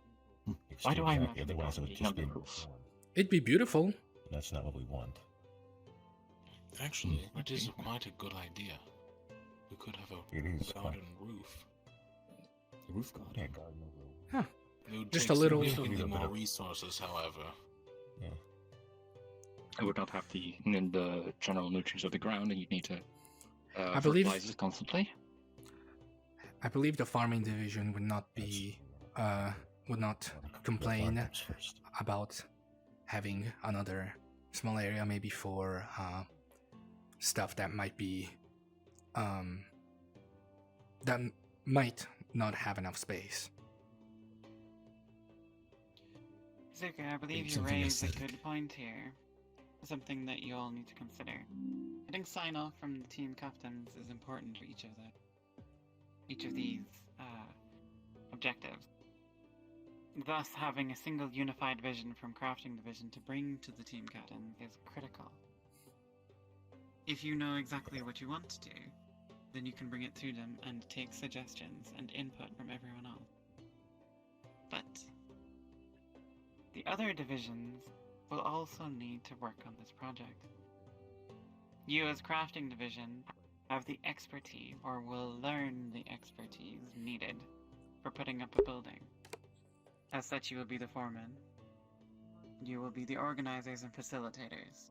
Why do I Exactly. imagine the Otherwise it garden would being just on the be roof? It'd be beautiful. That's not what we want. Actually, it is quite a good idea. We could have a It is garden roof. A roof garden? Yeah, garden roof. Huh. It would Just take a little- significantly Little bit more of- resources, however. Yeah. It would not have the general nutrients of the ground, and you'd need to I believe- fertilize it constantly. I believe the farming division would not be would not complain about having another small area, maybe for stuff that might be that might not have enough space. Zuka, I believe you something raised a aesthetic. good point here. Something that you all need to consider. Getting sign-off from the team captains is important for each of these objectives. Thus, having a single unified vision from crafting division to bring to the team captains is critical. If you know exactly what you want to do, then you can bring it to them and take suggestions and input from everyone else. But the other divisions will also need to work on this project. You as crafting division have the expertise, or will learn the expertise needed for putting up a building. As such, you will be the foreman. You will be the organizers and facilitators.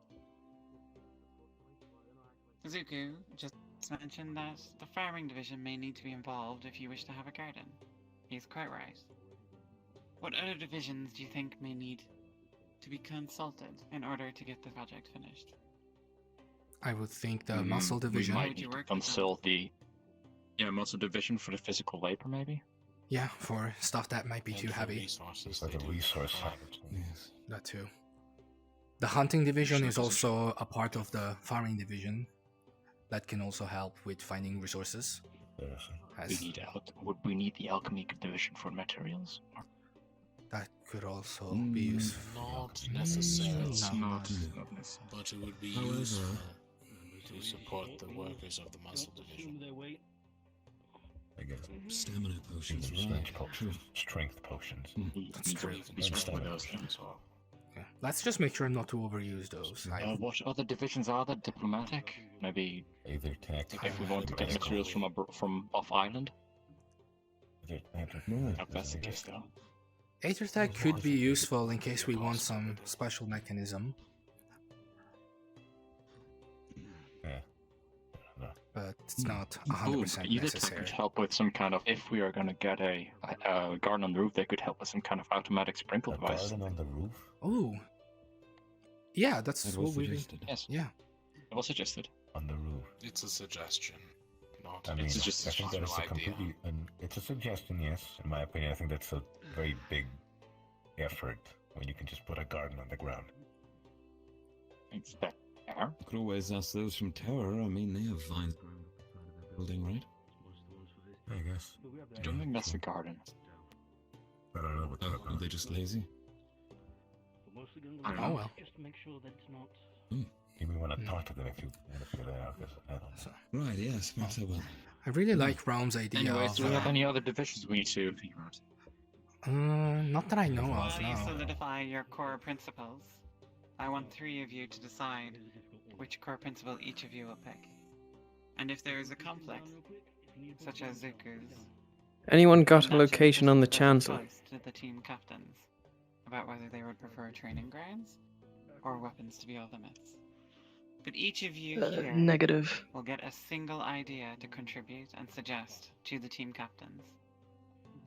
Zuku just mentioned that the farming division may need to be involved if you wish to have a garden. He's quite right. What other divisions do you think may need to be consulted in order to get the project finished? I would think the muscle division. We might need to consult the muscle division for the physical labor, maybe. Yeah, for stuff that might be And too for heavy. Resources. It's like they a do resource provide. Yes. That too. The hunting division Sure, is doesn't also a part of the farming division. That can also help with finding resources. Yes. Would we need the alchemy division for materials? That could also be useful. Not necessarily. No. Not necessary. But it would be However, useful to to support the workers of the muscle division. I guess. Stamina potions, Strength right? potions. Strength potions. That's true. Stamina Those potions. things are. Okay. Let's just make sure not to overuse those. What other divisions are there? Diplomatic? Maybe either tactical. if we want to get materials from off island. That's the case though. Aether Tech could be useful in case we want some special mechanism. Yeah. But it's not 100% Either necessary. could help with some kind of, if we are going to get a garden on the roof, they could help with some kind of automatic sprinkle device. Garden on the roof? Oh. Yeah, that's That what was we suggested. Yes. Yeah. It was suggested. On the roof. It's a suggestion. Not. I mean, It's just I think that a is a general idea. completely, it's a suggestion, yes. In my opinion, I think that's a very big effort when you can just put a garden on the ground. It's that. You could always ask those from Tower. I mean, they have vines growing up the front of their building, right? I guess. I don't think that's a garden. I don't know what Oh, are they just lazy? I don't Oh know. well. Just to make sure that it's not. You may want to talk to them if you want to figure that out, because I don't know. Right, yes, perhaps I will. I really like Realm's idea Anyways, of... do we have any other divisions we need to figure out? Not that I know While of, you no. solidify your core principles, I want 3 of you to decide which core principle each of you will pick. And if there is a conflict, such as Zuku's, Anyone got that a should location on the present chancel? choice to the team captains about whether they would prefer training grounds or weapons to be all limits. But each of you here Negative. will get a single idea to contribute and suggest to the team captains.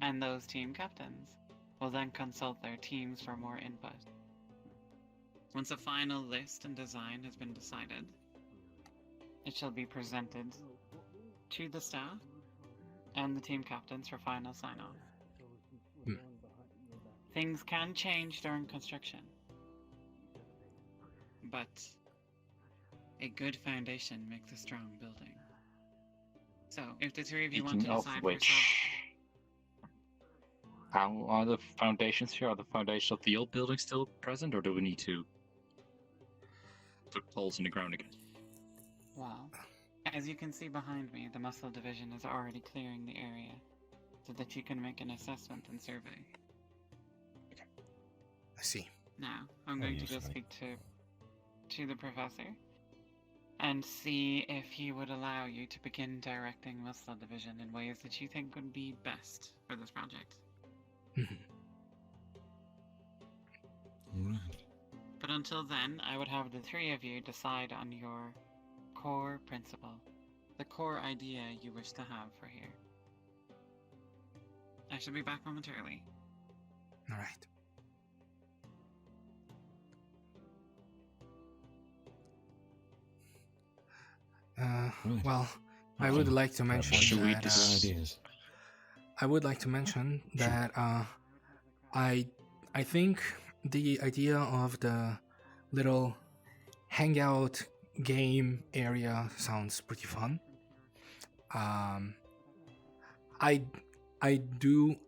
And those team captains will then consult their teams for more input. Once a final list and design has been decided, it shall be presented to the staff and the team captains for final sign-off. Things can change during construction, but a good foundation makes a strong building. So, if the 3 of you want Speaking to of decide for which, yourself, how are the foundations here? Are the foundations of the old building still present, or do we need to put poles in the ground again? well, as you can see behind me, the muscle division is already clearing the area so that you can make an assessment and survey. I see. Now, I'm going to go speak to the professor and see if he would allow you to begin directing muscle division in ways that you think would be best for this project. Alright. But until then, I would have the 3 of you decide on your core principle, the core idea you wish to have for here. I shall be back momentarily. Alright. Well, I would like to mention that, I would like to mention that I think the idea of the little hangout game area sounds pretty fun. I do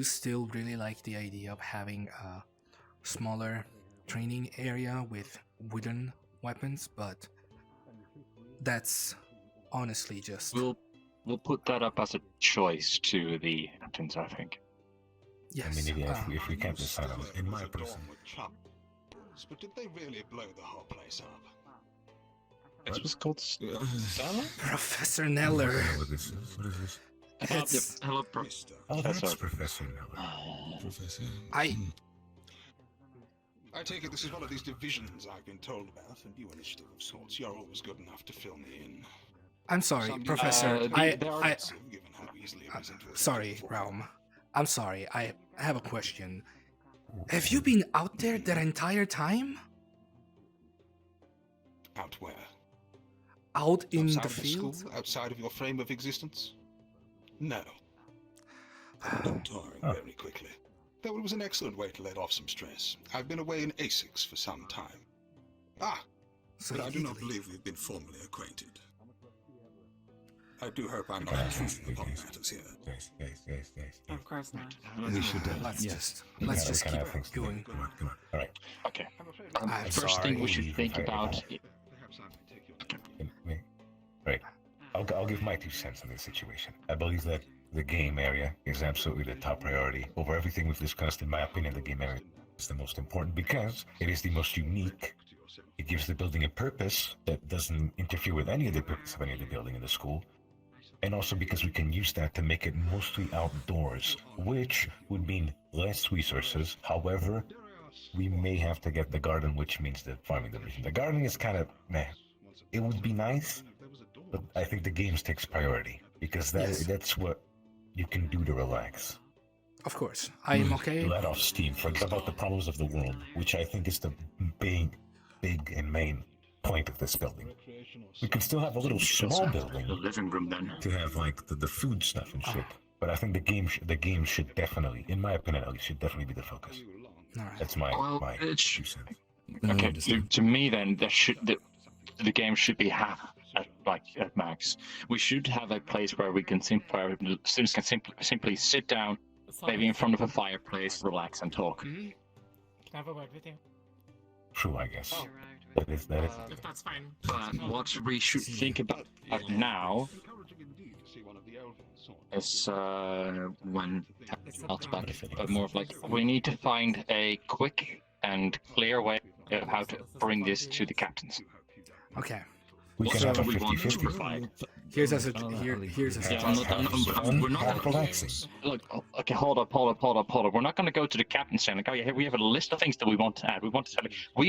still really like the idea of having a smaller training area with wooden weapons, but that's honestly just... We'll put that up as a choice to the captains, I think. Yes. I mean, if we can't decide on it, in my person. But did they really blow the whole place up? It was called Stella? Professor Neller. What is this? It's... Hello, Oh, that's Professor Neller. Professor. I take it this is one of these divisions I've been told about, a new initiative of sorts. You're always good enough to fill me in. I'm sorry, Some Professor. impressive, given how easily it was interested Sorry, before. Realm. I'm sorry. I have a question. Have you been out there that entire time? Out where? Out in Outside the of field? school? Outside of your frame of existence? No. I'm tiring very quickly. Though it was an excellent way to let off some stress. I've been away in ASICS for some time. So but I do not Italy. believe we've been formally acquainted. I do hope I'm not intruding upon matters here. Yes. Of course not. We should. Let's just keep going. Come on. All right. Okay. I'm First thing we sorry. should think about. I'll give my 2 cents in this situation. I believe that the game area is absolutely the top priority over everything we've discussed. In my opinion, the game area is the most important because it is the most unique. It gives the building a purpose that doesn't interfere with any of the purpose of any of the building in the school. And also because we can use that to make it mostly outdoors, which would mean less resources. However, we may have to get the garden, which means the farming division. The gardening is kind of meh. It would be nice, but I think the games takes priority because that's what you can do to relax. Of course, I am okay. Let off steam. Forget about the problems of the world, which I think is the big and main point of this building. We can still have a little small building, the living room, then to have like the food stuff and shit. But I think the game should definitely, in my opinion, at least, should definitely be the focus. All right. That's my 2 cents. Okay, to me then, the game should be half at max. We should have a place where we can students can simply sit down, maybe in front of a fireplace, relax and talk. Can I have a word with you? True, I guess. That is. If that's fine. But what we should think about now is when not back, but more of like we need to find a quick and clear way of how to bring this to the captains. Okay. We can have a 50-50. Provide. Here's a suggestion. We're not relaxing. Look, okay, hold up. We're not going to go to the captain's saying, like, oh yeah, here we have a list of things that we want to add. We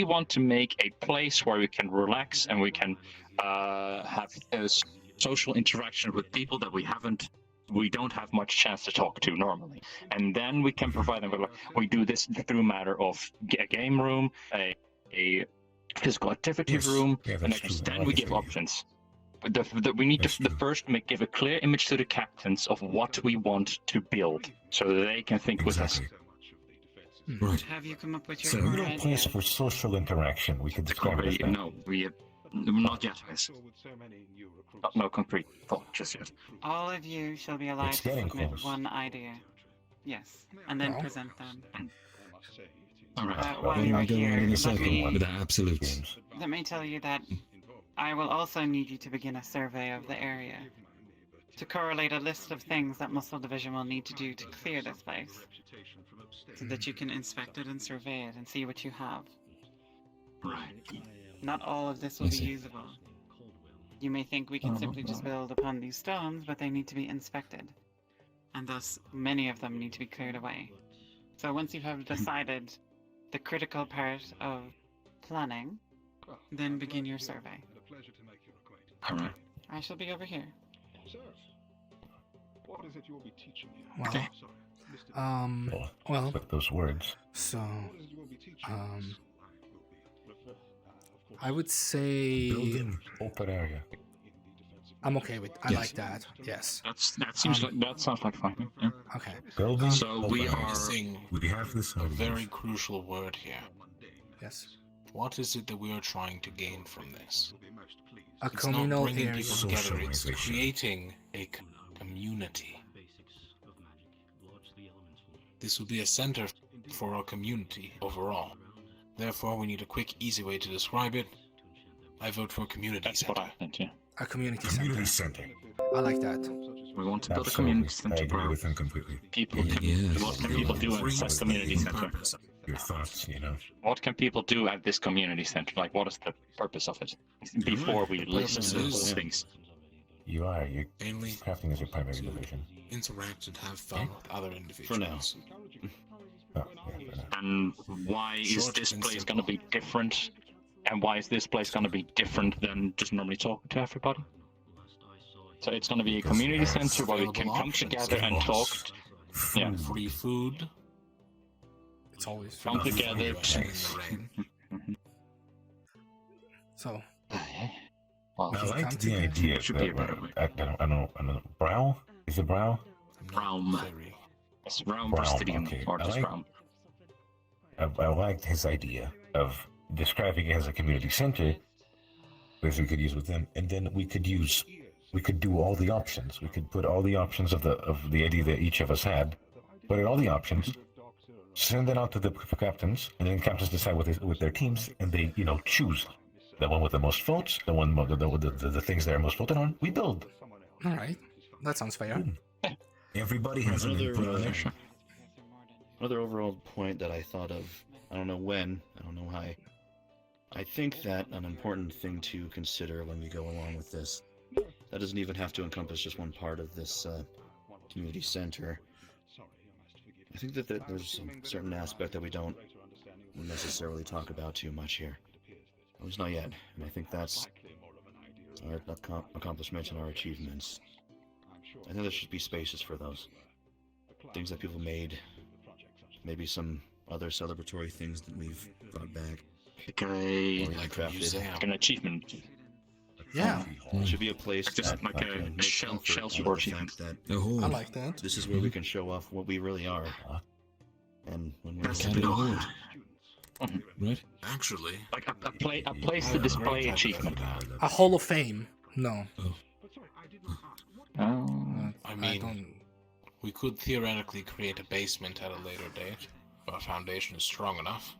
want to make a place where we can relax and we can have social interaction with people that we don't have much chance to talk to normally. And then we can provide them with, like, we do this through a matter of a game room, a physical activity room, and then we give options. But we need to first give a clear image to the captains of what we want to build, so that they can think with us. Right. Have you come up with your So, a place for social interaction. We could describe it as that. No, not yet. No concrete thought just yet. All of you shall be allowed to submit one idea. Yes, and then present them. All right. While you're here, Absolutely. let me tell you that I will also need you to begin a survey of the area to correlate a list of things that Muscle Division will need to do to clear this place, so that you can inspect it and survey it and see what you have. Right. Not all of this will be usable. You may think we can simply just build upon these stones, but they need to be inspected, and thus many of them need to be cleared away. So once you have decided the critical part of planning, then begin your survey. All right. I shall be over here. Sir, what is it you will be teaching me? Well, with those words. So, I would say Building open area. I'm okay with. I like that. Yes. That sounds like fun. Yeah. Okay. Building. So we are. We have this. A very crucial word here. Yes. What is it that we are trying to gain from this? A It's communal not bringing area. people together, it's creating a community. This will be a center for our community overall. Therefore, we need a quick, easy way to describe it. I vote for community center. What I think, yeah. A community center. I like that. We want to build a community center. I agree with him completely. What can people do at this community center? Your thoughts, What can people do at this community center? Like, what is the purpose of it? Before we listen to those things. You're mainly crafting as your primary division. Interact and have fun with other individuals. For now. And why is this place going to be different? And why is this place going to be different than just normally talking to everybody? So it's going to be a community center where we can come together and talk. Yeah. Free food. It's always come together. So. I like the idea that I don't know. Brow? Is it Brow? Brown. It's Brown Prestidium, okay. or just Brown. I liked his idea of describing it as a community center, which we could use with them, and then we could do all the options. We could put all the options of the idea that each of us had, put in all the options, send it out to the captains, and then captains decide with their teams, and they choose. The one with the most votes, the one the things that are most voted on, we build. All right, that sounds fair. Everybody has an input on it. Another overall point that I thought of, I don't know when, I don't know how. I think that an important thing to consider when we go along with this, that doesn't even have to encompass just one part of this community center. I think that there's a certain aspect that we don't necessarily talk about too much here. At least not yet, and I think that's our accomplishments and our achievements. I think there should be spaces for those. Things that people made, maybe some other celebratory things that we've brought back. Like an achievement. Yeah. It should be a place Just that like a makes shell comfort out of store the achievement. fact that I like that. this is where we can show off what we really are. And when we're That's a bit odd. Right? Actually, Like a place to display achievement. A Hall of Fame? No. I mean, we could theoretically create a basement at a later date, if our foundation is strong enough.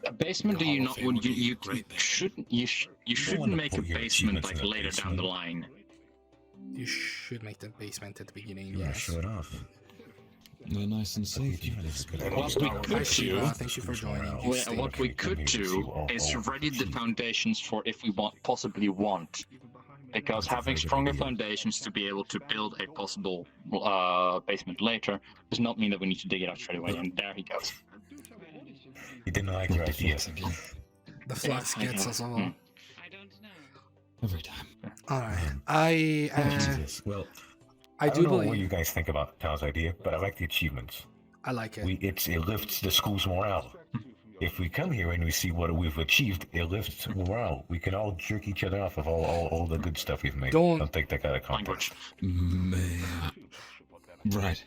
A basement? Do you not? Would you shouldn't make a basement like later down the line. You should make the basement at the beginning. You want to Yes. show it off. They're nice and safe. What we could do, thank you for joining. what we could do is ready the foundations for if we possibly want. Because having stronger foundations to be able to build a possible basement later does not mean that we need to dig it out straight away. And there he goes. He didn't like your ideas. The flux gets us all. Every time. Alright. Well, I do don't know believe. what you guys think about Tal's idea, but I like the achievements. I like it. It lifts the school's morale. If we come here and we see what we've achieved, it lifts morale. We can all jerk each other off of all the good stuff we've made. Don't take that kind of context. Right.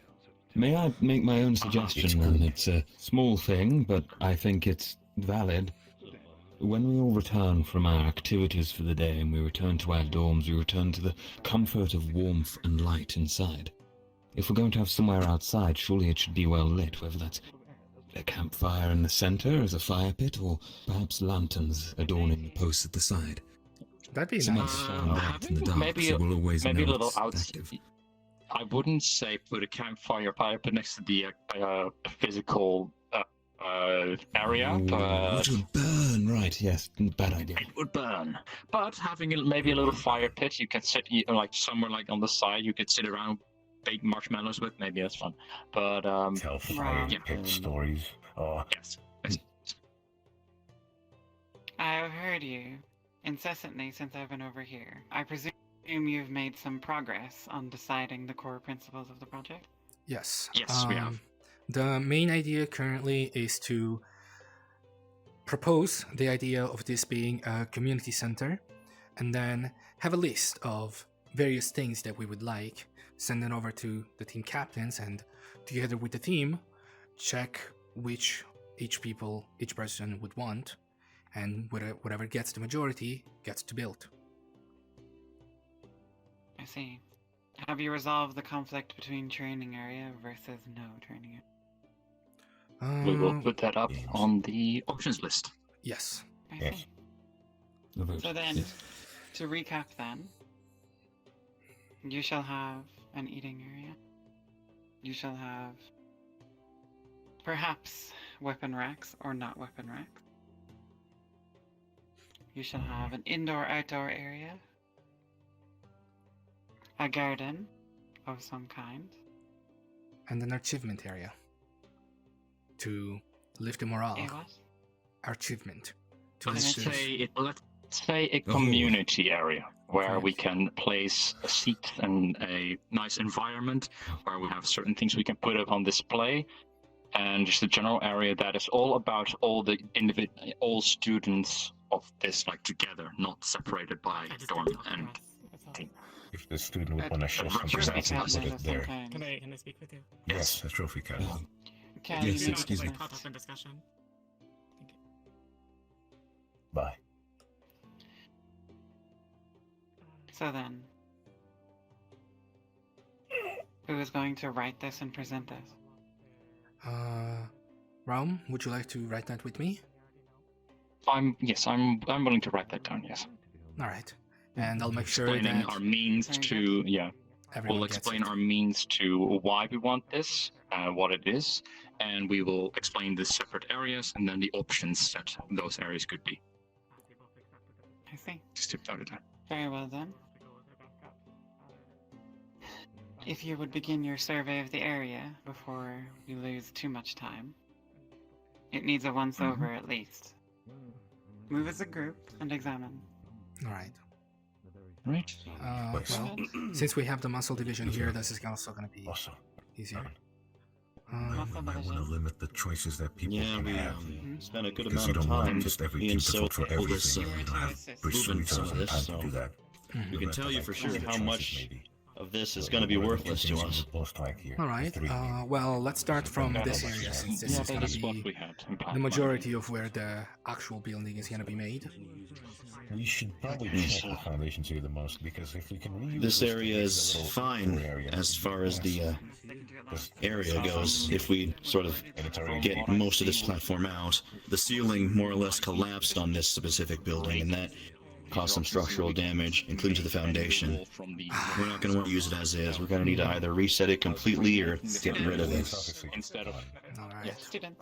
May I make my own suggestion? And it's a small thing, but I think it's valid. When we all return from our activities for the day and we return to our dorms, we return to the comfort of warmth and light inside. If we're going to have somewhere outside, surely it should be well lit, whether that's a campfire in the center as a fire pit, or perhaps lanterns adorning the posts at the side. That'd be Some nice. shine bright in the dark, Maybe so we'll always maybe a know little it's outside. active. I wouldn't say put a campfire pipe next to the physical area, but It would burn, right? Yes, bad idea. it would burn. But having maybe a little fire pit, you can sit like somewhere like on the side. You could sit around, bake marshmallows with. Maybe that's fun. But Tell fire pit stories. Oh. Yes. I've heard you incessantly since I've been over here. I presume you've made some progress on deciding the core principles of the project? Yes. Yes, we have. The main idea currently is to propose the idea of this being a community center, and then have a list of various things that we would like, send it over to the team captains, and together with the team, check which each person would want, and whatever gets the majority gets to build. I see. Have you resolved the conflict between training area versus no training area? We will put that up on the options list. Yes. I see. So then, to recap then, you shall have an eating area. You shall have perhaps weapon racks or not weapon racks. You shall have an indoor-outdoor area. A garden of some kind. And an achievement area to lift the morale. A what? Achievement. To Let's lift say a community area where we can place a seat and a nice environment where we have certain things we can put up on display, and just a general area that is all about all students of this like together, not separated by dorm and team. If the student would want to show something else and put it there. Can I speak with you? Yes, a trophy card. Yes, excuse me. Caught up in discussion. Bye. So then, who is going to write this and present this? Raum, would you like to write that with me? I'm willing to write that down. Yes. All right, and I'll make sure Explaining that our means to everyone we'll gets explain it. our means to why we want this, what it is, and we will explain the separate areas and then the options that those areas could be. I see. Just to note it down. Very well then. If you would begin your survey of the area before we lose too much time. It needs a once-over at least. Move as a group and examine. All right. Right. Well, since we have the muscle division here, this is also going to be easier. I might want to limit the choices that people can have. Spent a good Because amount you of don't want time just every being team to so vote for all this, everything. You don't have moving pursuit some or of this, time so to do that. we can tell you for sure how much Maybe. of this is going to be worthless to us. All right. Well, let's start from this area since this is going to be the majority of where the actual building is going to be made. We should probably check the foundations here the most because if we can reuse This area is fine as far as the area goes. If we sort of get most of this platform out, the ceiling more or less collapsed on this specific building, and that caused some structural damage, including to the foundation. We're not going to want to use it as is. We're going to need to either reset it completely or get rid of it. Instead of Students,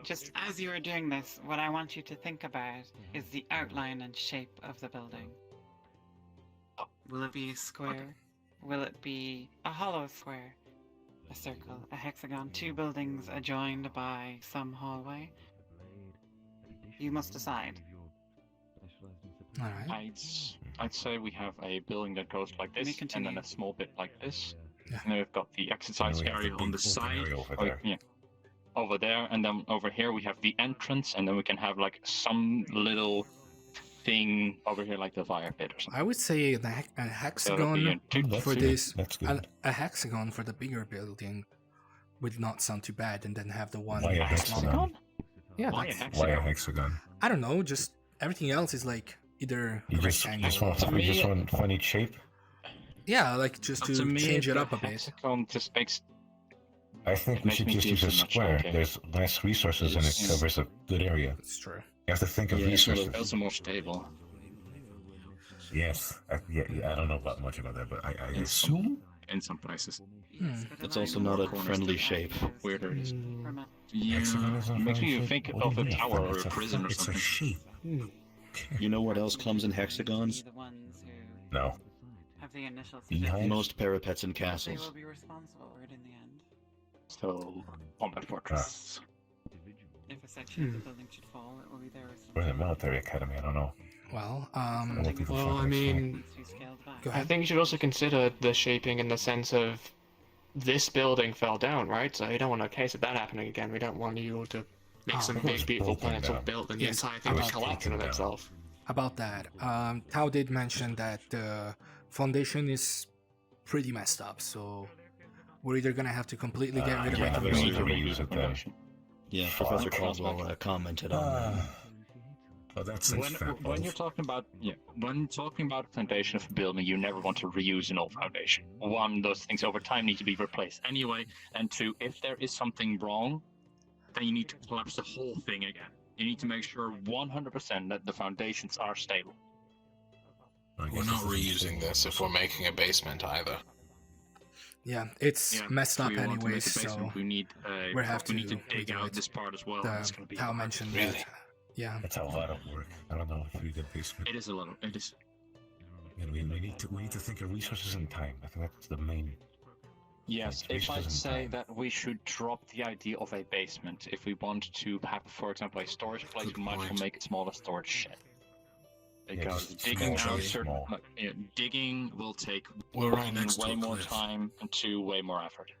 just as you are doing this, what I want you to think about is the outline and shape of the building. Will it be a square? Will it be a hollow square? A circle? A hexagon? Two buildings adjoined by some hallway? You must decide. All right. I'd say we have a building that goes like this, and then a small bit like this. And then we've got the exercise area on the side. Over there, and then over here we have the entrance, and then we can have like some little thing over here, like the fire pit or something. I would say a hexagon for this. A hexagon for the bigger building would not sound too bad, and then have the one. Why a hexagon? Yeah, Why a hexagon? I don't know. Just everything else is like either You just want funny shape. Yeah, like just to change it up a bit. Hexagon just makes. I think we should just use a square. There's less resources and it covers a good area. That's true. You have to think of resources. It's also more stable. Yes, I don't know about much about that, but I assume in some places. It's also not a friendly shape. Weirder it is. Yeah, it makes me think of a tower or a prison or something. It's a shape. You know what else comes in hexagons? No. Have the initial Most parapets and castles. They will be responsible for it in the end. So, combat fortress. If a section of the building should fall, it will be their Or the military academy, I don't know. Well, I mean, Go I ahead. think you should also consider the shaping in the sense of this building fell down, right? So you don't want a case of that happening again. We don't want you to make some big, beautiful planets all built and the Yes, entire thing would collapse in of itself. About that, Tao did mention that the foundation is pretty messed up, so we're either gonna have to completely get rid of it or reuse it then. Yeah, Professor Caldwell commented on that. Oh, that's when you're talking about foundation of a building, you never want to reuse an old foundation. One, those things over time need to be replaced anyway, and two, if there is something wrong, then you need to collapse the whole thing again. You need to make sure 100% that the foundations are stable. We're not reusing this if we're making a basement either. Yeah, it's messed up we want to make anyways, a basement, so we need to dig redo out it. this part as well. It's gonna be Tao mentioned Really? that. Yeah. It's a lot of work. I don't know if we did basement. It is a lot of it is. And we need to think of resources and time. I think that's the main. Yes, if I say that we should drop the idea of a basement, if we want to have, for example, a storage place, we might as well make it smaller storage shed. Because digging out certain, digging will take We're right next to way a more cliff. time and way more effort.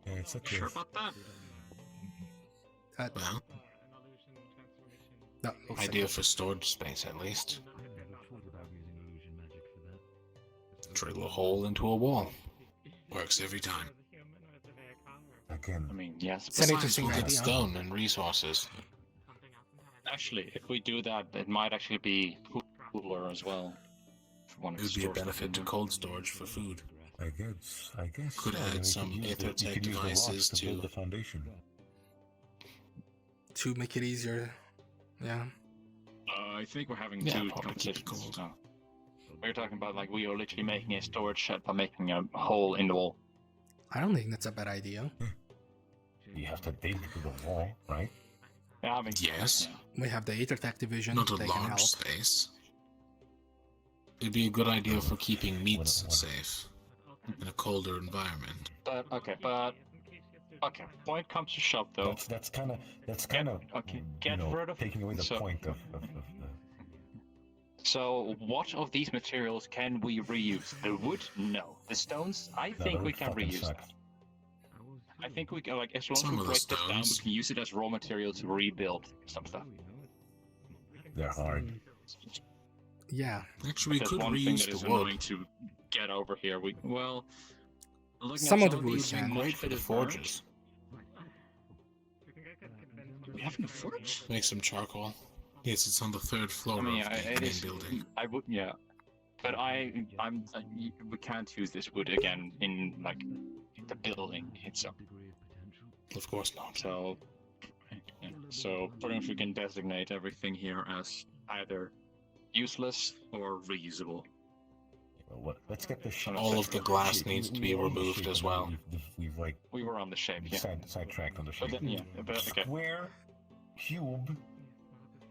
Yeah, it's okay. Sure about that? Well, No, looks idea like for storage space at least. Drill a hole into a wall. Works every time. Again, I mean, yes. It's an Besides, interesting we'll get idea. stone and resources. Actually, if we do that, it might actually be cooler as well. If we wanted It would to be a store stuff benefit in to there. cold storage for food. I guess. Could so. add We some use ether we tech could use the rocks devices to build to the foundation. to make it easier. Yeah. I think we're having Yeah, two probably keep it competitions. cold. We're talking about like we are literally making a storage shed by making a hole in the wall. I don't think that's a bad idea. You have to dig to the wall, right? Yeah, I mean, Yes. We have the Aether-Tech division. Not a they can large help. space. It'd be a good idea for keeping meats safe in a colder environment. But okay, point comes to shove though. That's kind of okay. Get you know, rid of taking away the point of the. So, what of these materials can we reuse? The wood, no. The stones, I No, think that we would can fucking reuse suck. them. I think we can, like, as long Some as of we the break this down, we stones. can use it as raw material to rebuild some stuff. They're hard. Yeah. Actually, we That's could one thing reuse that is the wood. annoying to get over here. Looking Some at of the wood these, can. much Great of for it the is forges. burnt. We have no forge? Make some charcoal. Yes, it's on the third floor I mean, of the it main is. building. I would, yeah. But we can't use this wood again in like the building itself. Of course not. So pretty much we can designate everything here as either useless or reusable. Well, let's get this shape. All of the glass shape. needs to We be own the removed shape, as and well. We've like We were on the shape, yeah. sidetracked on the shape. But then, yeah, but okay. Square, cube,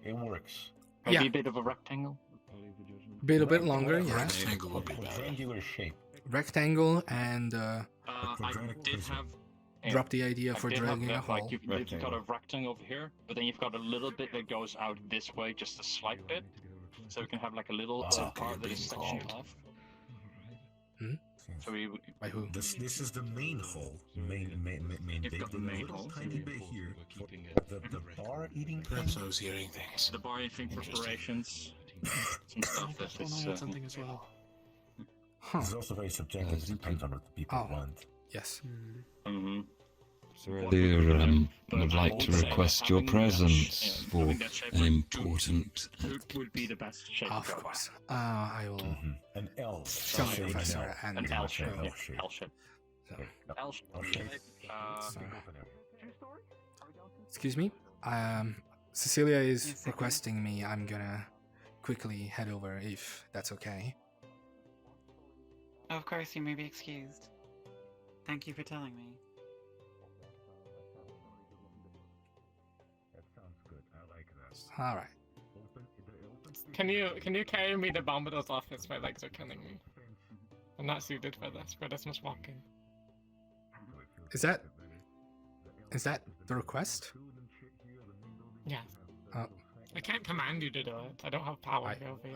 it works. Maybe Yeah. a bit of a rectangle. A bit longer, yeah. Rectangle would be better. Quadrangular shape. Rectangle and I did have. drop the idea I for did have dragging a that, hole. like you've got a rectangle over here, but then you've got a little bit that goes out this way, just a slight bit. So we can have like a little Oh, part that is sectioned off. Hmm? So we By who? This is the main hole. Main You've big. got the There's a main little hole. tiny bit here. The bar eating Perhaps thing. I was hearing things. the bar anything preparations, some stuff that Oh, is. I had something as well. Huh. It's also very subjective. It depends on what the people Oh. want. Yes. Mm-hmm. Dear, would like to also request your having that presence shape- for having that shape an like important would be the best shape. to Of go. course. I will. An L. Tell me, shape, Professor, and An L L shape. shape. Yeah, L shape. L shape. So, L shape. excuse me. Cecilia is requesting me. I'm gonna quickly head over if that's okay. Of course, you may be excused. Thank you for telling me. That sounds good. I like that. All right. Can you carry me to Bombadil's office? My legs are killing me. I'm not suited for this much walking. Is that the request? Yes. Oh. I can't command you to do it. I don't have power over you.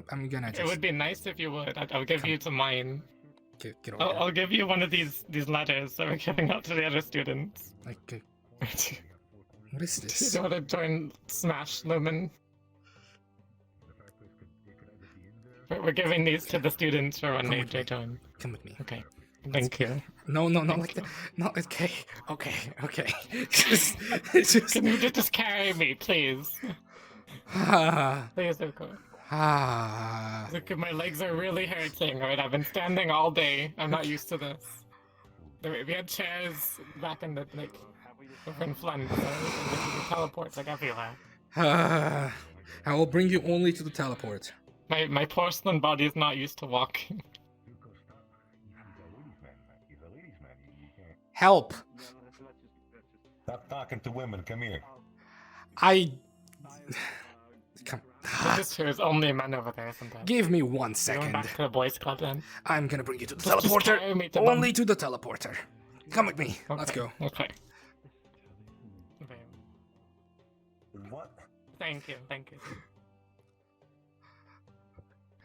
I'm gonna just. It would be nice if you would. I'll give you some mine. Get over I'll give you one of these letters that we're giving out to the other students. Like, what is Do this? you want to join Smash Lumen? We're giving these to the students for when they join. Come with me. Okay. Thank you. No, not like that. No, okay. just. Can you just carry me, please? Ah. Please, Zuko. Ah. Look, my legs are really hurting, right? I've been standing all day. I'm not used to this. We had chairs back in the, like, over in Flint, so the teleports, like, everywhere. I will bring you only to the teleport. My porcelain body is not used to walking. Help! Stop talking to women. Come here. Come. This is only men over there, isn't it? Give me 1 Going second. back to the boys' club then. I'm gonna bring you to the Just teleporter. carry me to Only to the teleporter. Come with me. Let's go. Okay. What? Thank you.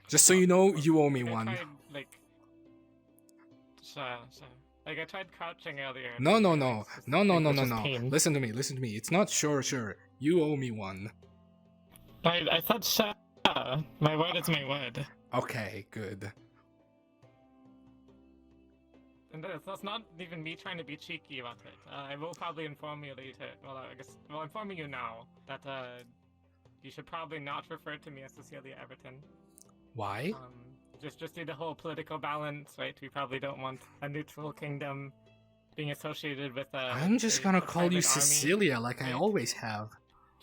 Just so you know, you owe me one. I tried, like, like I tried crouching earlier. No. Which is pain. Listen to me. It's not sure. You owe me one. I said sure. My word is my word. Okay, good. And that's not even me trying to be cheeky about it. I will probably inform you later. Well, I guess I'm informing you now that you should probably not refer to me as Cecilia Everton. Why? Just due to the whole political balance, right? We probably don't want a neutral kingdom being associated with I'm just gonna call you Cecilia like I always have.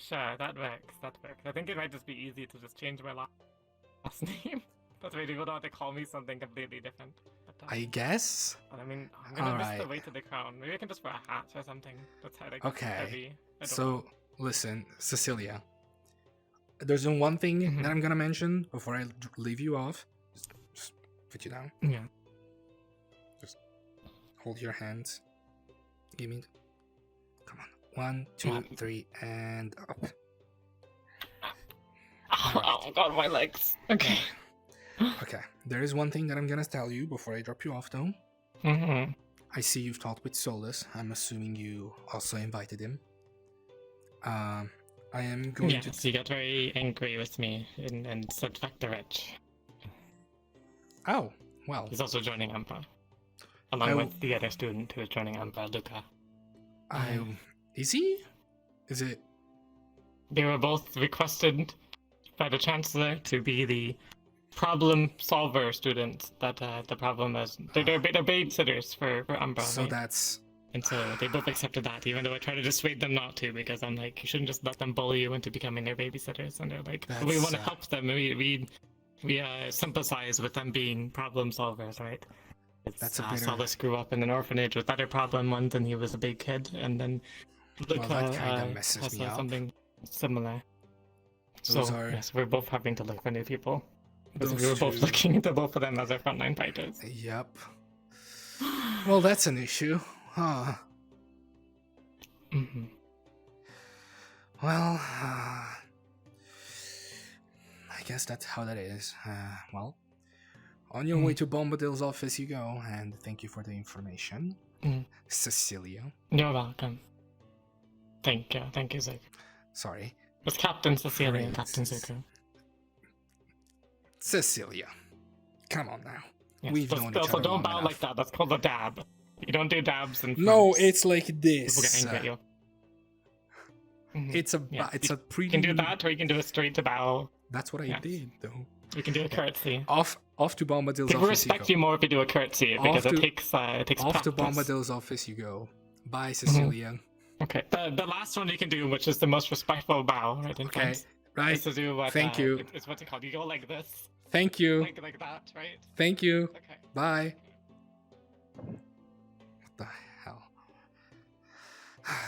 Sure, that works. That works. I think it might just be easy to just change my last name. That way people don't have to call me something completely different. But, I guess. But I mean, I'm gonna miss the Alright. weight of the crown. Maybe I can just wear a hat or something. That's how like Okay. heavy. I don't know. So listen, Cecilia. There's one thing that I'm gonna mention before I leave you off. Just put you down. Yeah. Just hold your hands. Give me. Come on. 1, 2, 3, and up. Oh god, my legs. Okay. Okay. There is one thing that I'm gonna tell you before I drop you off, though. Mm-hmm. I see you've talked with Solus. I'm assuming you also invited him. I am going Yes, to. he got very angry with me and said fuck the rich. Oh, well. He's also joining Umbra. Along with the other student who is joining Umbra, Luca. Is he? Is it? They were both requested by the Chancellor to be the problem solver students. That the problem is they're babysitters for Umbra. So right? that's. And so they both accepted that, even though I try to dissuade them not to, because I'm like, you shouldn't just let them bully you into becoming their babysitters. And they're like, we want to help them. We sympathize with them being problem solvers, right? That's a bitter... Solus grew up in an orphanage with other problem ones, and he was a big kid, and then Luca that kind of messes has me up. something similar. Those so are... yes, we're both having to look for new people. Because Those we were both two- looking into both of them as our frontline fighters. Yep. Well, that's an issue. Huh. Mm-hmm. Well, I guess that's how that is. Well, on your way to Bombadil's office you go, and thank you for the information, Cecilia. You're welcome. Thank you, Zuko. Sorry. It's Captain Cecilia and Captain Zuko. Cecilia. Come on now. Yes, We've known each other don't long bow enough. like that. That's called a dab. You don't do dabs in No, France. it's like People this. get angry at you. It's a pretty. You can do that, or you can do a straight to bow. That's what I did, though. You can do a curtsy. Off to Bombadil's People office respect you you more if you do a curtsy, because it takes off practice. to Bombadil's office you go. Bye, Cecilia. Okay. The last one you can do, which is the most respectful bow, right? In France, right. is to do what, Thank you. It's what's it called? You go like this. Thank you. Like that, right? Thank you. Okay. Bye. What the hell?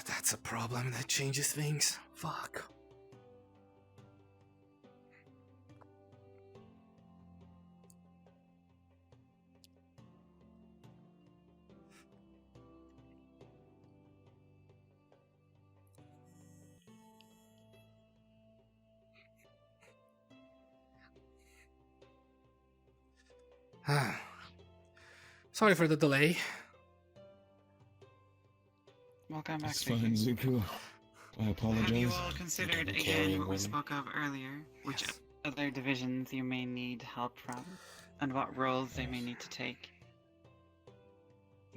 That's a problem that changes things. Fuck. Sorry for the delay. Welcome back, It's fine, Zuko. I Have you apologize. all considered Carrying again what we women. spoke of earlier? Which other divisions you may need help from, and what roles they may need to take?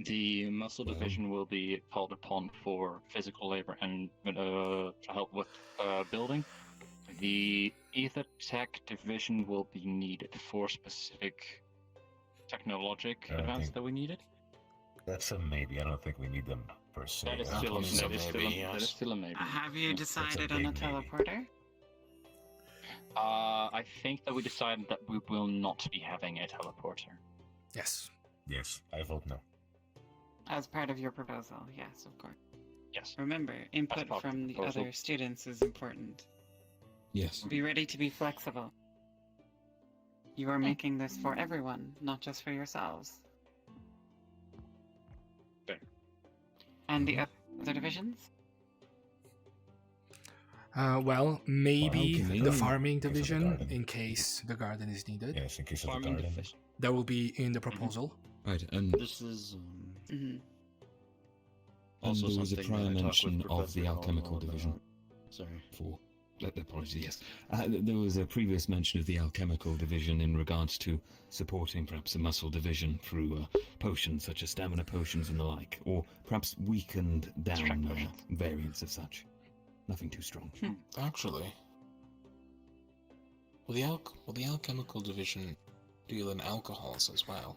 The muscle division will be called upon for physical labor and to help with building. The ether tech division will be needed for specific technologic I don't advance think- that we needed. That's a maybe. I don't think we need them per se. That is I still a, think that is still a, maybe, that is still a maybe. Have you Yeah. decided on a big maybe. teleporter? I think that we decided that we will not be having a teleporter. Yes. Yes, I vote no. As part of your proposal, yes, of course. Yes. Remember, input part of from the the proposal. other students is important. Yes. Be ready to be flexible. You are making this for everyone, not just for yourselves. Okay. And the other divisions? Well, maybe okay, the maybe. farming In case of the division garden. in case the garden is needed. Yes, in case of the Farming garden. division. That will be in the proposal. Right, and This is Mm-hmm. also there was a something prior that I talked mention with of Professor the alchemical Hall division. about. Sorry. For apologies, yes. There was a previous mention of the alchemical division in regards to supporting perhaps the muscle division through potions such as stamina potions and the like, or perhaps weakened down variants of such. Nothing too strong. Actually, will the alchemical division deal in alcohols as well?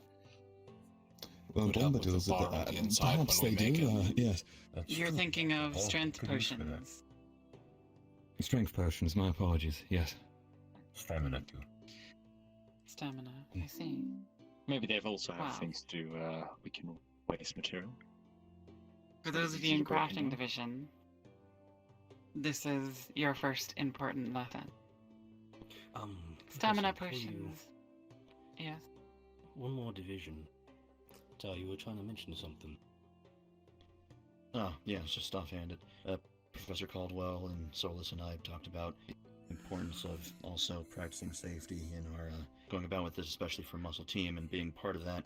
Well, Could help with the bombardiers bar on the inside perhaps when they we do. make it. Yes. You're thinking of Oh, strength could use for that. potions. Strength potions. My apologies. Yes. Stamina too. Stamina, I see. Maybe they've also have Wow. things to we can waste material. For those of you in crafting division, this is your first important lesson. Stamina Professor, before you- potions. Yes. One more division. Tal, you were trying to mention something. Oh, yeah, it's just offhanded. Professor Caldwell and Solus and I talked about the importance of also practicing safety in our going about with this, especially for Muscle Team, and being part of that.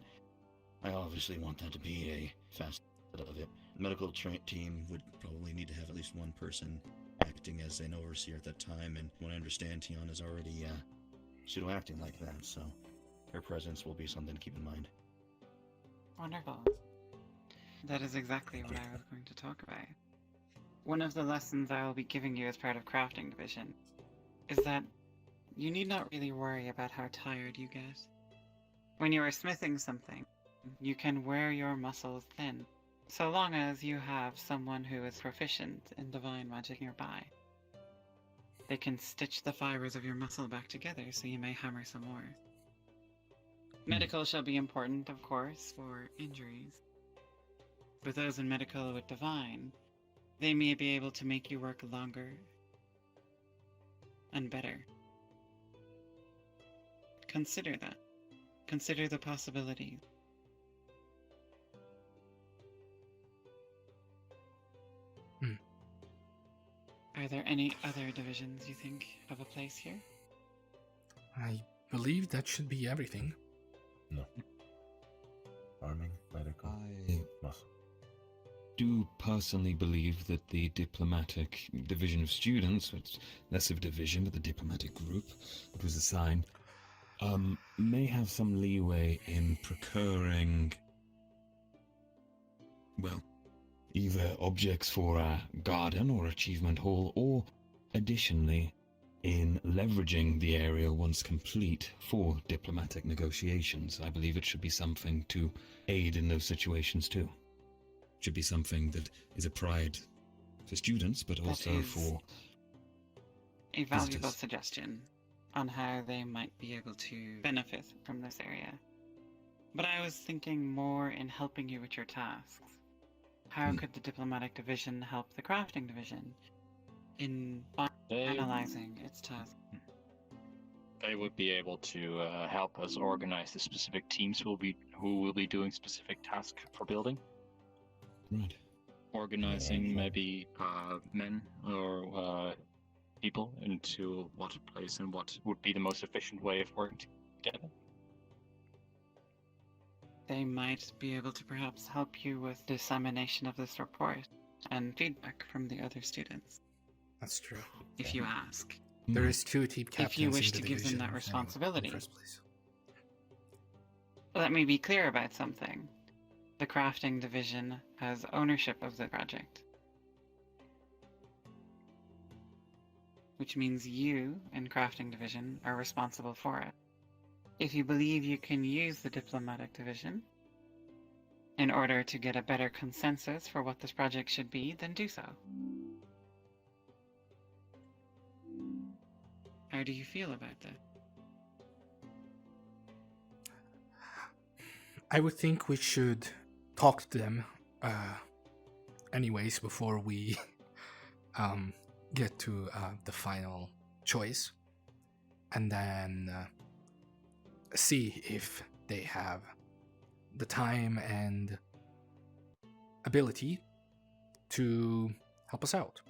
I obviously want that to be a facet of it. The medical team would probably need to have at least one person acting as an overseer at that time, and when I understand, Tiana's already pseudo-acting like that, so her presence will be something to keep in mind. Wonderful. That is exactly what I was going to talk about. One of the lessons I will be giving you as part of crafting division is that you need not really worry about how tired you get. When you are smithing something, you can wear your muscles thin, so long as you have someone who is proficient in divine magic nearby. They can stitch the fibers of your muscle back together so you may hammer some more. Medical shall be important, of course, for injuries. For those in medical with divine, they may be able to make you work longer and better. Consider that. Consider the possibilities. Are there any other divisions you think have a place here? I believe that should be everything. No. Farming, medical, muscle. Do personally believe that the diplomatic division of students, it's less of a division, but the diplomatic group that was assigned, may have some leeway in procuring, well, either objects for a garden or achievement hall, or additionally in leveraging the area once complete for diplomatic negotiations. I believe it should be something to aid in those situations too. Should be something that is a pride for students, but also is for a valuable visitors. suggestion on how they might be able to benefit from this area. But I was thinking more in helping you with your tasks. How could the diplomatic division help the crafting division in analyzing its tasks? They would be able to help us organize the specific teams who will be doing specific tasks for building. Right. Organizing maybe men or people into what place and what would be the most efficient way of working together. They might be able to perhaps help you with dissemination of this report and feedback from the other students. That's true. If you ask. There is 2 team captains. If you wish in the to give them division that in responsibility. first place. Let me be clear about something. The crafting division has ownership of the project. Which means you, in crafting division, are responsible for it. If you believe you can use the diplomatic division in order to get a better consensus for what this project should be, then do so. How do you feel about that? I would think we should talk to them anyways before we get to the final choice, and then see if they have the time and ability to help us out.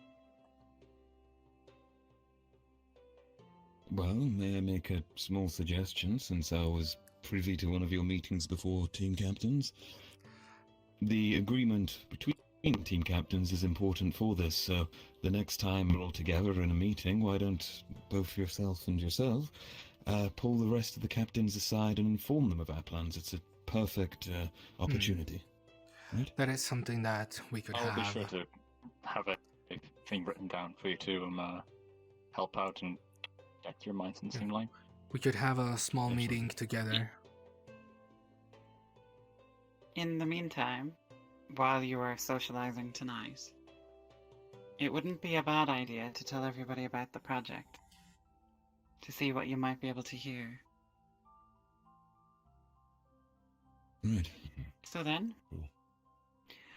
Well, may I make a small suggestion, since I was privy to one of your meetings before, team captains? The agreement between team captains is important for this, so the next time we're all together in a meeting, why don't both yourself and yourself pull the rest of the captains aside and inform them of our plans? It's a perfect opportunity. Right? That is something that we could I'll have. be sure to have a thing written down for you to help out and get your minds in the same line. We could have a small meeting together. In the meantime, while you are socializing tonight, it wouldn't be a bad idea to tell everybody about the project, to see what you might be able to hear. Right. So then,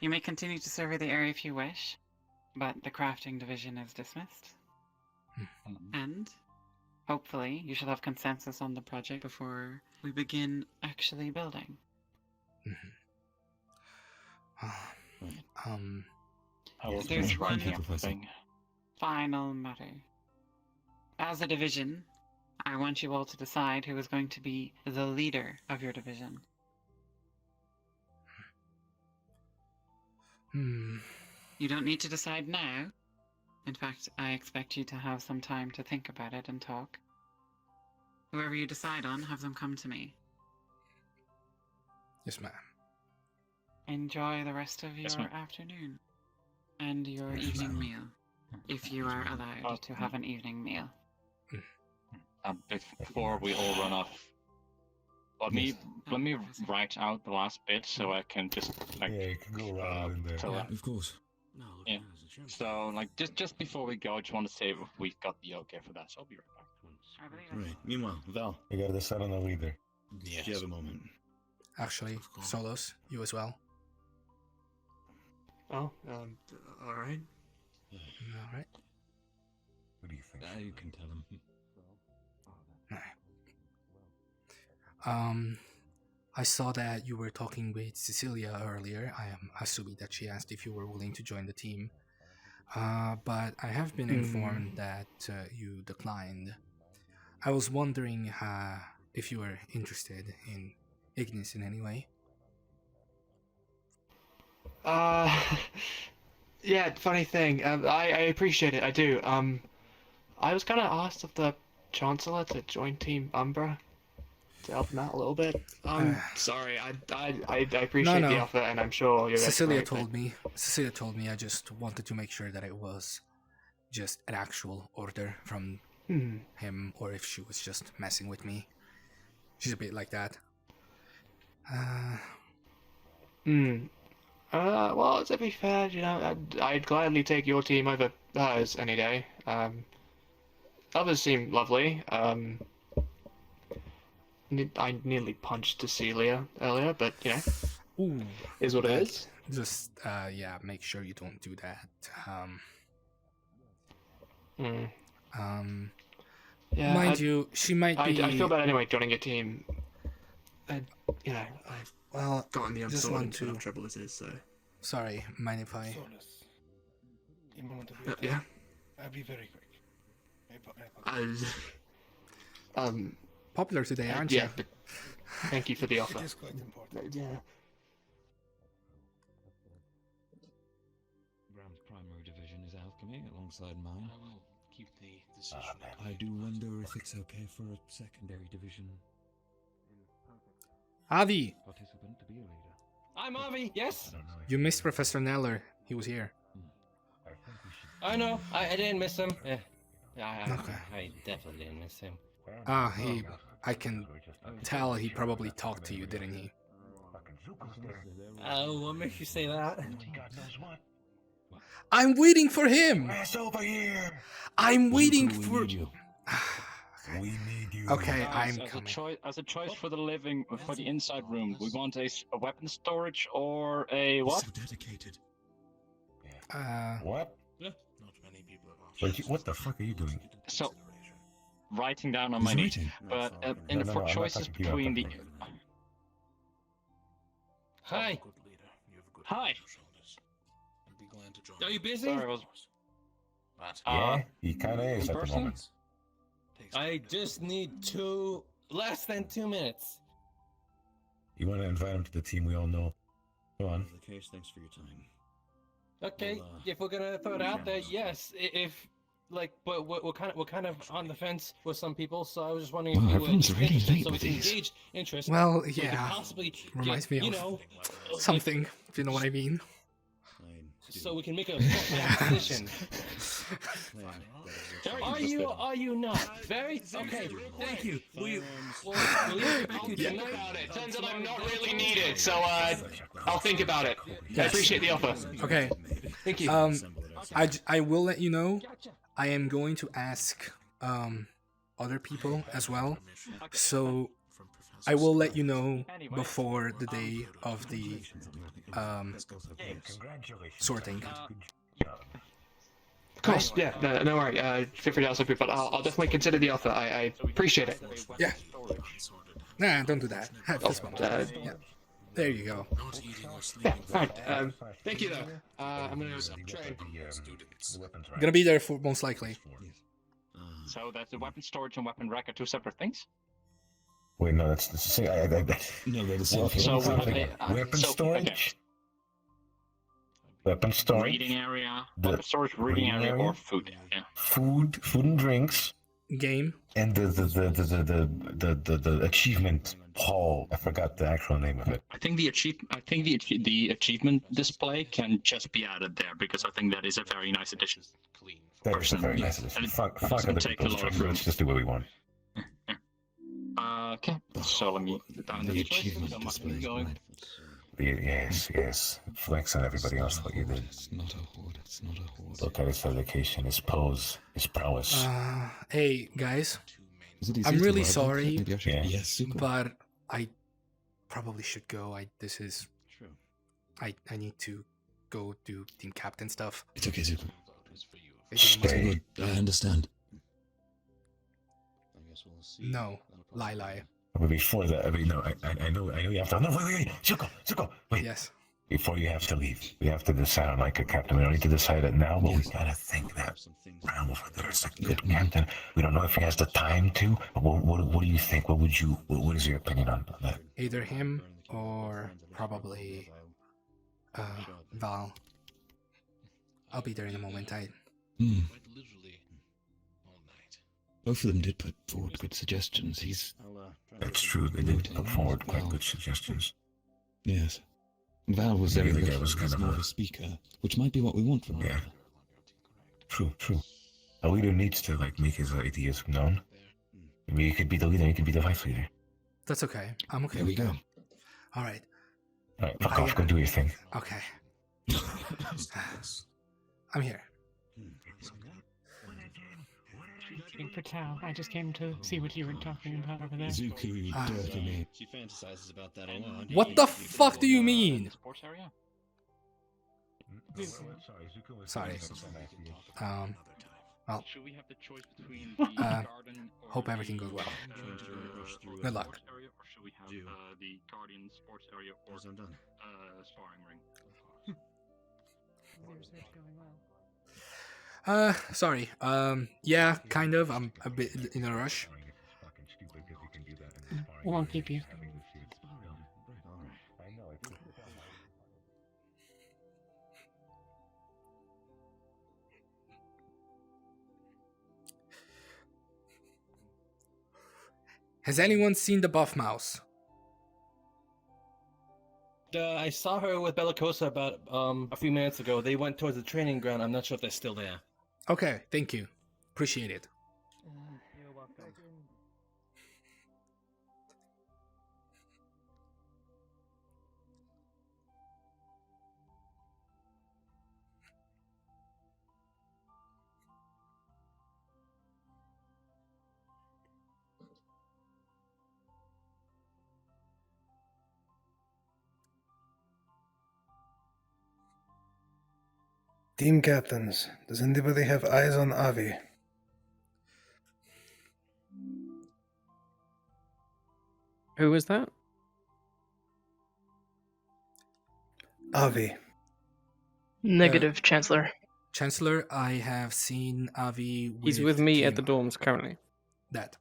you may continue to survey the area if you wish, but the crafting division is dismissed. And, hopefully, you shall have consensus on the project before we begin actually building. There's one final matter. As a division, I want you all to decide who is going to be the leader of your division. You don't need to decide now. In fact, I expect you to have some time to think about it and talk. Whoever you decide on, have them come to me. Yes, ma'am. Enjoy the rest of your afternoon. And your evening meal. If you are allowed to have an evening meal. Before we all run off, let me write out the last bit so I can just like you can go around in there. Of course. Yeah. So like just before we go, I just want to say if we got the okay for that. So I'll be right back. Right. Meanwhile, Val. You gotta decide on the leader. Yes. Do you have a moment? Actually, Solos, you as well. Oh, all right. All right. What do you think? You can tell him. I saw that you were talking with Cecilia earlier. I am assuming that she asked if you were willing to join the team. But I have been informed that you declined. I was wondering if you were interested in Ignis in any way. Yeah, funny thing. I appreciate it, I do. I was kind of asked of the Chancellor to join Team Umbra to help him out a little bit. Sorry, I appreciate the offer, and I'm sure you're Cecilia told me. Cecilia told me. I just wanted to make sure that it was just an actual order from him, or if she was just messing with me. She's a bit like that. Well, to be fair, you know, I'd gladly take your team over hers any day. Others seem lovely. I nearly punched Cecilia earlier, but, you know, is what it is. Just, yeah, make sure you don't do that. Yeah, mind you, she might be... I feel bad anyway joining your team. You know, Well, gotten the just want to... trouble it is, so... Sorry, mind if I... A moment of your yeah? time. I'll be very quick. Popular today, aren't yeah, you? but thank you for the offer. It is quite important. Yeah. Bram's primary division is alchemy alongside mine. I will keep the decision. I do wonder if it's okay for a secondary division Avi! participant to be a leader. I'm Avi, yes? You missed Professor Neller. He was here. I know, I didn't miss him. Yeah, I definitely didn't miss him. I can tell he probably talked to you, didn't he? What makes you say that? I'm waiting for him! over here! I'm waiting for... We need you. Okay, Guys, I'm coming. As a choice for the inside room, we want a weapon storage or a what? So dedicated. What? Not many people have What the fuck are you doing? So, writing down on my knee. But for choices between the... Hi. Hi. Are you busy? Sorry, I was... Yeah, he kinda is at the moment. I just need less than 2 minutes. You want to invite him to the team we all know? Go on. The case, thanks for your time. Okay, if we're gonna throw it out there, yes. If like, but we're kind of on the fence with some people, so I was just wondering if you were really late so with we can these. gauge interest. Well, so we could yeah. possibly Reminds get, me you of know, something, if you know what I mean. so we can make a decision. Are you? Are you not? Very okay. Thank you. Will you? Will you get back to Think tonight? about it. Turns out I'm not really needed, so I'll think about it. I Yes. appreciate the offer. Okay. Thank you. I will let you know. I am going to ask other people as well. So I will let you know before the day of the sorting. Of course, yeah, no worry. Feel free to ask other people. I'll definitely consider the offer. I appreciate it. Yeah. Nah, don't do that. Have fist bump. Yeah. There you go. Yeah, alright. Thank you, though. I'm gonna train. Gonna be there for most likely. So that's the weapon storage and weapon rack are two separate things? Wait, no, that's the same. No, they're the same thing. So, Weapon so, storage? okay. Weapon storage? Reading area, weapon storage, reading area, or food. Yeah. Food and drinks. Game. And the achievement hall. I forgot the actual name of it. I think the achievement display can just be added there because I think that is a very nice addition. That is a very nice addition. Fuck other people's choice. Let's just do what we want. Okay, so let me down The achievement display. Yes. Flex on everybody else what you did. It's not a horde. It's not a horde. Look at his dedication, his pose, his prowess. Hey guys, Is it easy I'm to really ride? sorry, Maybe I should. Yeah. Yes, super. but I probably should go. I need to go do team captain stuff. It's okay, Zuko. If you don't mind. Good. I understand. No, lie. But before that, I mean, no, I know you have to. No, wait, Zuko, wait. Yes. Before you have to leave, we have to decide on like a captain. We don't need to decide it now, but we gotta think that round before there's a good captain. We don't know if he has the time to. But what do you think? What is your opinion on that? Either him or probably Val. I'll be there in a moment. Both of them did put forward good suggestions. That's true. They did put forward quite good suggestions. Yes. Val was Maybe very the guy little, was kind of more a- of a speaker, which might be what we want from him. Yeah. True. A leader needs to like make his ideas known. I mean, you could be the leader. You could be the vice leader. That's okay. I'm okay There we with that. go. All right. All right, fuck off. Go do your thing. Okay. I'm here. Patel, I just came to see what you were talking about over there. Zuko, you dirty me. She fantasizes about that a lot. What the fuck do you mean? Sports area? Sorry. Well, Should we have the choice between the garden or hope everything goes well. Good luck. sports area, or should we have the guardian sports area or sparring ring? Sorry. Yeah, kind of. I'm a bit in a rush. Won't keep you. Has anyone seen the buff mouse? I saw her with Bellicosa about a few minutes ago. They went towards the training ground. I'm not sure if they're still there. Okay, thank you. Appreciate it. You're welcome. Team captains, does anybody have eyes on Avi? Who is that? Avi. Negative, Chancellor. Chancellor, I have seen Avi. He's with me at the dorms currently. That.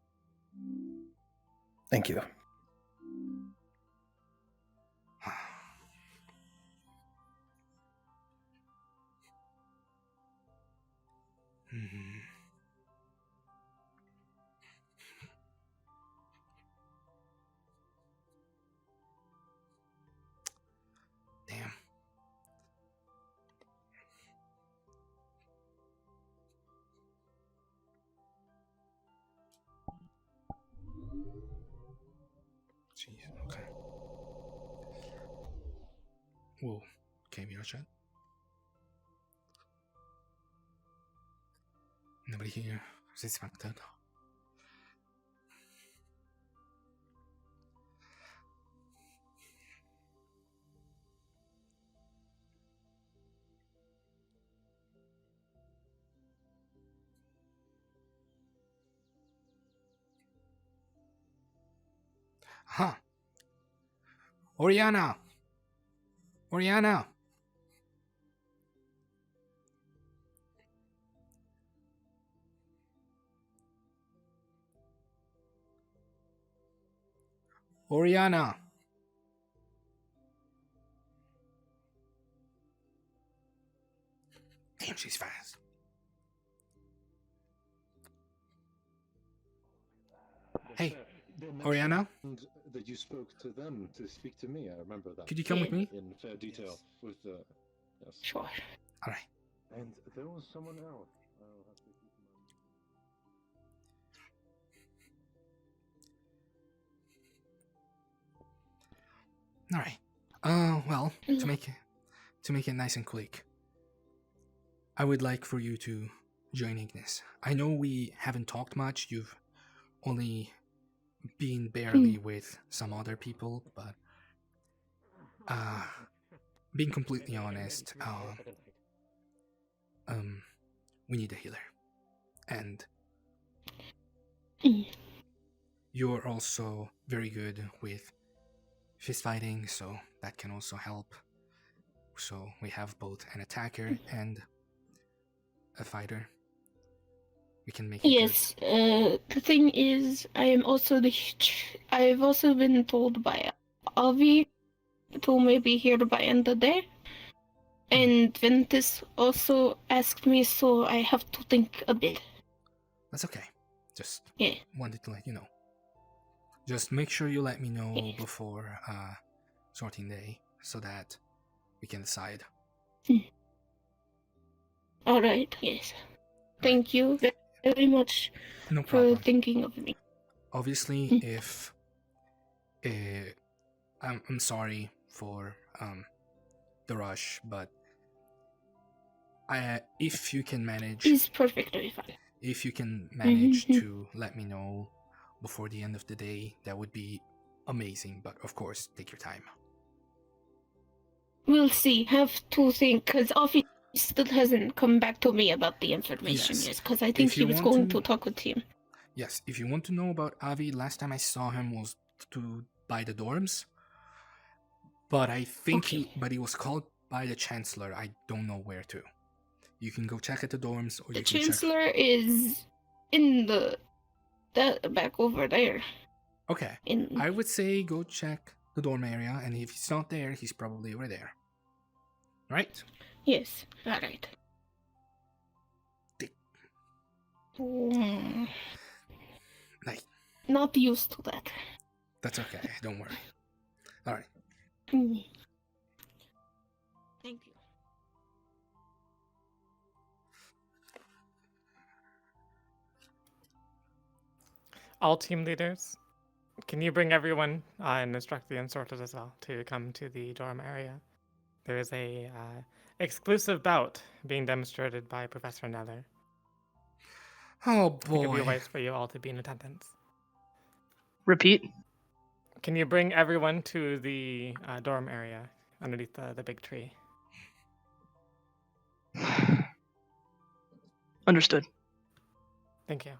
Thank you. Damn. Whoa, came here, chat. Nobody here is expected. Huh. Oriana! Oriana! Oriana! Damn, she's fast. Hey, Oriana? That you spoke to them to speak to me. I remember that. Could you come with me? In fair detail with the. Yes. Sure. All right. And there was someone else. I'll have to keep in mind. All right. Well, to make it nice and quick, I would like for you to join Ignis. I know we haven't talked much. You've only been barely with some other people, but being completely honest, we need a healer, and you're also very good with fist fighting, so that can also help. So we have both an attacker and a fighter. We can make it Yes, the thing is, I've also been told by Avi to maybe here by end of the day. And Ventus also asked me, so I have to think a bit. That's okay. Just Yeah. wanted to let you know. Just make sure you let me know before sorting day so that we can decide. Alright, yes. Thank you very much No for problem. thinking of me. Obviously, if I'm sorry for the rush, but if you can manage, It's perfectly fine. if you can manage to let me know before the end of the day, that would be amazing. But of course, take your time. We'll see. Have to think, because Avi still hasn't come back to me about the information Yes. yet, because I think If he you was want going to- to talk with him. Yes, if you want to know about Avi, last time I saw him was to buy the dorms. But I think he was called by the Chancellor. I don't know where to. You can go check at the dorms, or The you can Chancellor is in that back over there. check. Okay, I would say go check the dorm area, and if he's not there, he's probably over there. Right? Yes, alright. Nice. Not used to that. That's okay. Don't worry. All right. Thank you. All team leaders, can you bring everyone and instruct the Unsorted as well to come to the dorm area? There is a exclusive bout being demonstrated by Professor Neller. Oh I think it'd be boy. wise for you all to be in attendance. Repeat. Can you bring everyone to the dorm area underneath the big tree? Understood. Thank you.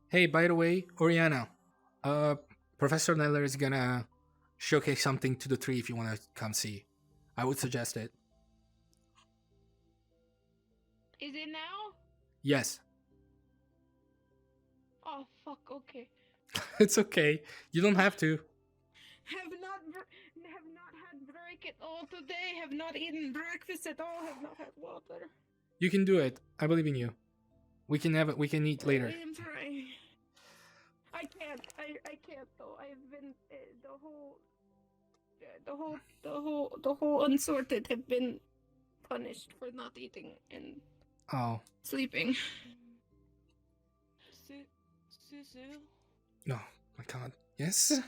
Hey, by the way, Oriana, Professor Neller is gonna showcase something to the tree if you want to come see. I would suggest it. Is it now? Yes. Oh, fuck, okay. It's okay. You don't have to. Have not had break at all today, have not eaten breakfast at all, have not had water. You can do it. I believe in you. We can eat later. I am trying. I can't. I can't though. I've been the whole unsorted have been punished for not eating and Oh, sleeping. Suzu? no, my God. Yes?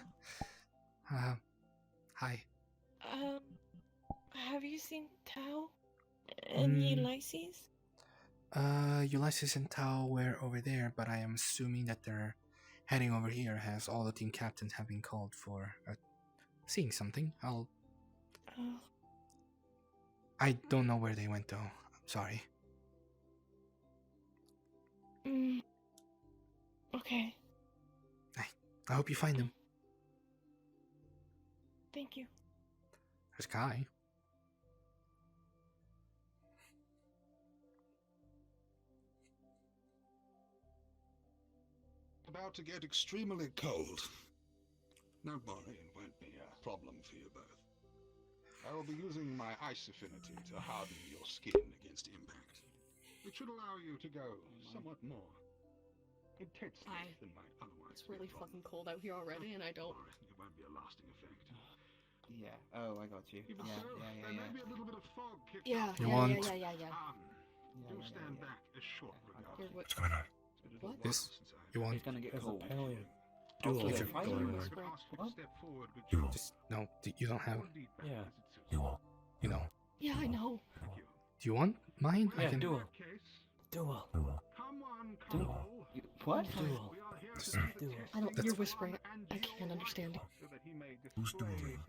Hi. Have you seen Tao and Ulysses? Ulysses and Tao were over there, but I am assuming that they're heading over here as all the team captains have been called for seeing something. I don't know where they went though. I'm sorry. Okay. I hope you find them. Thank you. There's Kai. About to get extremely cold. No worry, it won't be a problem for you both. I will be using my ice affinity to harden your skin against impact, which should allow you to go somewhat more intensely than might otherwise. It's really fucking cold out here already, and I don't. It won't be a lasting effect. Yeah. Oh, I got you. Even Yeah, so, yeah, there yeah, may be yeah. a little bit of fog kicked Yeah, up. yeah. Do stand back a short regard. What's going on? What? This? You want? It's gonna get cold. Duel. If If you're you're going fighting, on. what? Duel. Just, no, you don't have. Yeah. Duel. You know. Yeah, I know. Do you want mine? I Yeah, can. duel. Duel. Duel. What? Duel. I don't. You're whispering. I can't understand you. Who's dueling?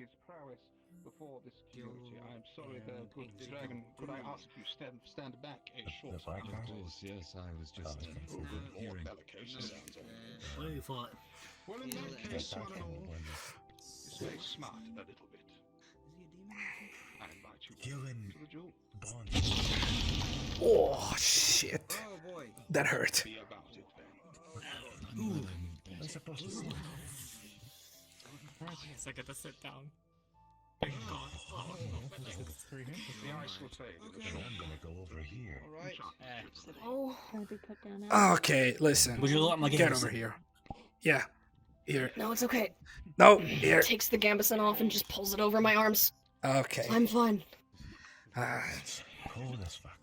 Before this community, I'm sorry, the good dragon. Could I ask you stand back a short? The Vikings? Of course, yes. I was just hearing. What are you fighting? Well, in that case, one and all, stay smart a little bit. I invite you Killing to the duel. Bond. Oh shit! Oh boy. That hurt. Be about it then. I'm supposed to. Yes, I get to sit down. Thank God. The ice will fade. So I'm gonna go over here. Alright. Oh. Okay, listen. Would you like my Get Gambeson? over here. Yeah. Here. No, it's okay. No, here. Takes the Gambeson off and just pulls it over my arms. Okay. I'm fine. It's cold as fuck.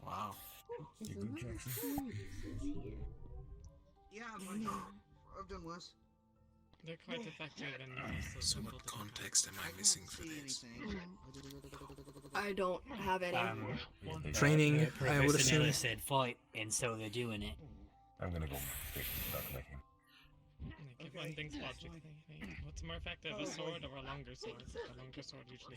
Wow. You good, Jackson? Yeah, I've done worse. They're quite effective and So what context am I missing for this? I don't have any. Training, I would Professor Nella assume. said fight, and so they're doing it. I'm gonna go fix start making. Like, if one thinks logically, what's more effective, a sword or a longer sword? A longer sword usually.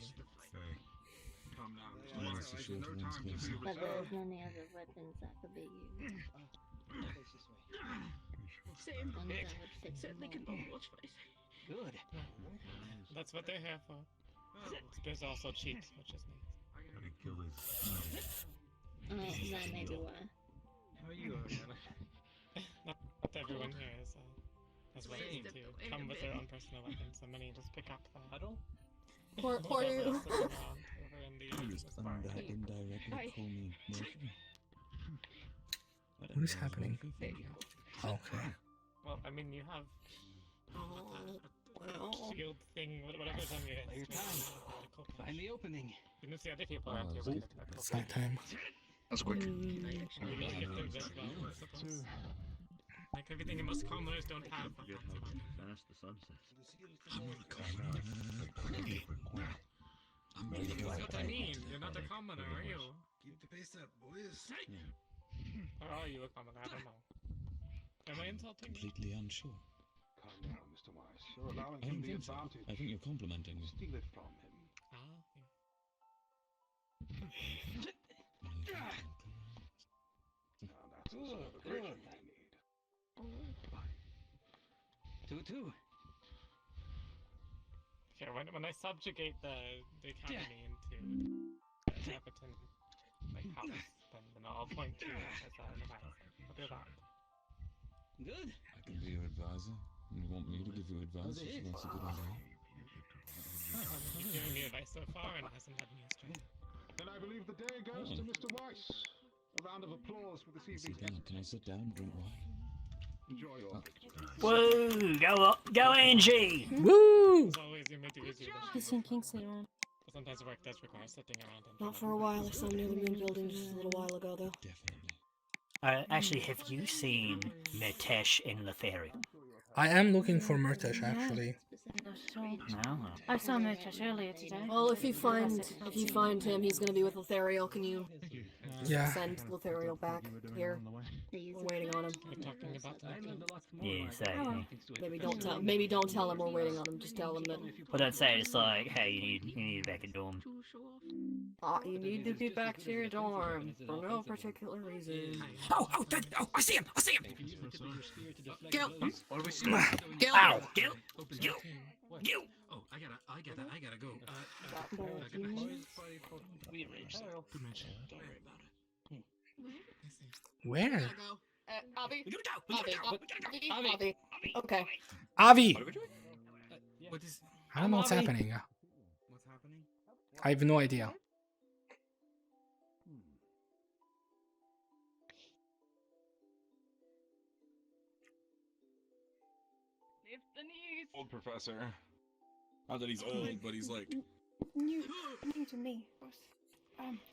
Calm down, Mr. Yeah, Weiss. it's a short No one, time to please. be But reserved. there's many other weapons that could be used. Same. One that would fit Certainly can more. both fight. Good. That's what they're here for. There's also cheats, which is nice. Gotta kill this. Oh, that may be why. How are you, Ariana? Not everyone here is as well to come with their own personal weapons, so many just pick up the Huddle? Or you. over in the You just indirectly call me Morphin. What is happening? There you go. Okay. Well, I mean, you have Well. shield thing, whatever it's on your head. Your time. Find the opening. You can see other people around here with a It's nighttime. That's quick. You don't get them as well, I suppose. Like everything in most commoners don't have. Forget how fast the sun sets. I'm not a commoner. I'm ready to That's what I mean. You're not a commoner, are you? Keep the pace up, boys. Or are you a commoner? I don't know. Am I insulting you? completely unsure. Calm down, Mr. Weiss. You're allowing I him don't the think so. advantage. I think you're complimenting me. Steal it from him. Now that's the sort of aggression I need. 2-2. Okay, when I subjugate the academy into Everton like house, then I'll point to it as an advisor. I'll do that. Good. I can be your advisor. You want me to give you advice? That's it. That's a good idea. You've given me advice so far and it hasn't led me astray. Then I believe the day goes to Mr. Weiss. A round of applause for this Sit evening's down. Can I sit down and drink wine? Enjoy your Woo! Go Angie! Woo! As always, your motivation. He's seen Kingsley around. Sometimes work does require sitting around. Not for a while. I saw him near the moon building just a little while ago, though. Definitely. Actually, have you seen Mitesh in Lothario? I am looking for Murtish, actually. No. I saw Murtish earlier today. Well, if you find him, he's gonna be with Lothario. Can you send Lothario back here? We're waiting on him. Talking about that. Yeah, exactly. Maybe don't tell him we're waiting on him. Just tell him that. But I'd say it's like, hey, you need to back a dorm. You need to be back to your dorm for no particular reason. Oh, I see him! Gil! Gil! Ow! Gil! Oh, I gotta go. Rearrange that. Good mention. Don't worry about it. Where? Avi. Avi. Okay. Avi! What is? I don't know what's happening. What's happening? I have no idea. Old professor. Not that he's old, but he's like. New to me.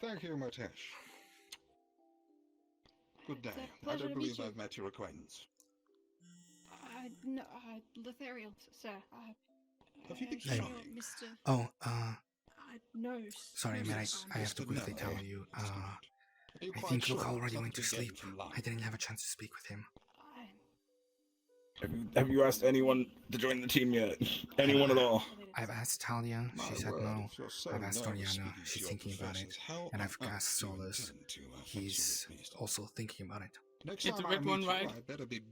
Thank you, Murtish. Good day. It's a I pleasure don't to believe meet you. I've met your acquaintance. No, Lothario, sir. Have you been Hey. trying? Mr. Oh, No. sorry, man. I have to quickly tell you. I think Luke already went to sleep. I didn't have a chance to speak with him. Have you asked anyone to join the team yet? Anyone at all? I've asked Talia. She said word, no. if you're so I've asked nervous Oriana. speaking to She's your thinking about it. professors, how And I've on earth asked do you Solus. intend to He's pursue it, Mr. also thinking about it. Next It's time a I red meet one, you, right? I better be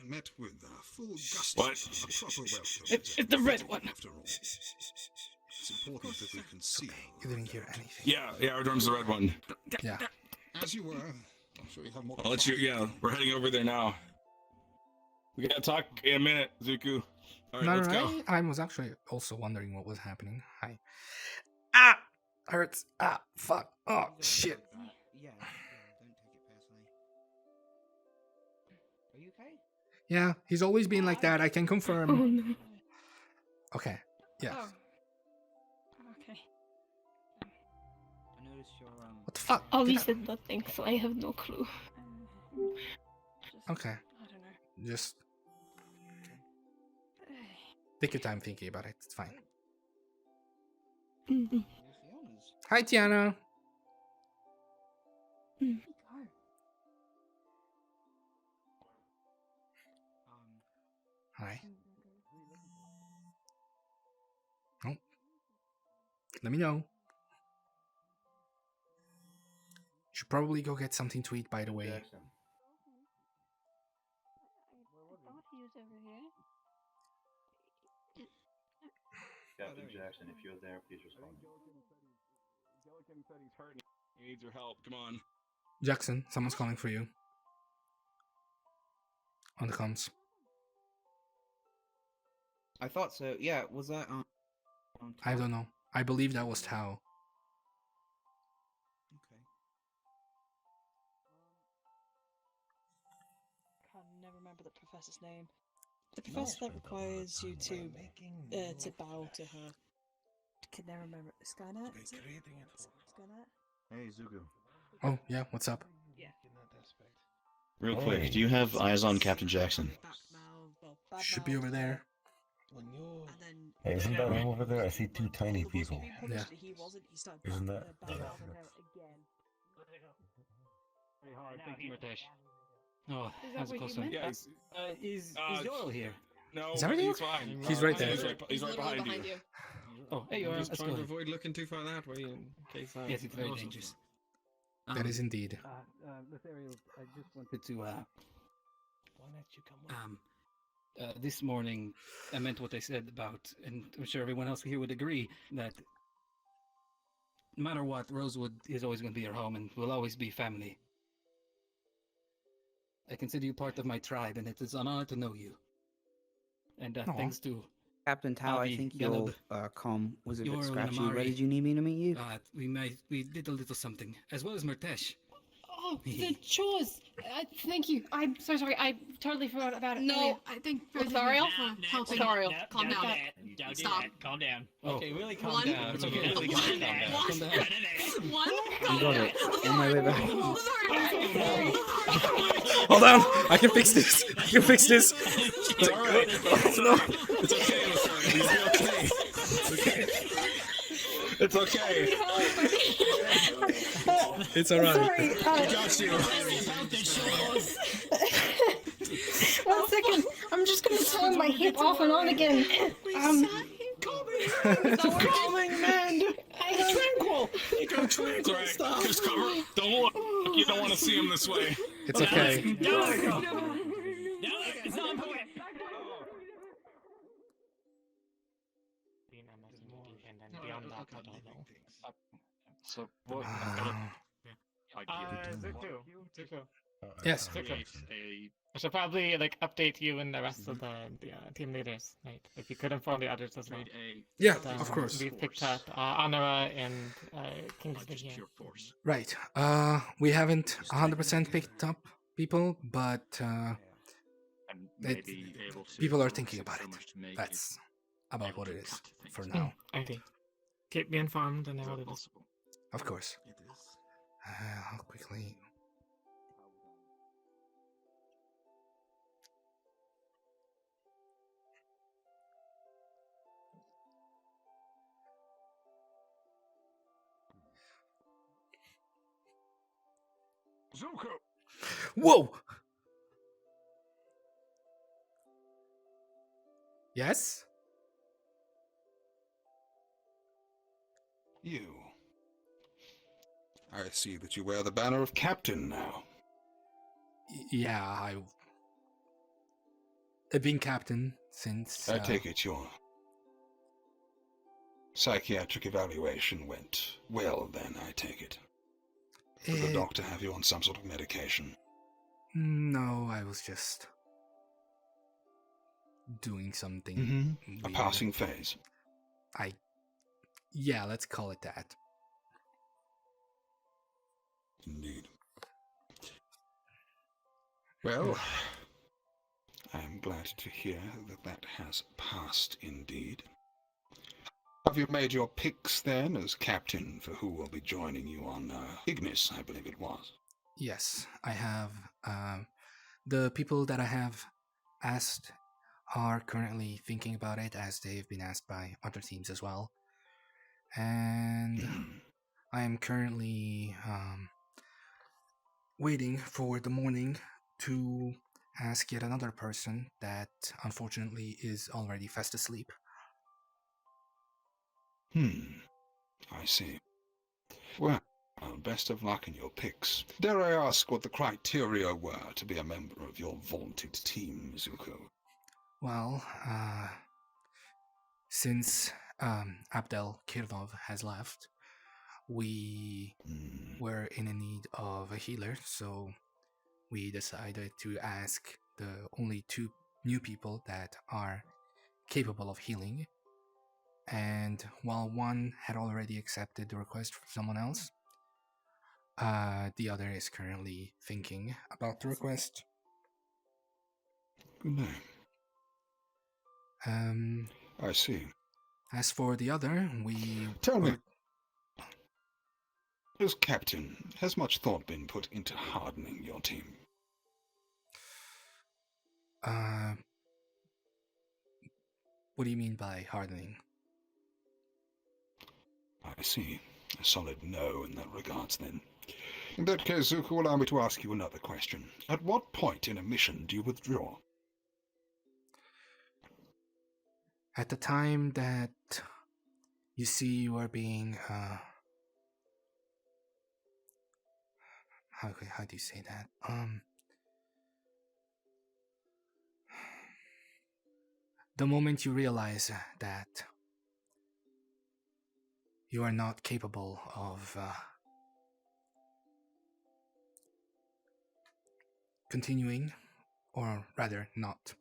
met with full gusto. What? A proper welcome. It's the red one. After all, it's important that we conceal. You didn't hear anything. Yeah, our dorm's the red one. Yeah. As you were, I'm sure you have more. I'll let you. Yeah, we're heading over there now. We gotta talk in a minute, Zuku. All right, No, let's no, go. I was actually also wondering what was happening. Hi. Ah! Hurts. Ah, fuck. Oh, shit. Yeah, don't take it personally. Are you okay? Yeah, he's always been like that. I can Oh confirm. no. Okay. Yes. Okay. I noticed your What the fuck? Avi Did I- said nothing, so I have no clue. Okay. I don't know. Just take your time thinking about it. It's fine. Mhm. Hi, Tiana. Mm. Hi. Oh. Let me know. Should probably go get something to eat, by the way. I thought he was over here. Captain Jackson, if you're there, please respond. Gilligan said he's hurting. He needs your help. Come on. Jackson, someone's calling for you. On the comms. I thought so. Yeah, was that I don't know. I believe that was Tao. Okay. Can never remember the professor's name. The professor that requires you to bow to her. Can never remember. Skynet? Is it? Skynet? Hey, Zugu. Oh, yeah, what's up? Yeah. Real quick, do you have eyes on Captain Jackson? Should be over there. Hey, isn't that him over there? I see two tiny people. Yeah. Isn't that? Hey, hard. Thank you, Mitesh. Oh, Is that that was a what close you one. meant? Yeah, Is Doyle here? No, Is that right? he's fine. He's right there. He's right behind you. Oh, hey, you are. Just Let's trying go to ahead. Avoid looking too far that way in case I. Yes, it's very dangerous. That is indeed. Lothario, I just wanted to, why don't you come this morning, I meant what I said about, and I'm sure everyone else here would agree, that no matter what, Rosewood is always going to be your home and will always be family. I consider you part of my tribe, and it is an honor to know you. And Aw. thanks to Captain Tao, I Avi, think Yellow, your comm was a bit Yoru, scratchy. Namari. Where did you need me to meet you? we did a little something, as well as Murtesh. Oh, the chores. Thank you. I'm so sorry. I totally forgot about it. No, I think both of you Lothariel? for helping. Lothariel, Calm Don't down. do that. Don't do Stop. that. Calm down. Okay, really calm One. down. It's okay. Really calm down. One. Calm down. One. You got it. On my way back. Lothariel. Hold on! I can fix this! I can fix this! It's alright. No. It's okay, Lothario. You'll be okay. It's okay. It's alright. Sorry. I got you. 1 second. I'm just gonna turn my hip off and on again. Calming man. Tranquil. It's alright. Just cover. Don't look. You don't want to see him this way. It's okay. No, it's not important. And then beyond that, I don't know. So what? Zuko. Yes. I should probably update you and the rest of the team leaders, right? If you could inform the others as well. Yeah, But, of course. We've picked up Anara and Kingston here. Right. We haven't 100% picked up people, but people are thinking about it. That's about what it is for now. I see. Keep me informed and what it is. Of course. How quickly? Zuko. Whoa! Yes? You. I see that you wear the banner of captain now. Yeah, I've been captain since... I take it your psychiatric evaluation went well then, I take it. Did the doctor have you on some sort of medication? No, I was just doing something. A passing phase. Yeah, let's call it that. Indeed. Well, I am glad to hear that that has passed indeed. Have you made your picks then as captain for who will be joining you on Ignis, I believe it was? Yes, I have. The people that I have asked are currently thinking about it, as they've been asked by other teams as well. And I am currently waiting for the morning to ask yet another person that unfortunately is already fast asleep. I see. Well, best of luck in your picks. Dare I ask what the criteria were to be a member of your vaunted team, Zuko? Well, since Abdel Kirlov has left, we were in a need of a healer, so we decided to ask the only 2 new people that are capable of healing. And while one had already accepted the request from someone else, the other is currently thinking about the request. Good name. I see. As for the other, we... Tell me, as captain, has much thought been put into hardening your team? What do you mean by hardening? I see. A solid no in that regards, then. In that case, Zuko, allow me to ask you another question. At what point in a mission do you withdraw? At the time that you see you are being, how do you say that? The moment you realize that you are not capable of continuing, or rather not.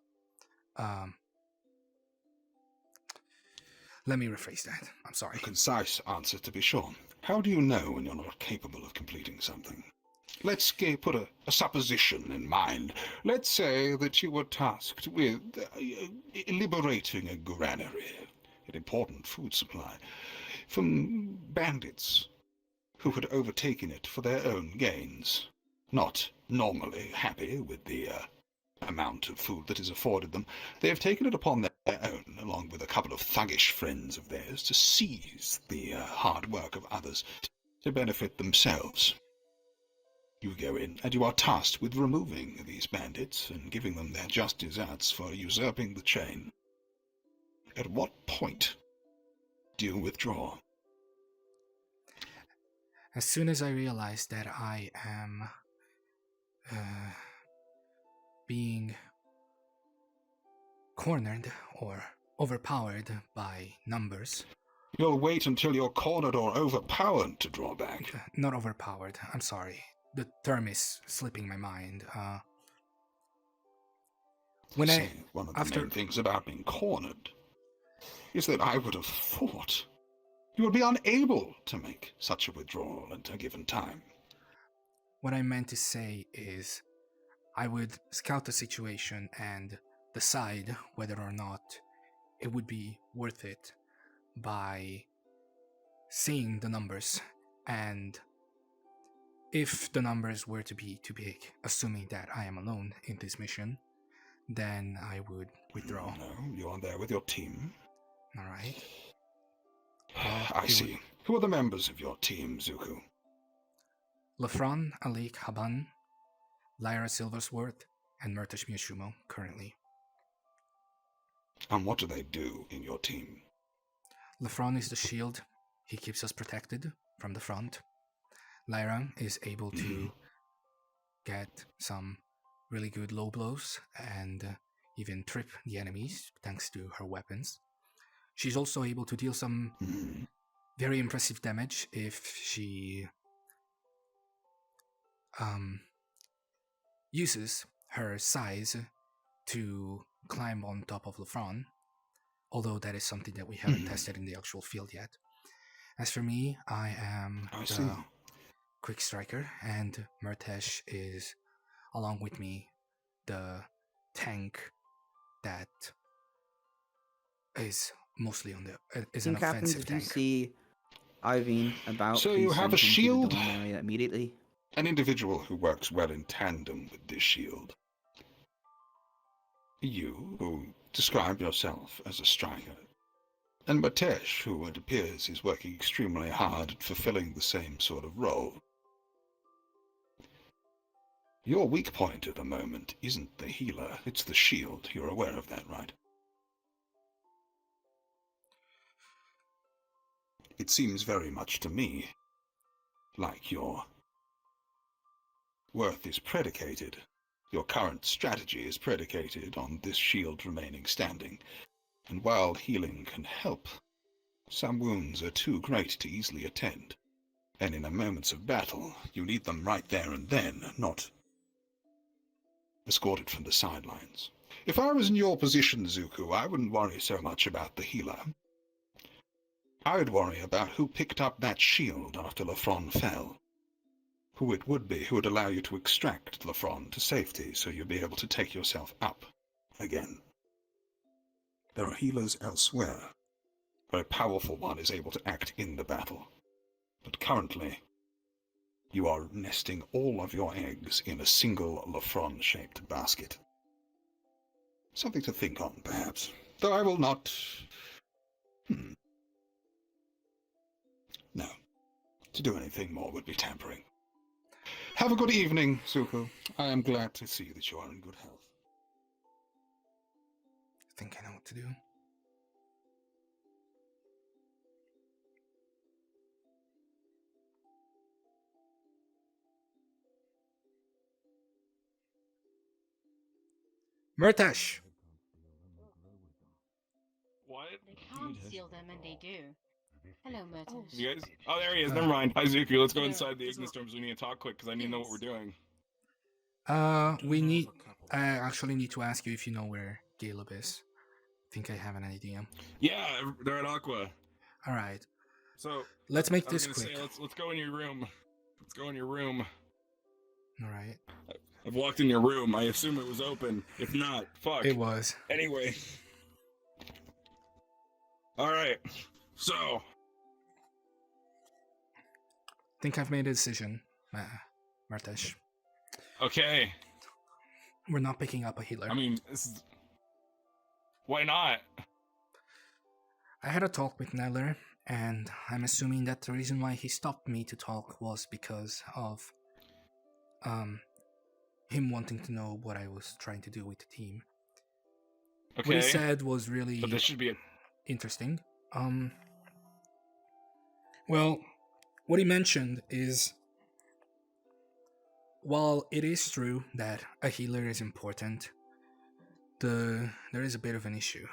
Let me rephrase that. I'm sorry. A concise answer, to be sure. How do you know when you're not capable of completing something? let's put a supposition in mind. Let's say that you were tasked with liberating a granary, an important food supply, from bandits who had overtaken it for their own gains, not normally happy with the amount of food that is afforded them. They have taken it upon their own, along with a couple of thuggish friends of theirs, to seize the hard work of others to benefit themselves. You go in, and you are tasked with removing these bandits and giving them their just deserts for usurping the chain. At what point do you withdraw? As soon as I realize that I am being cornered or overpowered by numbers. You'll wait until you're cornered or overpowered to draw back. Not overpowered, I'm sorry. The term is slipping my mind. One of the main things about being cornered is that I would have thought you would be unable to make such a withdrawal at a given time. What I meant to say is I would scout the situation and decide whether or not it would be worth it by seeing the numbers, and if the numbers were to be too big, assuming that I am alone in this mission, then I would withdraw. No, you are there with your team. Alright. I see. Who are the members of your team, Zuko? Lefron, Alik, Haban, Lyra Silversworth, and Murtash Miyashumo, currently. And what do they do in your team? Lefron is the shield. He keeps us protected from the front. Lyra is able to get some really good low blows and even trip the enemies thanks to her weapons. She's also able to deal some very impressive damage if she uses her size to climb on top of Lefron, although that is something that we haven't tested in the actual field yet. As for me, I am the quick striker, and Murtash is, along with me, the tank that is mostly on the is an offensive Captain, did tank. you see Irene about? So you have a shield? Immediately. An individual who works well in tandem with this shield. You, who describe yourself as a striker, and Matesh, who it appears is working extremely hard at fulfilling the same sort of role. Your weak point at the moment isn't the healer, it's the shield. You're aware of that, right? It seems very much to me like your worth is predicated. Your current strategy is predicated on this shield remaining standing. And while healing can help, some wounds are too great to easily attend. And in the moments of battle, you need them right there and then, not escorted from the sidelines. If I was in your position, Zuko, I wouldn't worry so much about the healer. I would worry about who picked up that shield after Lefron fell. Who it would be who would allow you to extract Lefron to safety so you'd be able to take yourself up again. There are healers elsewhere, where a powerful one is able to act in the battle. But currently, you are nesting all of your eggs in a single Lefron-shaped basket. Something to think on, perhaps. Though I will not... No. To do anything more would be tampering. Have a good evening, Zuko. I am glad to see that you are in good health. I think I know what to do. Murtash! What? They can't steal them, and they do. Hello, Murtash. You guys? Oh, there he is. Never mind. Hi, Zuku. Let's go inside the Ignis Storms. We need to talk quick because I need to know what we're doing. I actually need to ask you if you know where Caleb is. I think I have an idea. Yeah, they're at Aqua. Alright. So let's make I was this gonna quick. say, let's go in your room. Let's go in your room. All right. I've walked in your room. I assume it was open. If not, fuck. It was. Anyway. All right. So. Think I've made a decision, Martesh. Okay. We're not picking up a healer. I mean, why not? I had a talk with Neller, and I'm assuming that the reason why he stopped me to talk was because of him wanting to know what I was trying to do with the team. Okay. What he said was really But this should be interesting. Well, what he mentioned is, while it is true that a healer is important, there is a bit of an issue.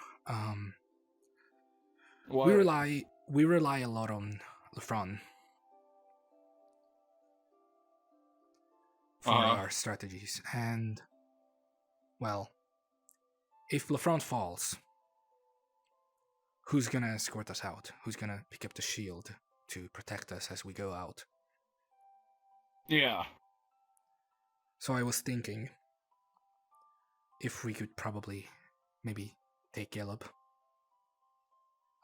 We rely a lot on Lefron for our strategies, and well, if Lefron falls, who's gonna escort us out? Who's gonna pick up the shield to protect us as we go out? Yeah. So I was thinking if we could probably maybe take Caleb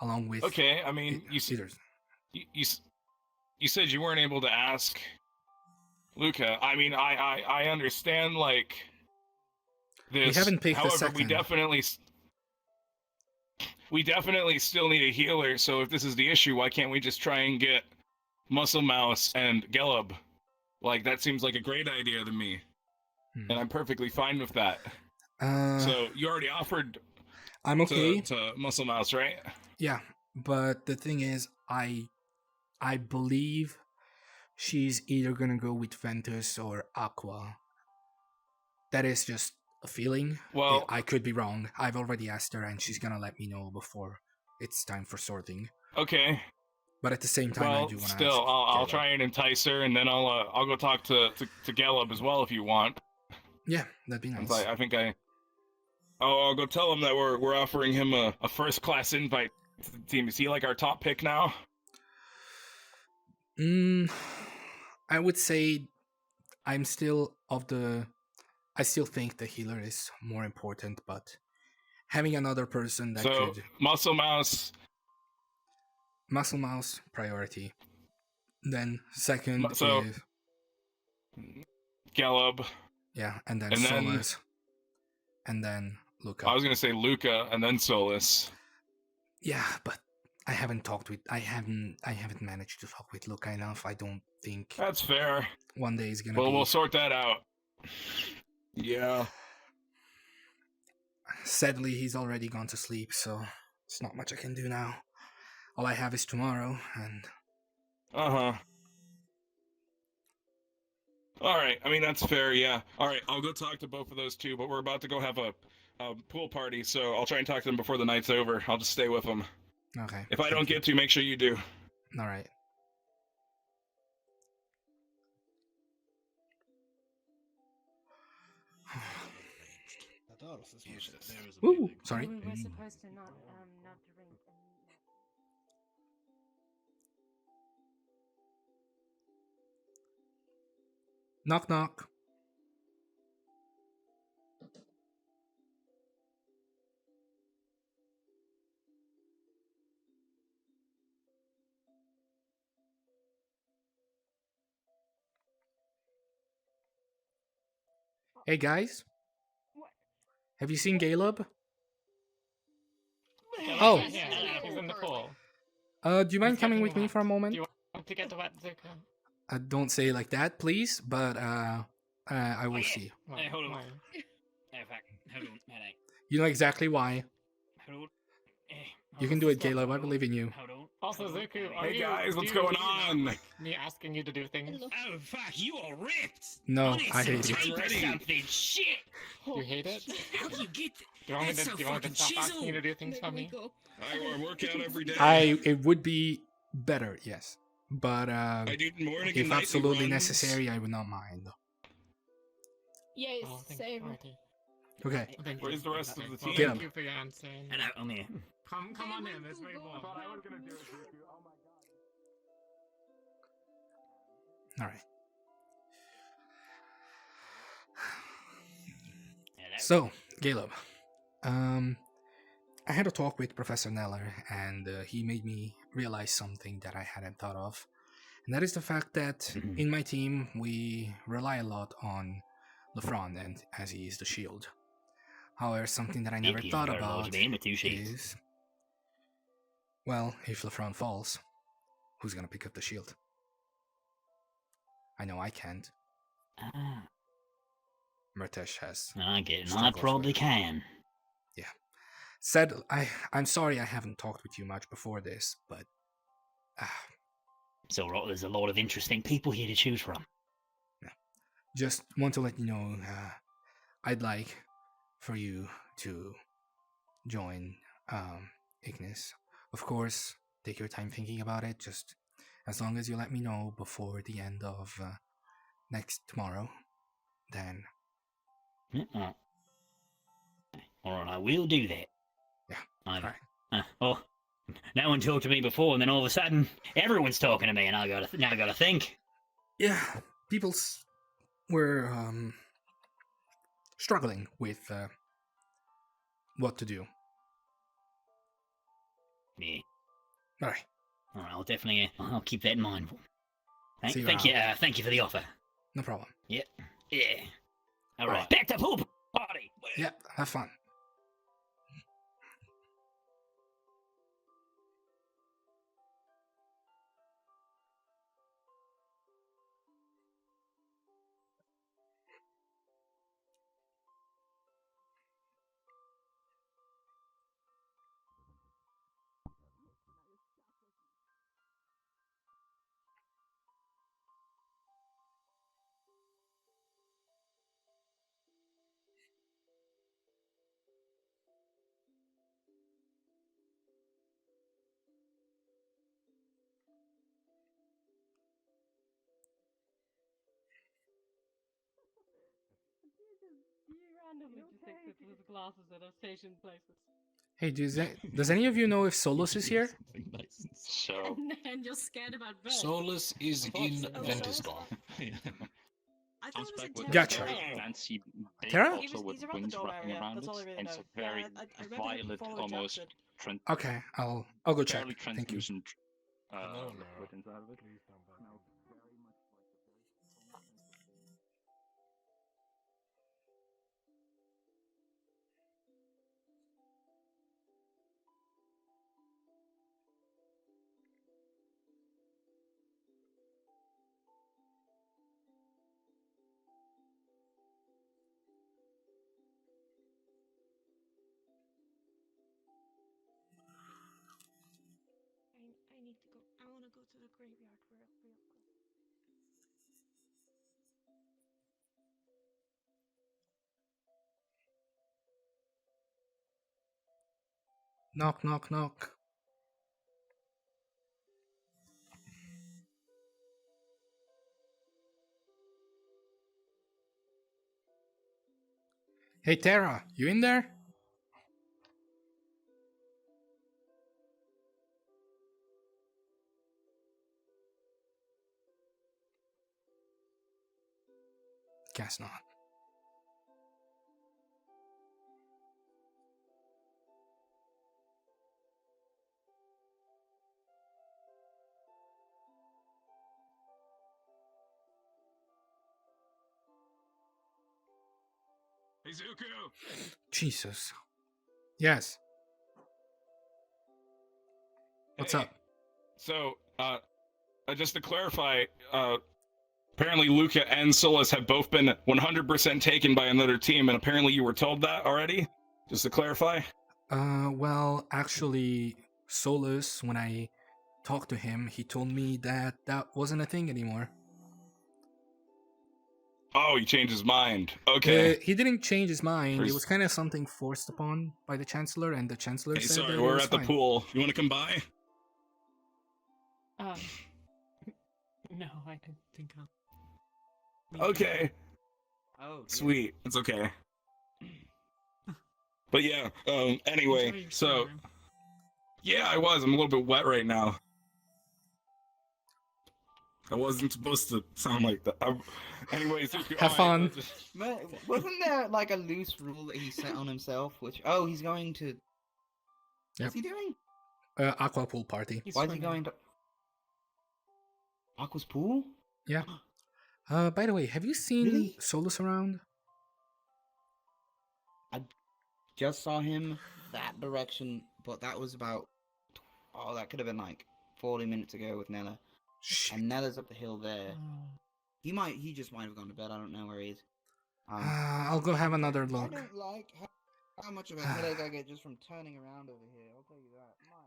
along with. Okay, I mean, you said you weren't able to ask Luca. I mean, I understand, like, this. We haven't picked However, the second. we definitely still need a healer, so if this is the issue, why can't we just try and get Muscle Mouse and Gelub? Like, that seems like a great idea to me. And I'm perfectly fine with that. So, you already offered I'm okay. to Muscle Mouse, right? Yeah, but the thing is, I believe she's either gonna go with Ventus or Aqua. That is just a feeling. Well, I could be wrong. I've already asked her, and she's gonna let me know before it's time for sorting. Okay. But at the same time, I do want to. Still, I'll try and entice her, and then I'll go talk to Gelub as well if you want. Yeah, that'd be nice. I think I'll go tell him that we're offering him a first class invite to the team. Is he like our top pick now? I would say I still think the healer is more important, but having another person that could Muscle Mouse priority. Then second is Gelub. Yeah, and then Solus. And then Luca. I was gonna say Luca and then Solus. Yeah, but I haven't managed to talk with Luca enough. I don't think that's fair. One day is gonna be. Well, we'll sort that out. Yeah. Sadly, he's already gone to sleep, so there's not much I can do now. All I have is tomorrow, and... Alright, I mean, that's fair, yeah. Alright, I'll go talk to both of those two, but we're about to go have a pool party, so I'll try and talk to them before the night's over. I'll just stay with them. Okay. If I don't get to, make sure you do. Alright. Ooh, sorry. We were supposed to not drink. Knock knock. Hey guys. Have you seen Caleb? Oh. He's in the pool. Do you mind coming with me for a moment? Do you want to get wet, Zuko? Don't say it like that, please, but I will see. Hey, hold on. Hey, fuck. Hold on. Headache. You know exactly why. Hold on. You can do it, Caleb. I believe in you. Also, Zuko, Hey guys, what's going on? Me asking you to do things. Oh, fuck, you are ripped! No, I hate it. Something shit! You hate it? How do you get that? Do you want me to stop asking you to do things for me? I work out every day. It would be better, yes. But I do morning and if nightly absolutely runs. necessary, I would not mind. Yes, same. Okay. Where's the rest of the team? Get him. Thank you for your answer. Hello, I'm here. Come on in, it's very warm. Alright. So, Caleb, I had a talk with Professor Neller, and he made me realize something that I hadn't thought of. And that is the fact that in my team, we rely a lot on Lefron, and as he is the shield. However, something that I never thought about is, well, if Lefron falls, who's gonna pick up the shield? I know I can't. Murtesh has. I probably can. Yeah. Said, I'm sorry I haven't talked with you much before this, but... It's alright, there's a lot of interesting people here to choose from. Just want to let you know, I'd like for you to join Ignis. Of course, take your time thinking about it, just as long as you let me know before the end of tomorrow, then... Alright, I will do that. Yeah, alright. Oh, no one talked to me before, and then all of a sudden, everyone's talking to me, and now I gotta think. Yeah, people were struggling with what to do. Yeah. Alright. Alright, I'll keep that in mind. Thank See you you, thank you for the offer. No problem. Yeah. Alright, back to pool party! Yeah, have fun. Randomly just exit with glasses at our station places. Hey, does any of you know if Solus is here? So, And you're scared about birds. Solus is in Ventuscar. I thought it was in Gotcha. fancy big Terra? bottle with wings wrapping around it, and it's a very violet, almost Okay, I'll go check. fairly Thank you. translucent liquid inside of it. I need to go. I want to go to the graveyard real quick. Knock, knock, knock. Hey, Tara, you in there? Guess not. Hey, Zuko! Jesus. Yes. What's up? So, just to clarify, apparently Luca and Solus have both been 100% taken by another team, and apparently you were told that already? Just to clarify? Well, actually, Solus, when I talked to him, he told me that that wasn't a thing anymore. Oh, he changed his mind. Okay. He didn't change his mind. It was kind of something forced upon by the Chancellor, and the Chancellor Hey, said sorry, that we're it was at the fine. pool. You want to come by? No, I don't think I'll. Okay. Oh, sweet. It's okay. But yeah, anyway, so... Yeah, I was. I'm a little bit wet right now. I wasn't supposed to sound like that. Anyways, Have fun. Wasn't there like a loose rule that he set on himself? Which he's going to. What's he doing? Aqua pool party. Why is he going to? Aqua's pool? Yeah. By the way, have you seen Solus around? I just saw him that direction, but that was about. Oh, that could have been like 40 minutes ago with Nella. And Nella's up the hill there. He just might have gone to bed. I don't know where he is. I'll go have another look. I don't like how much of a headache I get just from turning around over here. I'll tell you that. My God.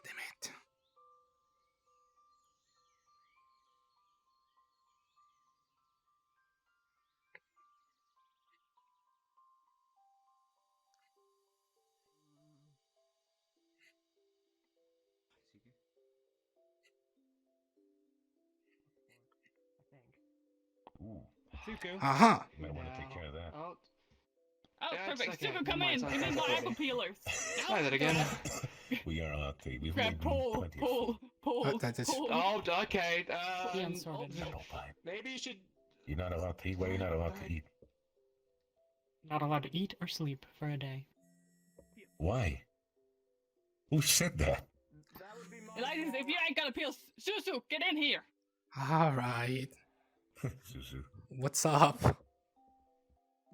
Damn it. Ooh. Suku. Aha. You might want to take care of that. Oh, Oh, yeah, it's perfect. okay. Suku, come Never in. mind, Give me it's my okay. apple peelers. Try that again. We are allowed to. We've Grab made pull, plenty of pull, food. pull, that is- pull. Oh, okay. The unsorted. Apple pie. Maybe you should. You're not allowed to eat. Why are you not allowed to eat? Not allowed to eat or sleep for a day. Why? Who said that? Ladies, if you ain't gonna peel, Susu, get in here. All right. Suzu. What's up?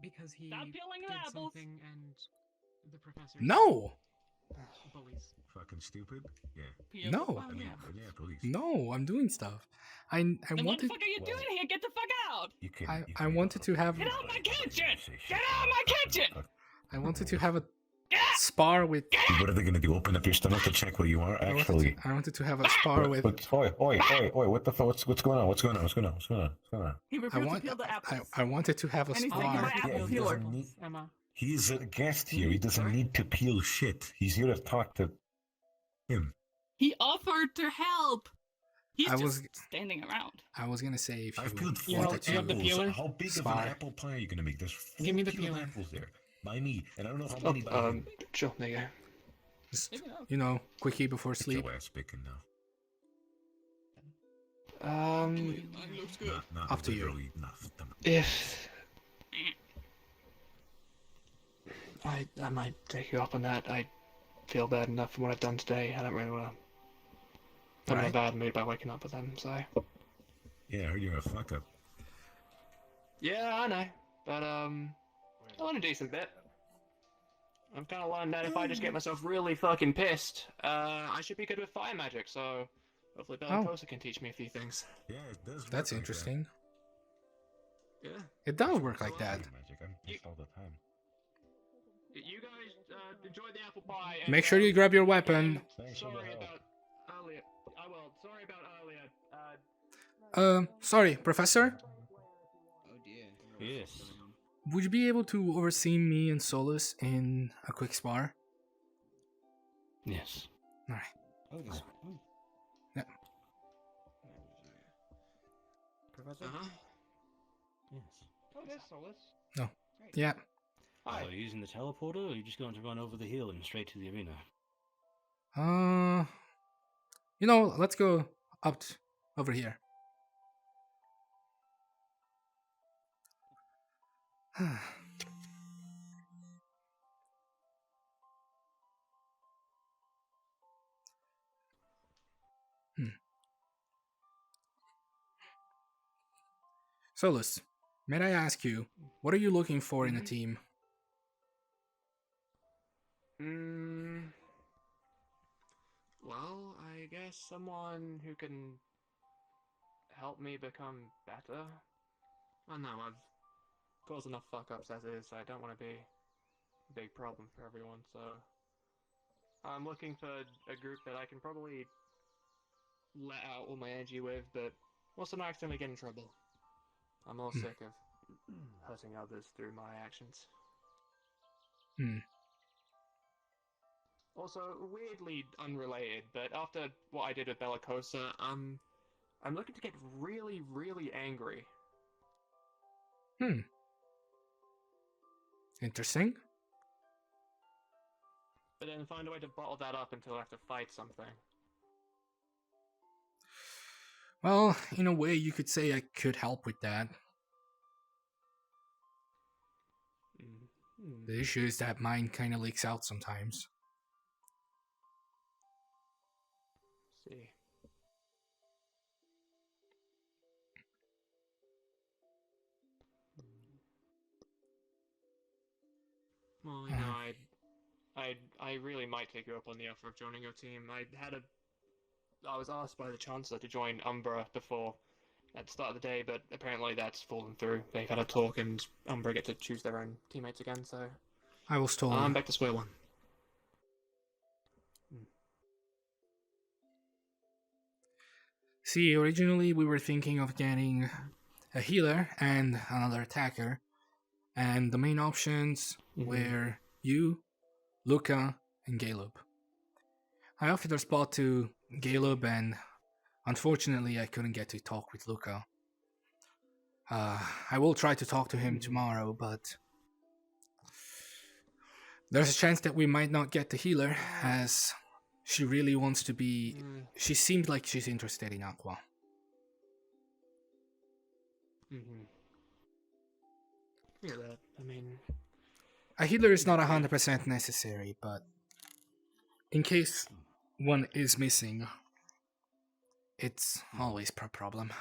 Because he Stop peeling did the apples. something and the professor... No. Bullies. Fucking stupid? Yeah. Peel. No. Oh, I mean, yeah. yeah, police. No, I'm doing stuff. I Then what the wanted fuck are you doing here? Get the fuck out! You can, I wanted to have Get out of my kitchen! Get out of my kitchen! I wanted to have a spar with What are they gonna do? Open up your stomach to check where you are? Actually. I wanted to have a spar with Oi, what the fuck? What's going on? What's going on? What's going on? What's going on? What's going on? He refused to peel the apples. I wanted to have a And he's taking spar. my apple Yeah, he peeler. doesn't need. Emma. He's a guest here. He doesn't need to peel shit. He's here to talk to him. He offered to help. He's I just was- standing around. I was gonna say if I've you peeled wanted 4 to you have the apples. peeler? How big of Spar. an apple pie are you gonna make? There's 4 Give me the peeled peeler. apples there. By me. And I don't know how Oh, many by him. sure, there you go. just, you know, quickie before It's sleep. your ass speaking now. Looks good. Not Up to you. literally, not them. If I might take you up on that. I feel bad enough from what I've done today. I don't really want to. I'm in a Right. bad mood by waking up with them, so. Yeah, I heard you're a fuck up. Yeah, I know, but I want a decent bit. I've kind of learned that if I just get myself really fucking pissed, I should be good with fire magic. So hopefully Bellicosa can teach me a few things. Yeah, it does. Work That's like interesting. Yeah. It does work like that. That. Magic. I'm pissed all the time. You guys enjoy the apple pie. And, Make sure you grab your weapon. Thanks for the Sorry help. about earlier. I will. Sorry about earlier. Sorry, Professor. Oh dear. Yes. Would you be able to oversee me and Solus in a quick spar? Yes. All right. Oh, this. Yeah. Professor? Yes. Oh, there's Solus. No. Yeah. So are you using the teleporter, or are you just going to run over the hill and straight to the arena? You know, let's go up over here. Solus, may I ask you, what are you looking for in a team? Well, I guess someone who can help me become better. I know I've caused enough fuck ups as is. I don't want to be a big problem for everyone, so I'm looking for a group that I can probably let out all my energy with, but Also, not accidentally get in trouble. I'm all sick of hurting others through my actions. Also, weirdly unrelated, but after what I did with Bellicosa, I'm looking to get really, really angry. Interesting. But then find a way to bottle that up until I have to fight something. Well, in a way, you could say I could help with that. The issue is that mine kind of leaks out sometimes. See. Well, you know, I really might take you up on the offer of joining your team. I was asked by the Chancellor to join Umbra before at the start of the day, but apparently that's fallen through. They've had a talk, and Umbra get to choose their own teammates again. So I was told. I'm back to square one. See, originally we were thinking of getting a healer and another attacker, and the main options were you, Luca, and Galeb. I offered a spot to Galeb, and unfortunately I couldn't get to talk with Luca. I will try to talk to him tomorrow, but there's a chance that we might not get the healer, as she really wants to be... She seems like she's interested in Aqua. Yeah, that, I mean... A healer is not 100% necessary, but in case one is missing, it's always a problem.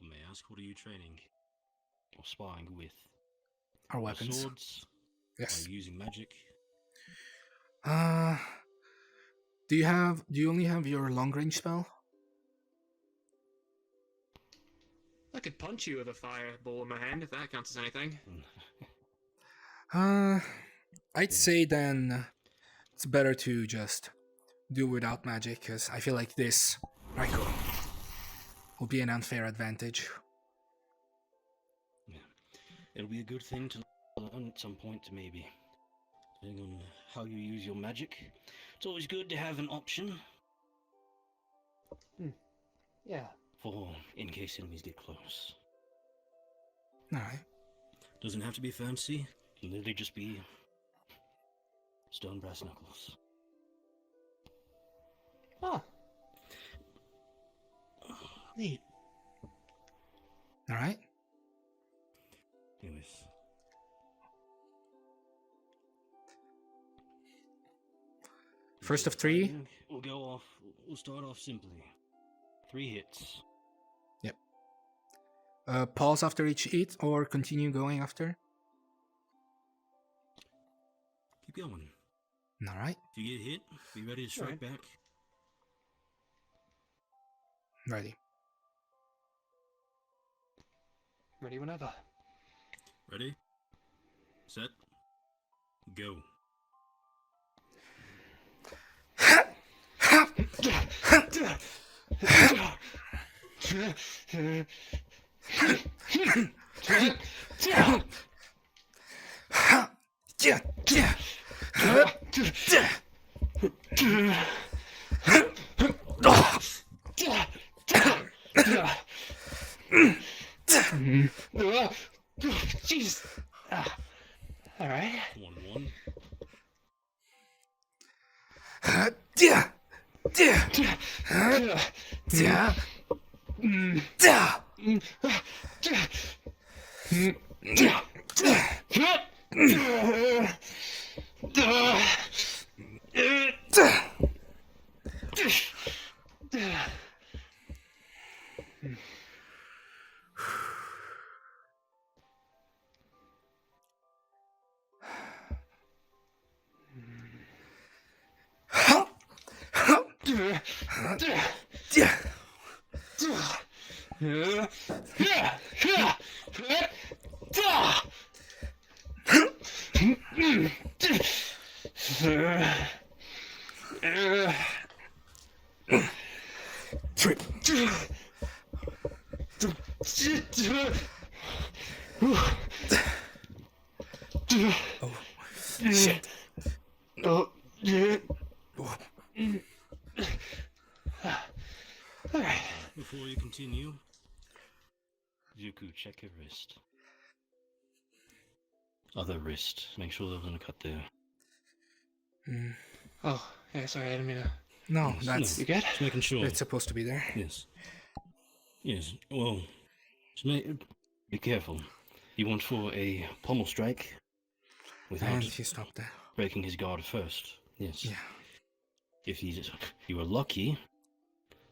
May I ask, what are you training or sparring with? Our weapons. Swords? Yes. Are you using magic? Do you only have your long range spell? I could punch you with a fireball in my hand if that counts as anything. I'd say then it's better to just do without magic, because I feel like this Raiko will be an unfair advantage. Yeah. It'll be a good thing to learn at some point, maybe. Depending on how you use your magic. It's always good to have an option. Yeah. For in case enemies get close. Alright. Doesn't have to be fancy. Can literally just be stone brass knuckles. Ah. Neat. Alright. Anyways. First of 3. We'll start off simply. 3 hits. Yep. Pause after each hit, or continue going after? Keep going. Alright. If you get hit, be ready to strike back. Ready. Ready whenever. Ready? Set. Go. Jesus. All right. 1-1. trip. Oh, shit. Oh, yeah. Alright. Before you continue, Zuku, check your wrist. Other wrist. Make sure there's no cut there. Oh, yeah, sorry, I didn't mean to. No, Yes, that's... You good? Just making sure. It's supposed to be there. Yes. Yes, well, be careful. You want for a pommel strike without And he stopped there. breaking his guard first. Yes. Yeah. If you were lucky,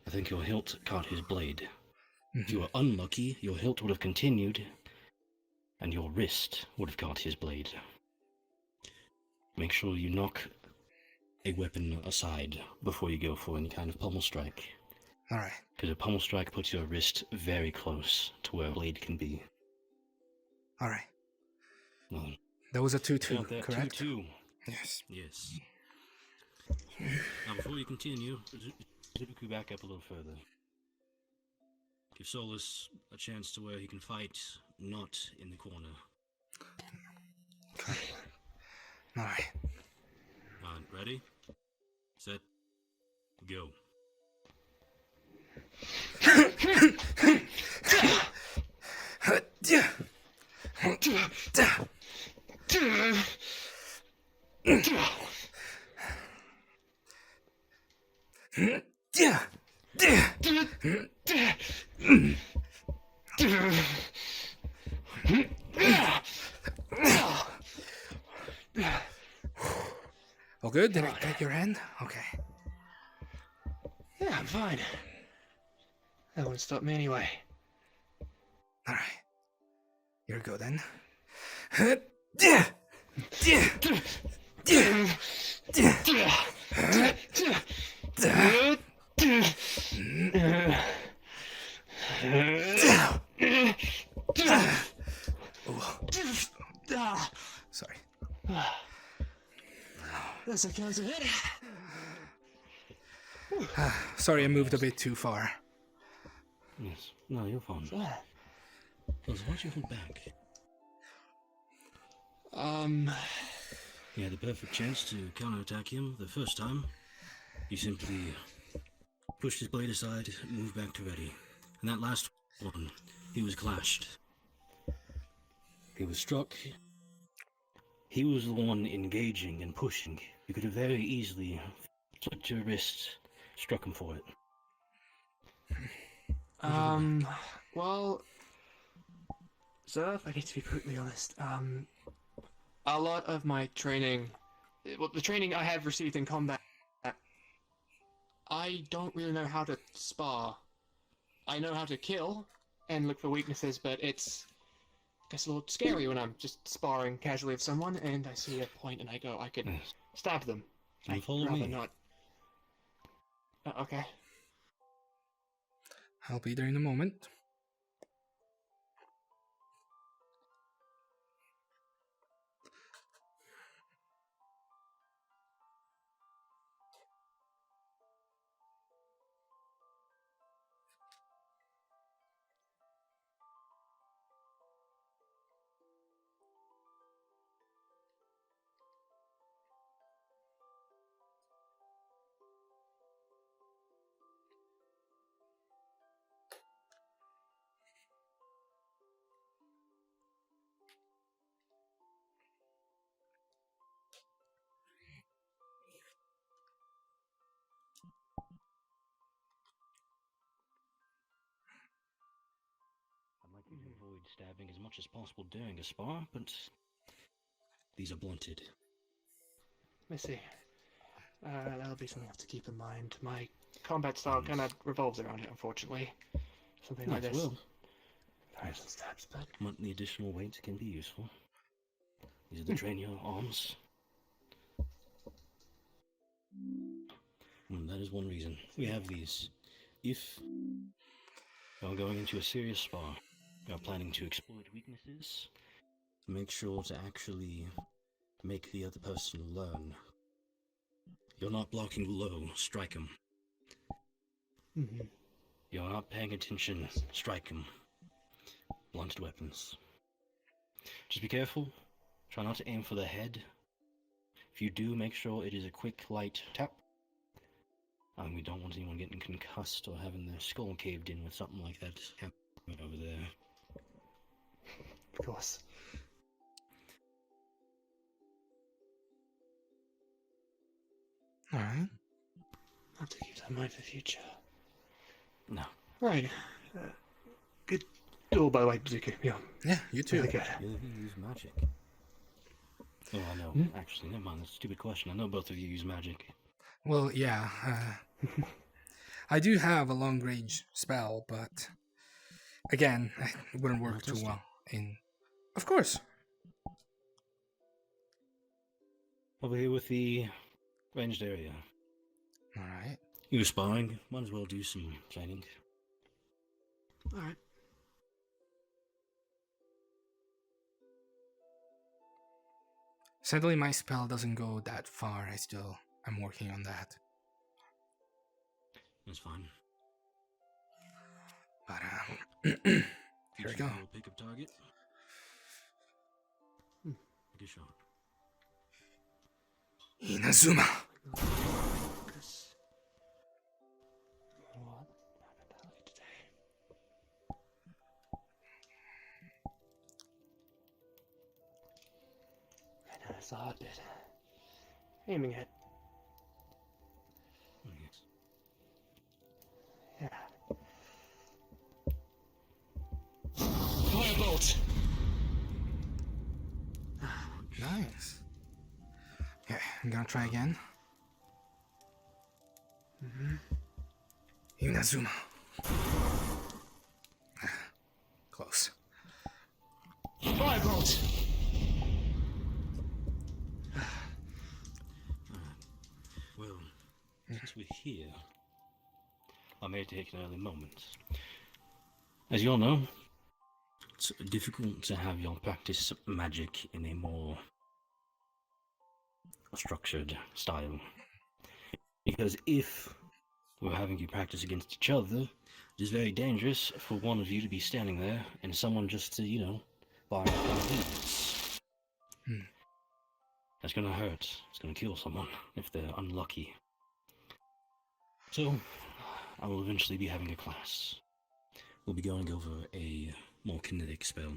I think your hilt caught his blade. If you were unlucky, your hilt would have continued, and your wrist would have caught his blade. Make sure you knock a weapon aside before you go for any kind of pommel strike. Alright. Because a pommel strike puts your wrist very close to where a blade can be. Alright. Well, That was a 2-2, got that correct? 2-2. Yes. Yes. Now, before you continue, Zuku, back up a little further. Give Solus a chance to where he can fight not in the corner. Alright. Ready? Set. Go. All good? Did I get your hand? Okay. Yeah, I'm fine. That won't stop me anyway. Alright. Here we go then. Sorry. That's a counter hit. Sorry, I moved a bit too far. Yes. No, you're fine. Solus, why'd you hold back? You had the perfect chance to counterattack him the first time. You simply pushed his blade aside, moved back to ready. And that last one, he was clashed. He was struck. He was the one engaging and pushing. You could have very easily flicked your wrist, struck him for it. Well, sir, if I need to be brutally honest, a lot of my training, well, the training I have received in combat, I don't really know how to spar. I know how to kill and look for weaknesses, but it's, I guess, a little scary when I'm just sparring casually with someone and I see a point and I go, I could stab them. You follow rather me. not. Okay. I'll be there in a moment. I'd like you to avoid stabbing as much as possible during a spar, but these are blunted. Let me see. That'll be something I have to keep in mind. My combat style kind of revolves around it, unfortunately. Something like Yes, this. well. Thousand stabs, but The additional weight can be useful. These are to train your arms. That is one reason. We have these. If you're going into a serious spar, you're planning to exploit weaknesses, make sure to actually make the other person learn. You're not blocking low, strike him. you're not paying attention, strike him. Blunt weapons. Just be careful. Try not to aim for the head. If you do, make sure it is a quick, light tap. We don't want anyone getting concussed or having their skull caved in with something like that happening over there. Of course. Alright. I'll have to keep that in mind for the future. No. Right. Good duel, by the way, Zuko. Yeah. Yeah, you too. Really good. You use magic. Oh, I know. Actually, never mind. That's a stupid question. I know both of you use magic. Well, yeah. I do have a long-range spell, but again, it wouldn't work too well in... Of course. Over here with the ranged area. Alright. You were sparring. Might as well do some training. Alright. Sadly, my spell doesn't go that far. I'm working on that. That's fine. But, here we go. Pick up target. Good shot. Inazuma. What happened today? I know it's a hard bit. Aiming it. Yes. Yeah. Firebolt! Nice. Okay, I'm gonna try again. Inazuma. Close. Firebolt! Well, since we're here, I may take an early moment. As you all know, it's difficult to have you practice magic in a more structured style. Because if we're having you practice against each other, it is very dangerous for one of you to be standing there and someone just to, fire at That's gonna hurt. It's gonna kill someone if they're unlucky. So, I will eventually be having a class. We'll be going over a more kinetic spell.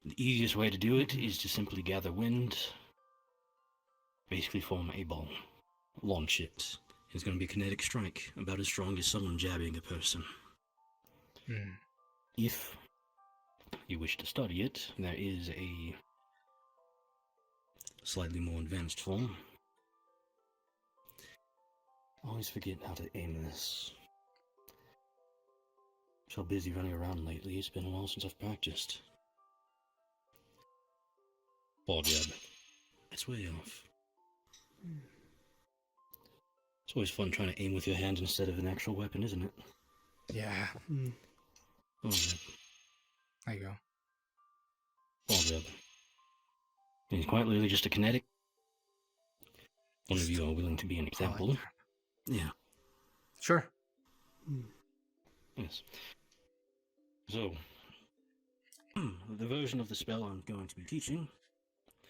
The easiest way to do it is to simply gather wind, basically form a ball, launch it. It's going to be a kinetic strike, about as strong as someone jabbing a person. If you wish to study it, there is a slightly more advanced form. I always forget how to aim this. So busy running around lately, it's been a while since I've practiced. Ball jab. It's way off. It's always fun trying to aim with your hand instead of an actual weapon, isn't it? Yeah. Ball jab. There you go. Ball jab. It's quite literally just a kinetic. One of you are willing to be an example. Yeah. Sure. Yes. So, the version of the spell I'm going to be teaching...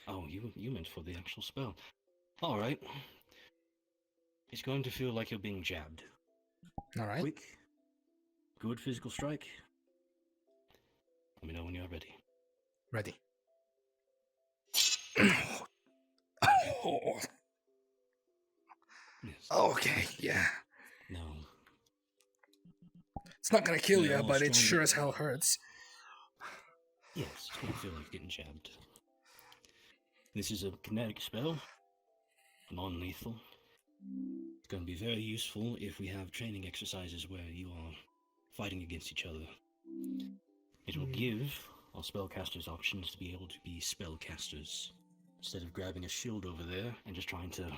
Oh, you meant for the actual spell. Alright. It's going to feel like you're being jabbed. Alright. Quick, good physical strike. Let me know when you're ready. Ready. Yes. Okay, yeah. No. It's not gonna kill Yeah, you, but it strong- sure as hell hurts. Yes, it's going to feel like getting jabbed. This is a kinetic spell, non-lethal. It's going to be very useful if we have training exercises where you are fighting against each other. It will give our spellcasters options to be able to be spellcasters, instead of grabbing a shield over there and just trying to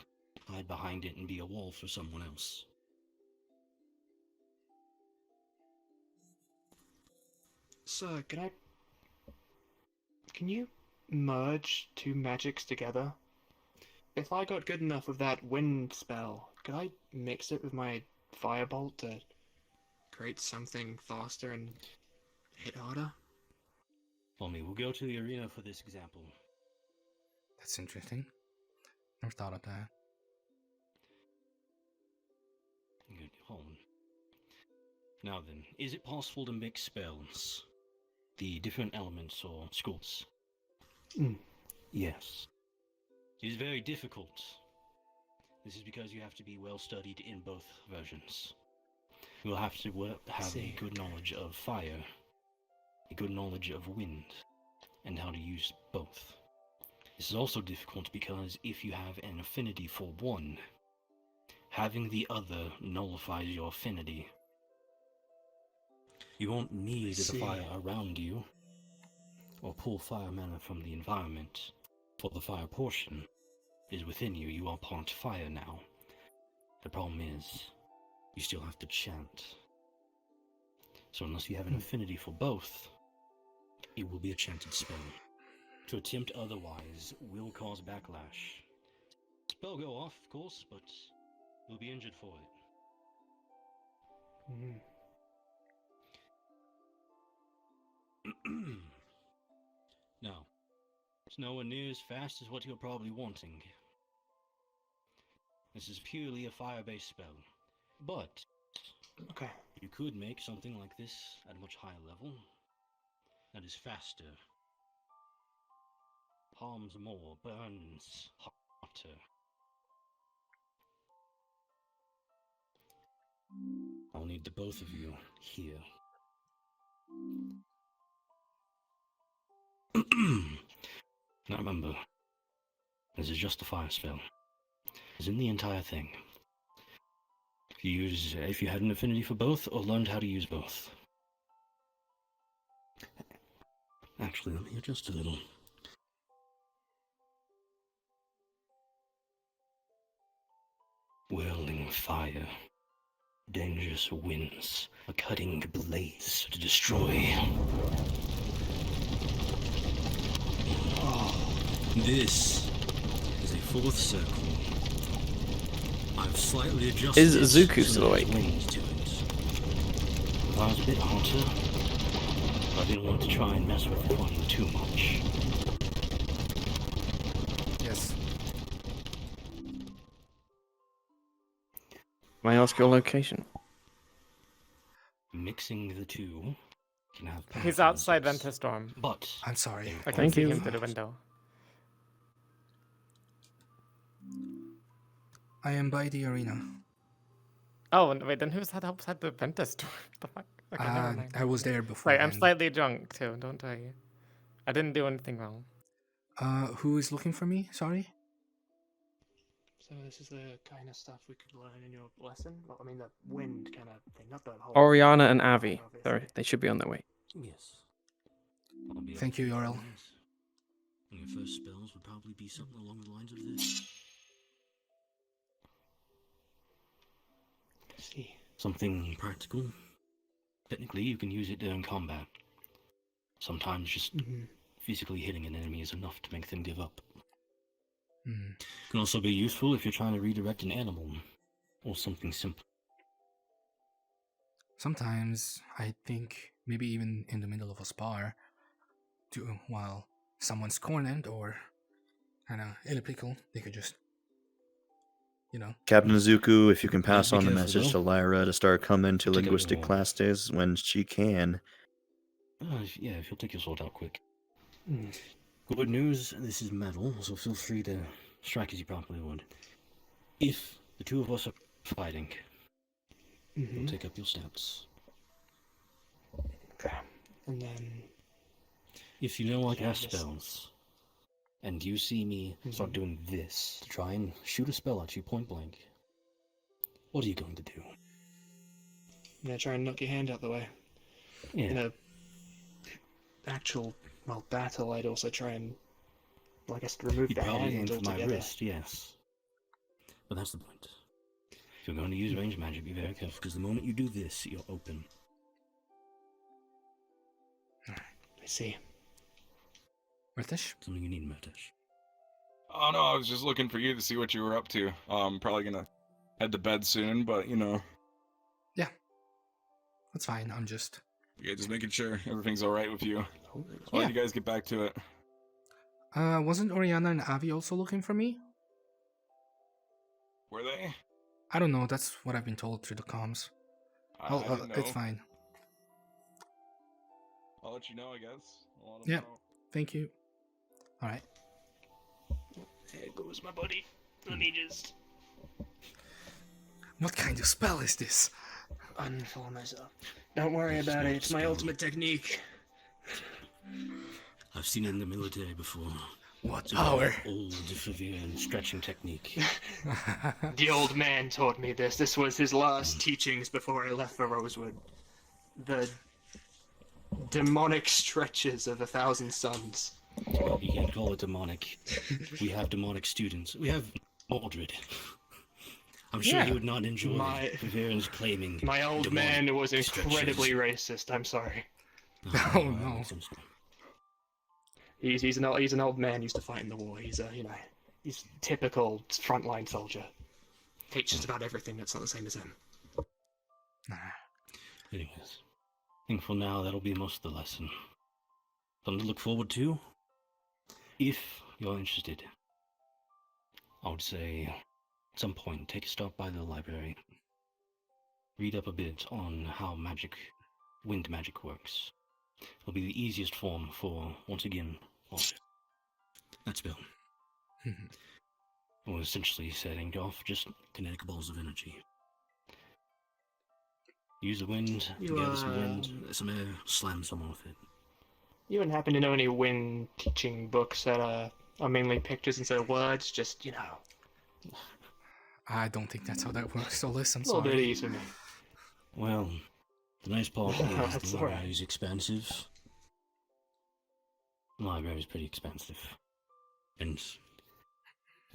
hide behind it and be a wall for someone else. So, can you merge two magics together? If I got good enough with that wind spell, could I mix it with my firebolt to create something faster and hit harder? Follow me. We'll go to the arena for this example. That's interesting. Never thought of that. Good. Hold on. Now then, is it possible to mix spells? The different elements or schools? Yes. It is very difficult. This is because you have to be well studied in both versions. You will have to have a good knowledge of fire, a good knowledge of wind, and how to use both. This is also difficult because if you have an affinity for one, having the other nullifies your affinity. You won't need the fire around you, or pull fire mana from the environment, for the fire portion is within you. You are part fire now. The problem is, you still have to chant. So unless you have an affinity for both, it will be a chanted spell. To attempt otherwise will cause backlash. Spell go off, of course, but you'll be injured for it. Now, it's nowhere near as fast as what you're probably wanting. This is purely a fire-based spell, but you could make something like this at a much higher level that is faster, harms more, burns hotter. I'll need the both of you here. Now remember, this is just a fire spell. It's in the entire thing. If you had an affinity for both, or learned how to use both. Actually, let me adjust a little. Whirling fire, dangerous winds, a cutting blaze to destroy. This is a fourth circle. I've slightly adjusted. Is Zuku still awake? I was a bit hotter, but I didn't want to try and mess with the fun too much. Yes. May I ask your location? Mixing the two can have. He's outside Ventus Storm. But I'm sorry. I can see him through the window. I am by the arena. Oh, wait, then who's outside the Ventus Storm? What the fuck? Okay, never mind. I was there before. Right, I'm slightly drunk too, don't worry. I didn't do anything wrong. Who is looking for me? Sorry? So this is the kind of stuff we could learn in your lesson? Well, I mean, the wind kind of thing, not the whole... Oriana and Avi. They should be on their way. Yes. Thank you, Yorel. Your first spells would probably be something along the lines of this. See. Something practical. Technically, you can use it during combat. Sometimes just physically hitting an enemy is enough to make them give up. It can also be useful if you're trying to redirect an animal, or something simple. Sometimes I think maybe even in the middle of a spar, while someone's cornered or kind of in a pickle, they could just, Captain Zuku, if you can pass Be on the careful, message though. to Lyra to start coming to Take out linguistic your- class days when she can. Yeah, if you'll take your sword out quick. Good news, this is metal, so feel free to strike as you properly would. If the two of us are fighting, you'll take up your stats. Okay. And then... If you know I Yeah, cast this- spells, and you see me start doing this to try and shoot a spell at you point blank, what are you going to do? I'm gonna try and knock your hand out the way. Yeah. In a actual, battle, I'd also try and, I guess, remove You'd the probably hand aim for my altogether. wrist, yes. But that's the point. If you're going to use range magic, be very careful, because the moment you do this, you're open. I see. Murtish? Something you need, Murtish. Oh no, I was just looking for you to see what you were up to. Probably gonna head to bed soon, but That's fine. I'm just. Yeah, just making sure everything's alright with you. I'll let you guys get back to it. Wasn't Oriana and Avi also looking for me? Were they? I don't know. That's what I've been told through the comms. I didn't know. It's fine. I'll let you know, I guess. I'll let 'em Yeah. know. Thank you. All right. There goes my buddy. Let me just What kind of spell is this? unfollow myself. Don't worry about it. It's my ultimate technique. I've seen it in the military before. What It's a power? very old Favian stretching technique. The old man taught me this. This was his last teachings before I left for Rosewood. The demonic stretches of 1,000 suns. Well, you can't call it demonic. We have demonic students. We have Mordred. I'm sure he would not enjoy Favian's claiming. My old demonic man was incredibly stretches. racist. I'm sorry. Oh no. He's an old man used to fight in the war. He's he's typical frontline soldier. Hates just about everything that's not the same as him. Anyways, I think for now that'll be most of the lesson. Something to look forward to. If you're interested, I would say at some point take a stop by the library. Read up a bit on how wind magic works. It'll be the easiest form for, once again, that spell. Or essentially setting off just kinetic balls of energy. Use the wind to gather some wind, some air, slam someone with it. You wouldn't happen to know any wind teaching books that are mainly pictures instead of words? Just, I don't think that's how that works. So listen, a little bit easy for me. Well, the nice part That's is the all right. library is expensive. The library is pretty expensive. And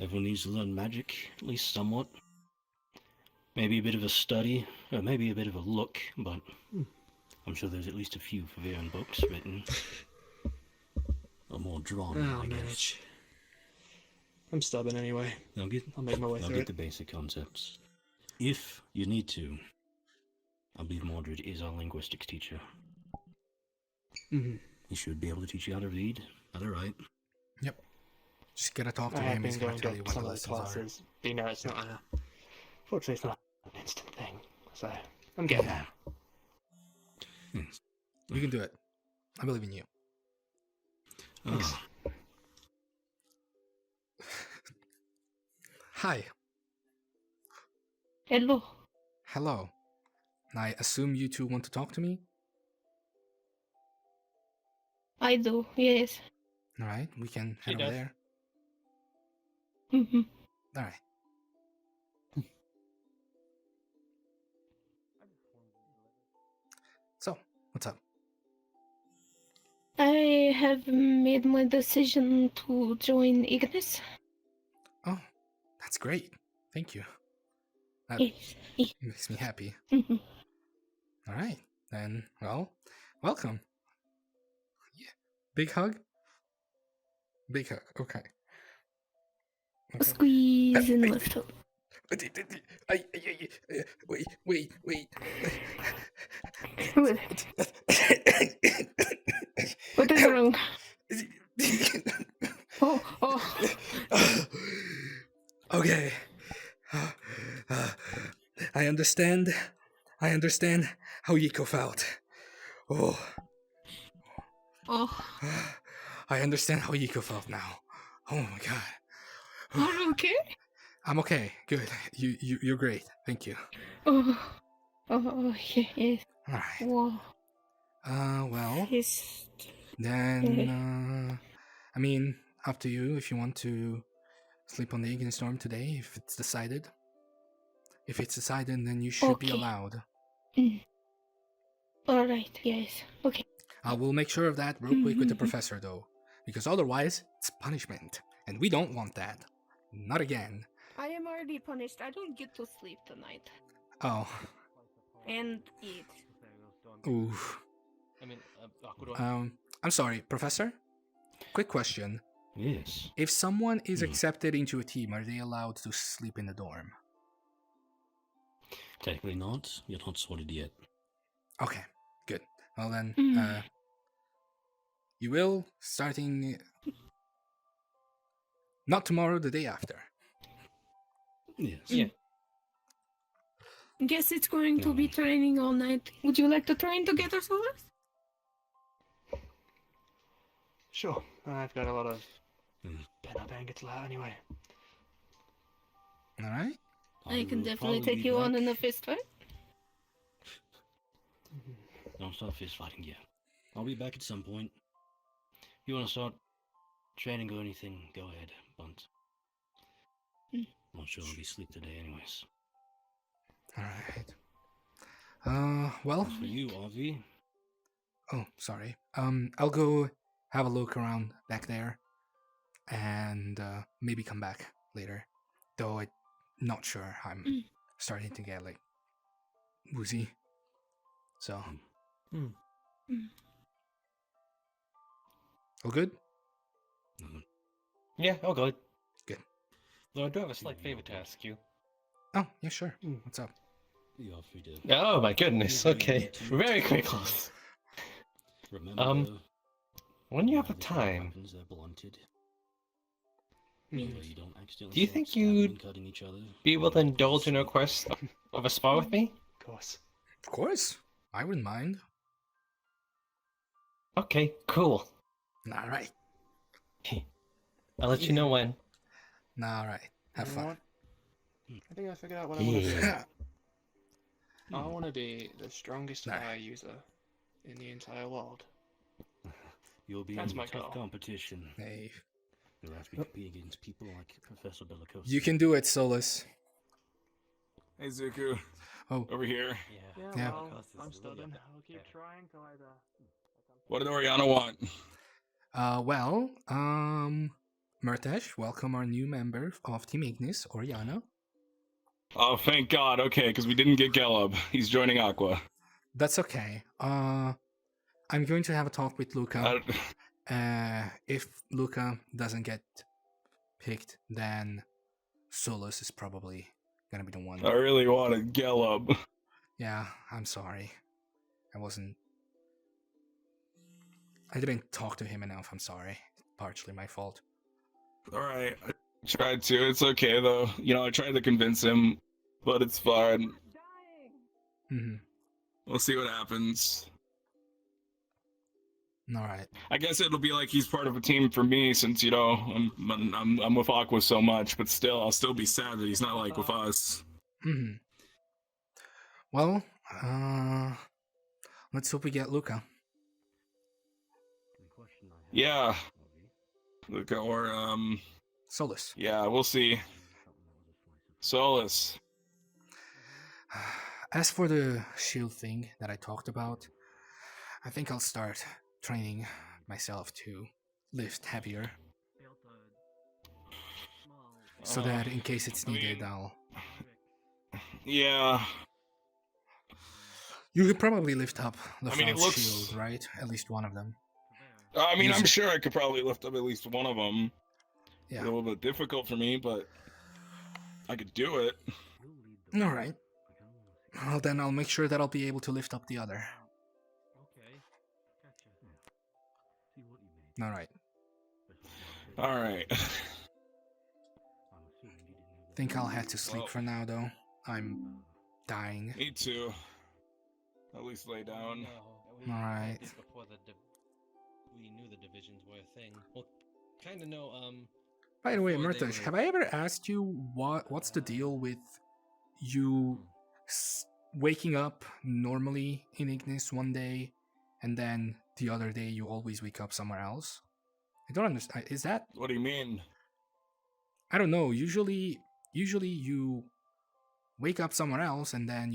everyone needs to learn magic, at least somewhat. Maybe a bit of a study, or maybe a bit of a look, but I'm sure there's at least a few Favian books written. Or more drawn, I guess. I'm stubborn anyway. I'll make my way I'll through get it. the basic concepts. If you need to, I believe Mordred is our linguistics teacher. Mhm. He should be able to teach you how to read, how to write. Yep. Just gotta talk to I have him. He's been gonna going tell you to what some the of the lessons are. classes. But, it's not fortunately, it's not an instant thing. So, I'm getting there. You can do it. I believe in you. Thanks. Hi. Hello. Hello. I assume you two want to talk to me? I do, yes. Alright, we can She head over does. there. Mm-hmm. Alright. So, what's up? I have made my decision to join Ignis. Oh, that's great. Thank you. That Yes. makes me happy. Mhm. Alright, then, well, welcome. Yeah. Big hug? Big hug, okay. Squeeze and lift up. Wait. What is wrong? Oh. Okay. I understand how Yiko felt. Oh. I understand how Yiko felt now. Oh my god. Are you okay? I'm okay. Good. You're great. Thank you. Yes. Alright. Wow. Well. Yes. Then, I mean, up to you if you want to sleep on the Ignis Storm today, if it's decided. If it's decided, then you should be Okay. allowed. Alright, yes. Okay. I will make sure of that real quick with the professor, though. Because otherwise, it's punishment. And we don't want that. Not again. I am already punished. I don't get to sleep tonight. Oh. And eat. Oof. I'm sorry, Professor? Quick question. Yes. If someone is accepted into a team, are they allowed to sleep in the dorm? Technically not. You're not sorted yet. Okay, good. Well then, Mm. you will starting not tomorrow, the day after. Yes. Yeah. Guess it's going to be training all night. Would you like to train together, Solus? Sure. I've got a lot of pent-up anger to let out anyway. All right. I can will definitely probably take be you on back. in a fist fight. Don't start fist fighting yet. I'll be back at some point. You want to start training or anything, go ahead, but I'm not sure I'll be asleep today anyways. All right. Well. As for you, Avi. Oh, sorry. I'll go have a look around back there, and maybe come back later. Though I'm not sure. I'm starting to get like woozy. So. All good? Yeah, all good. Good. Though I do have a slight favor to ask you. Oh, yeah, sure. What's up? Oh my goodness. Okay, very quick. Remember, when you have the time, weapons are blunted. do You don't accidentally you start think stabbing you'd and cutting each other. be able to indulge in a request of a spar with me? Of course. Of course. I wouldn't mind. Okay, cool. All right. I'll let you know when. All right. Have You know fun. what? I think I figured out what I want to do. Yeah. I want to be the strongest fire user in the entire world. You'll be That's in my tough goal. competition. Hey. You'll have to be competing against people like Professor Bellicosi. You can do it, Solus. Hey, Zuko. Oh. Over here. Yeah. Well, I'm stubborn. I'll keep trying till I die. What did Oriana want? Well, Murtesh, welcome our new member of Team Ignis, Oriana. Oh, thank God. Okay, because we didn't get Gelub. He's joining Aqua. That's okay. I'm going to have a talk with Luca. If Luca doesn't get picked, then Solus is probably gonna be the one. I really wanted Gelub. Yeah, I'm sorry. I didn't talk to him enough, I'm sorry. Partially my fault. Alright, I tried to. It's okay, though. You know, I tried to convince him, but it's fine. Mm-hmm. We'll see what happens. Alright. I guess it'll be like he's part of a team for me, since, you know, I'm with Aqua so much, but still, I'll still be sad that he's not, like, with us. Mm-hmm. Well, let's hope we get Luca. Yeah. Luca or, Solus. Yeah, we'll see. Solus. As for the shield thing that I talked about, I think I'll start training myself to lift heavier. So that in case it's needed, I'll... Yeah. You could probably lift up the I mean, it Faust looks- shield, right? At least one of them. I mean, Use I'm it. sure I could probably lift up at least one of them. Yeah. A little bit difficult for me, but I could do it. Alright. Well, then I'll make sure that I'll be able to lift up the other. Alright. Alright. Think I'll head to sleep for now, though. I'm dying. Me too. At least lay down. Alright. Before we knew the divisions were a thing. Well, kind of know, By the way, before they Murtash, were- have I ever asked you what's the deal with you waking up normally in Ignis one day, and then the other day you always wake up somewhere else? I don't understand. Is that... What do you mean? I don't know. Usually you wake up somewhere else, and then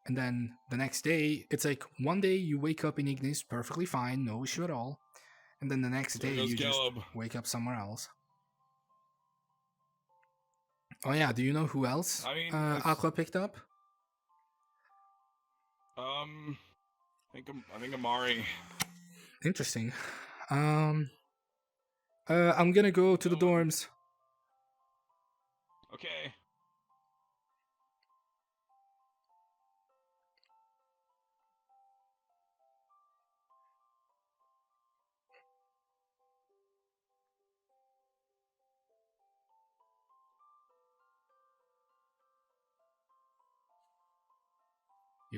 and then the next day, it's like one day you wake up in Ignis perfectly fine, no issue at all, and then the next There day goes you just Caleb. wake up somewhere else. Oh yeah, do you know who else I mean, Aqua picked up? I think Amari. Interesting. I'm gonna go to the dorms. Okay.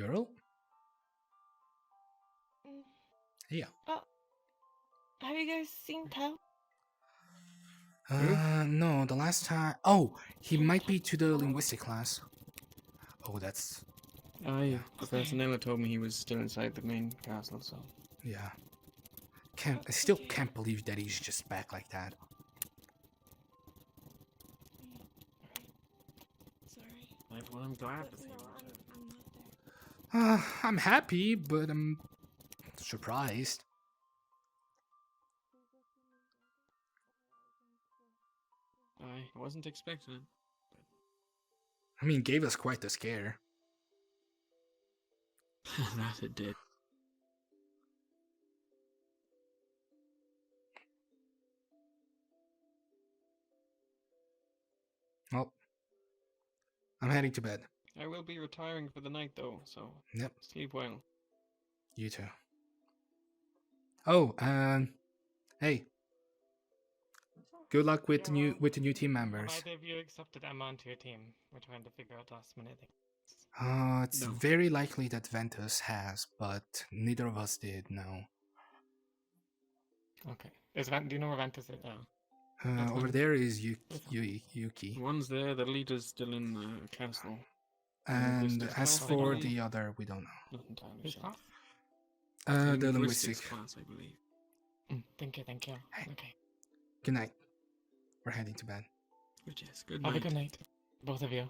Earl? Yeah. Have you guys seen Tao? No, the last time. Oh, he might be to the linguistic class. Oh, that's. Professor Nella told me he was still inside the main castle, so. Yeah. I still can't believe that he's just back like that. Sorry. Well, I'm glad to see I'm happy, but I'm surprised. I wasn't expecting it. I mean, gave us quite the scare. That it did. Well, I'm heading to bed. I will be retiring for the night, though, so. Yep. Sleep well. You too. Oh, hey. Good luck with the new team members. Have either of you accepted Emma onto your team? We're trying to figure out last minute things. It's very likely that Ventus has, but neither of us did. No. Okay. Do you know where Ventus is? Over there is Yuki. One's there, the leader's still in the castle. And as for the other, we don't know. Not entirely sure. The linguistics class, I believe. Thank you. Hey. Okay. Good night. We're heading to bed. Good night. Have a good night, both of you.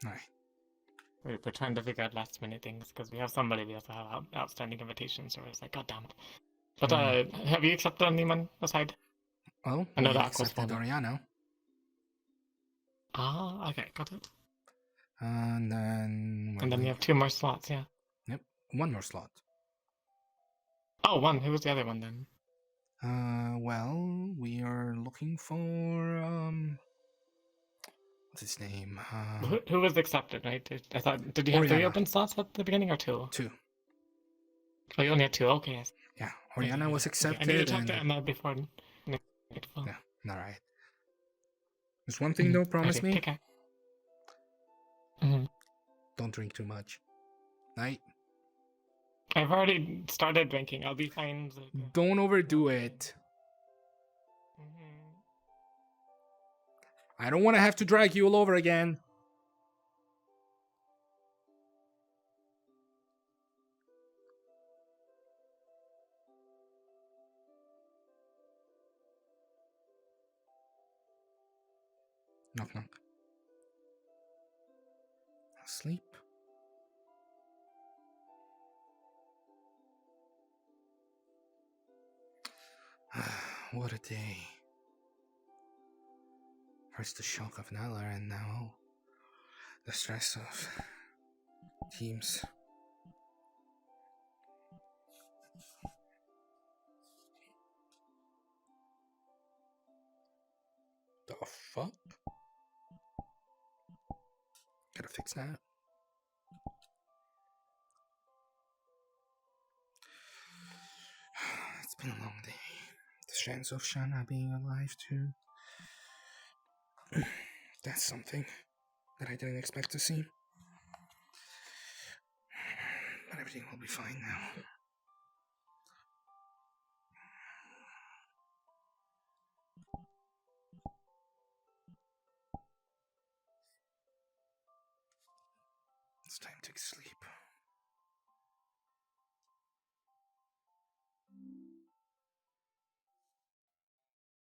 Alright. We're trying to figure out last minute things because we have somebody we also have outstanding invitations, so it's like, god damn it. But have you accepted anyone aside? Oh, I know we that Aqua's accepted Oriano. Ah, okay, got it. And then... And then you have 2 more slots, yeah. Yep, 1 more slot. Oh, 1. Who was the other one then? Well, we are looking for, what's his name? Who was accepted, right? I thought, did you have 3 open slots at the beginning or 2? 2. Oh, you only had 2, okay. Yes. Yeah, Oriana was accepted. I need to talk to Emma before... Yeah, alright. There's one thing though, promise me. Take care. Don't drink too much. Night. I've already started drinking. I'll be fine. Don't overdo it. I don't want to have to drag you all over again. Knock, knock. Asleep. What a day. First the shock of Nala, and now the stress of teams. The fuck? Gotta fix that. It's been a long day. The chance of Shana being alive too. That's something that I didn't expect to see. But everything will be fine now. It's time to sleep.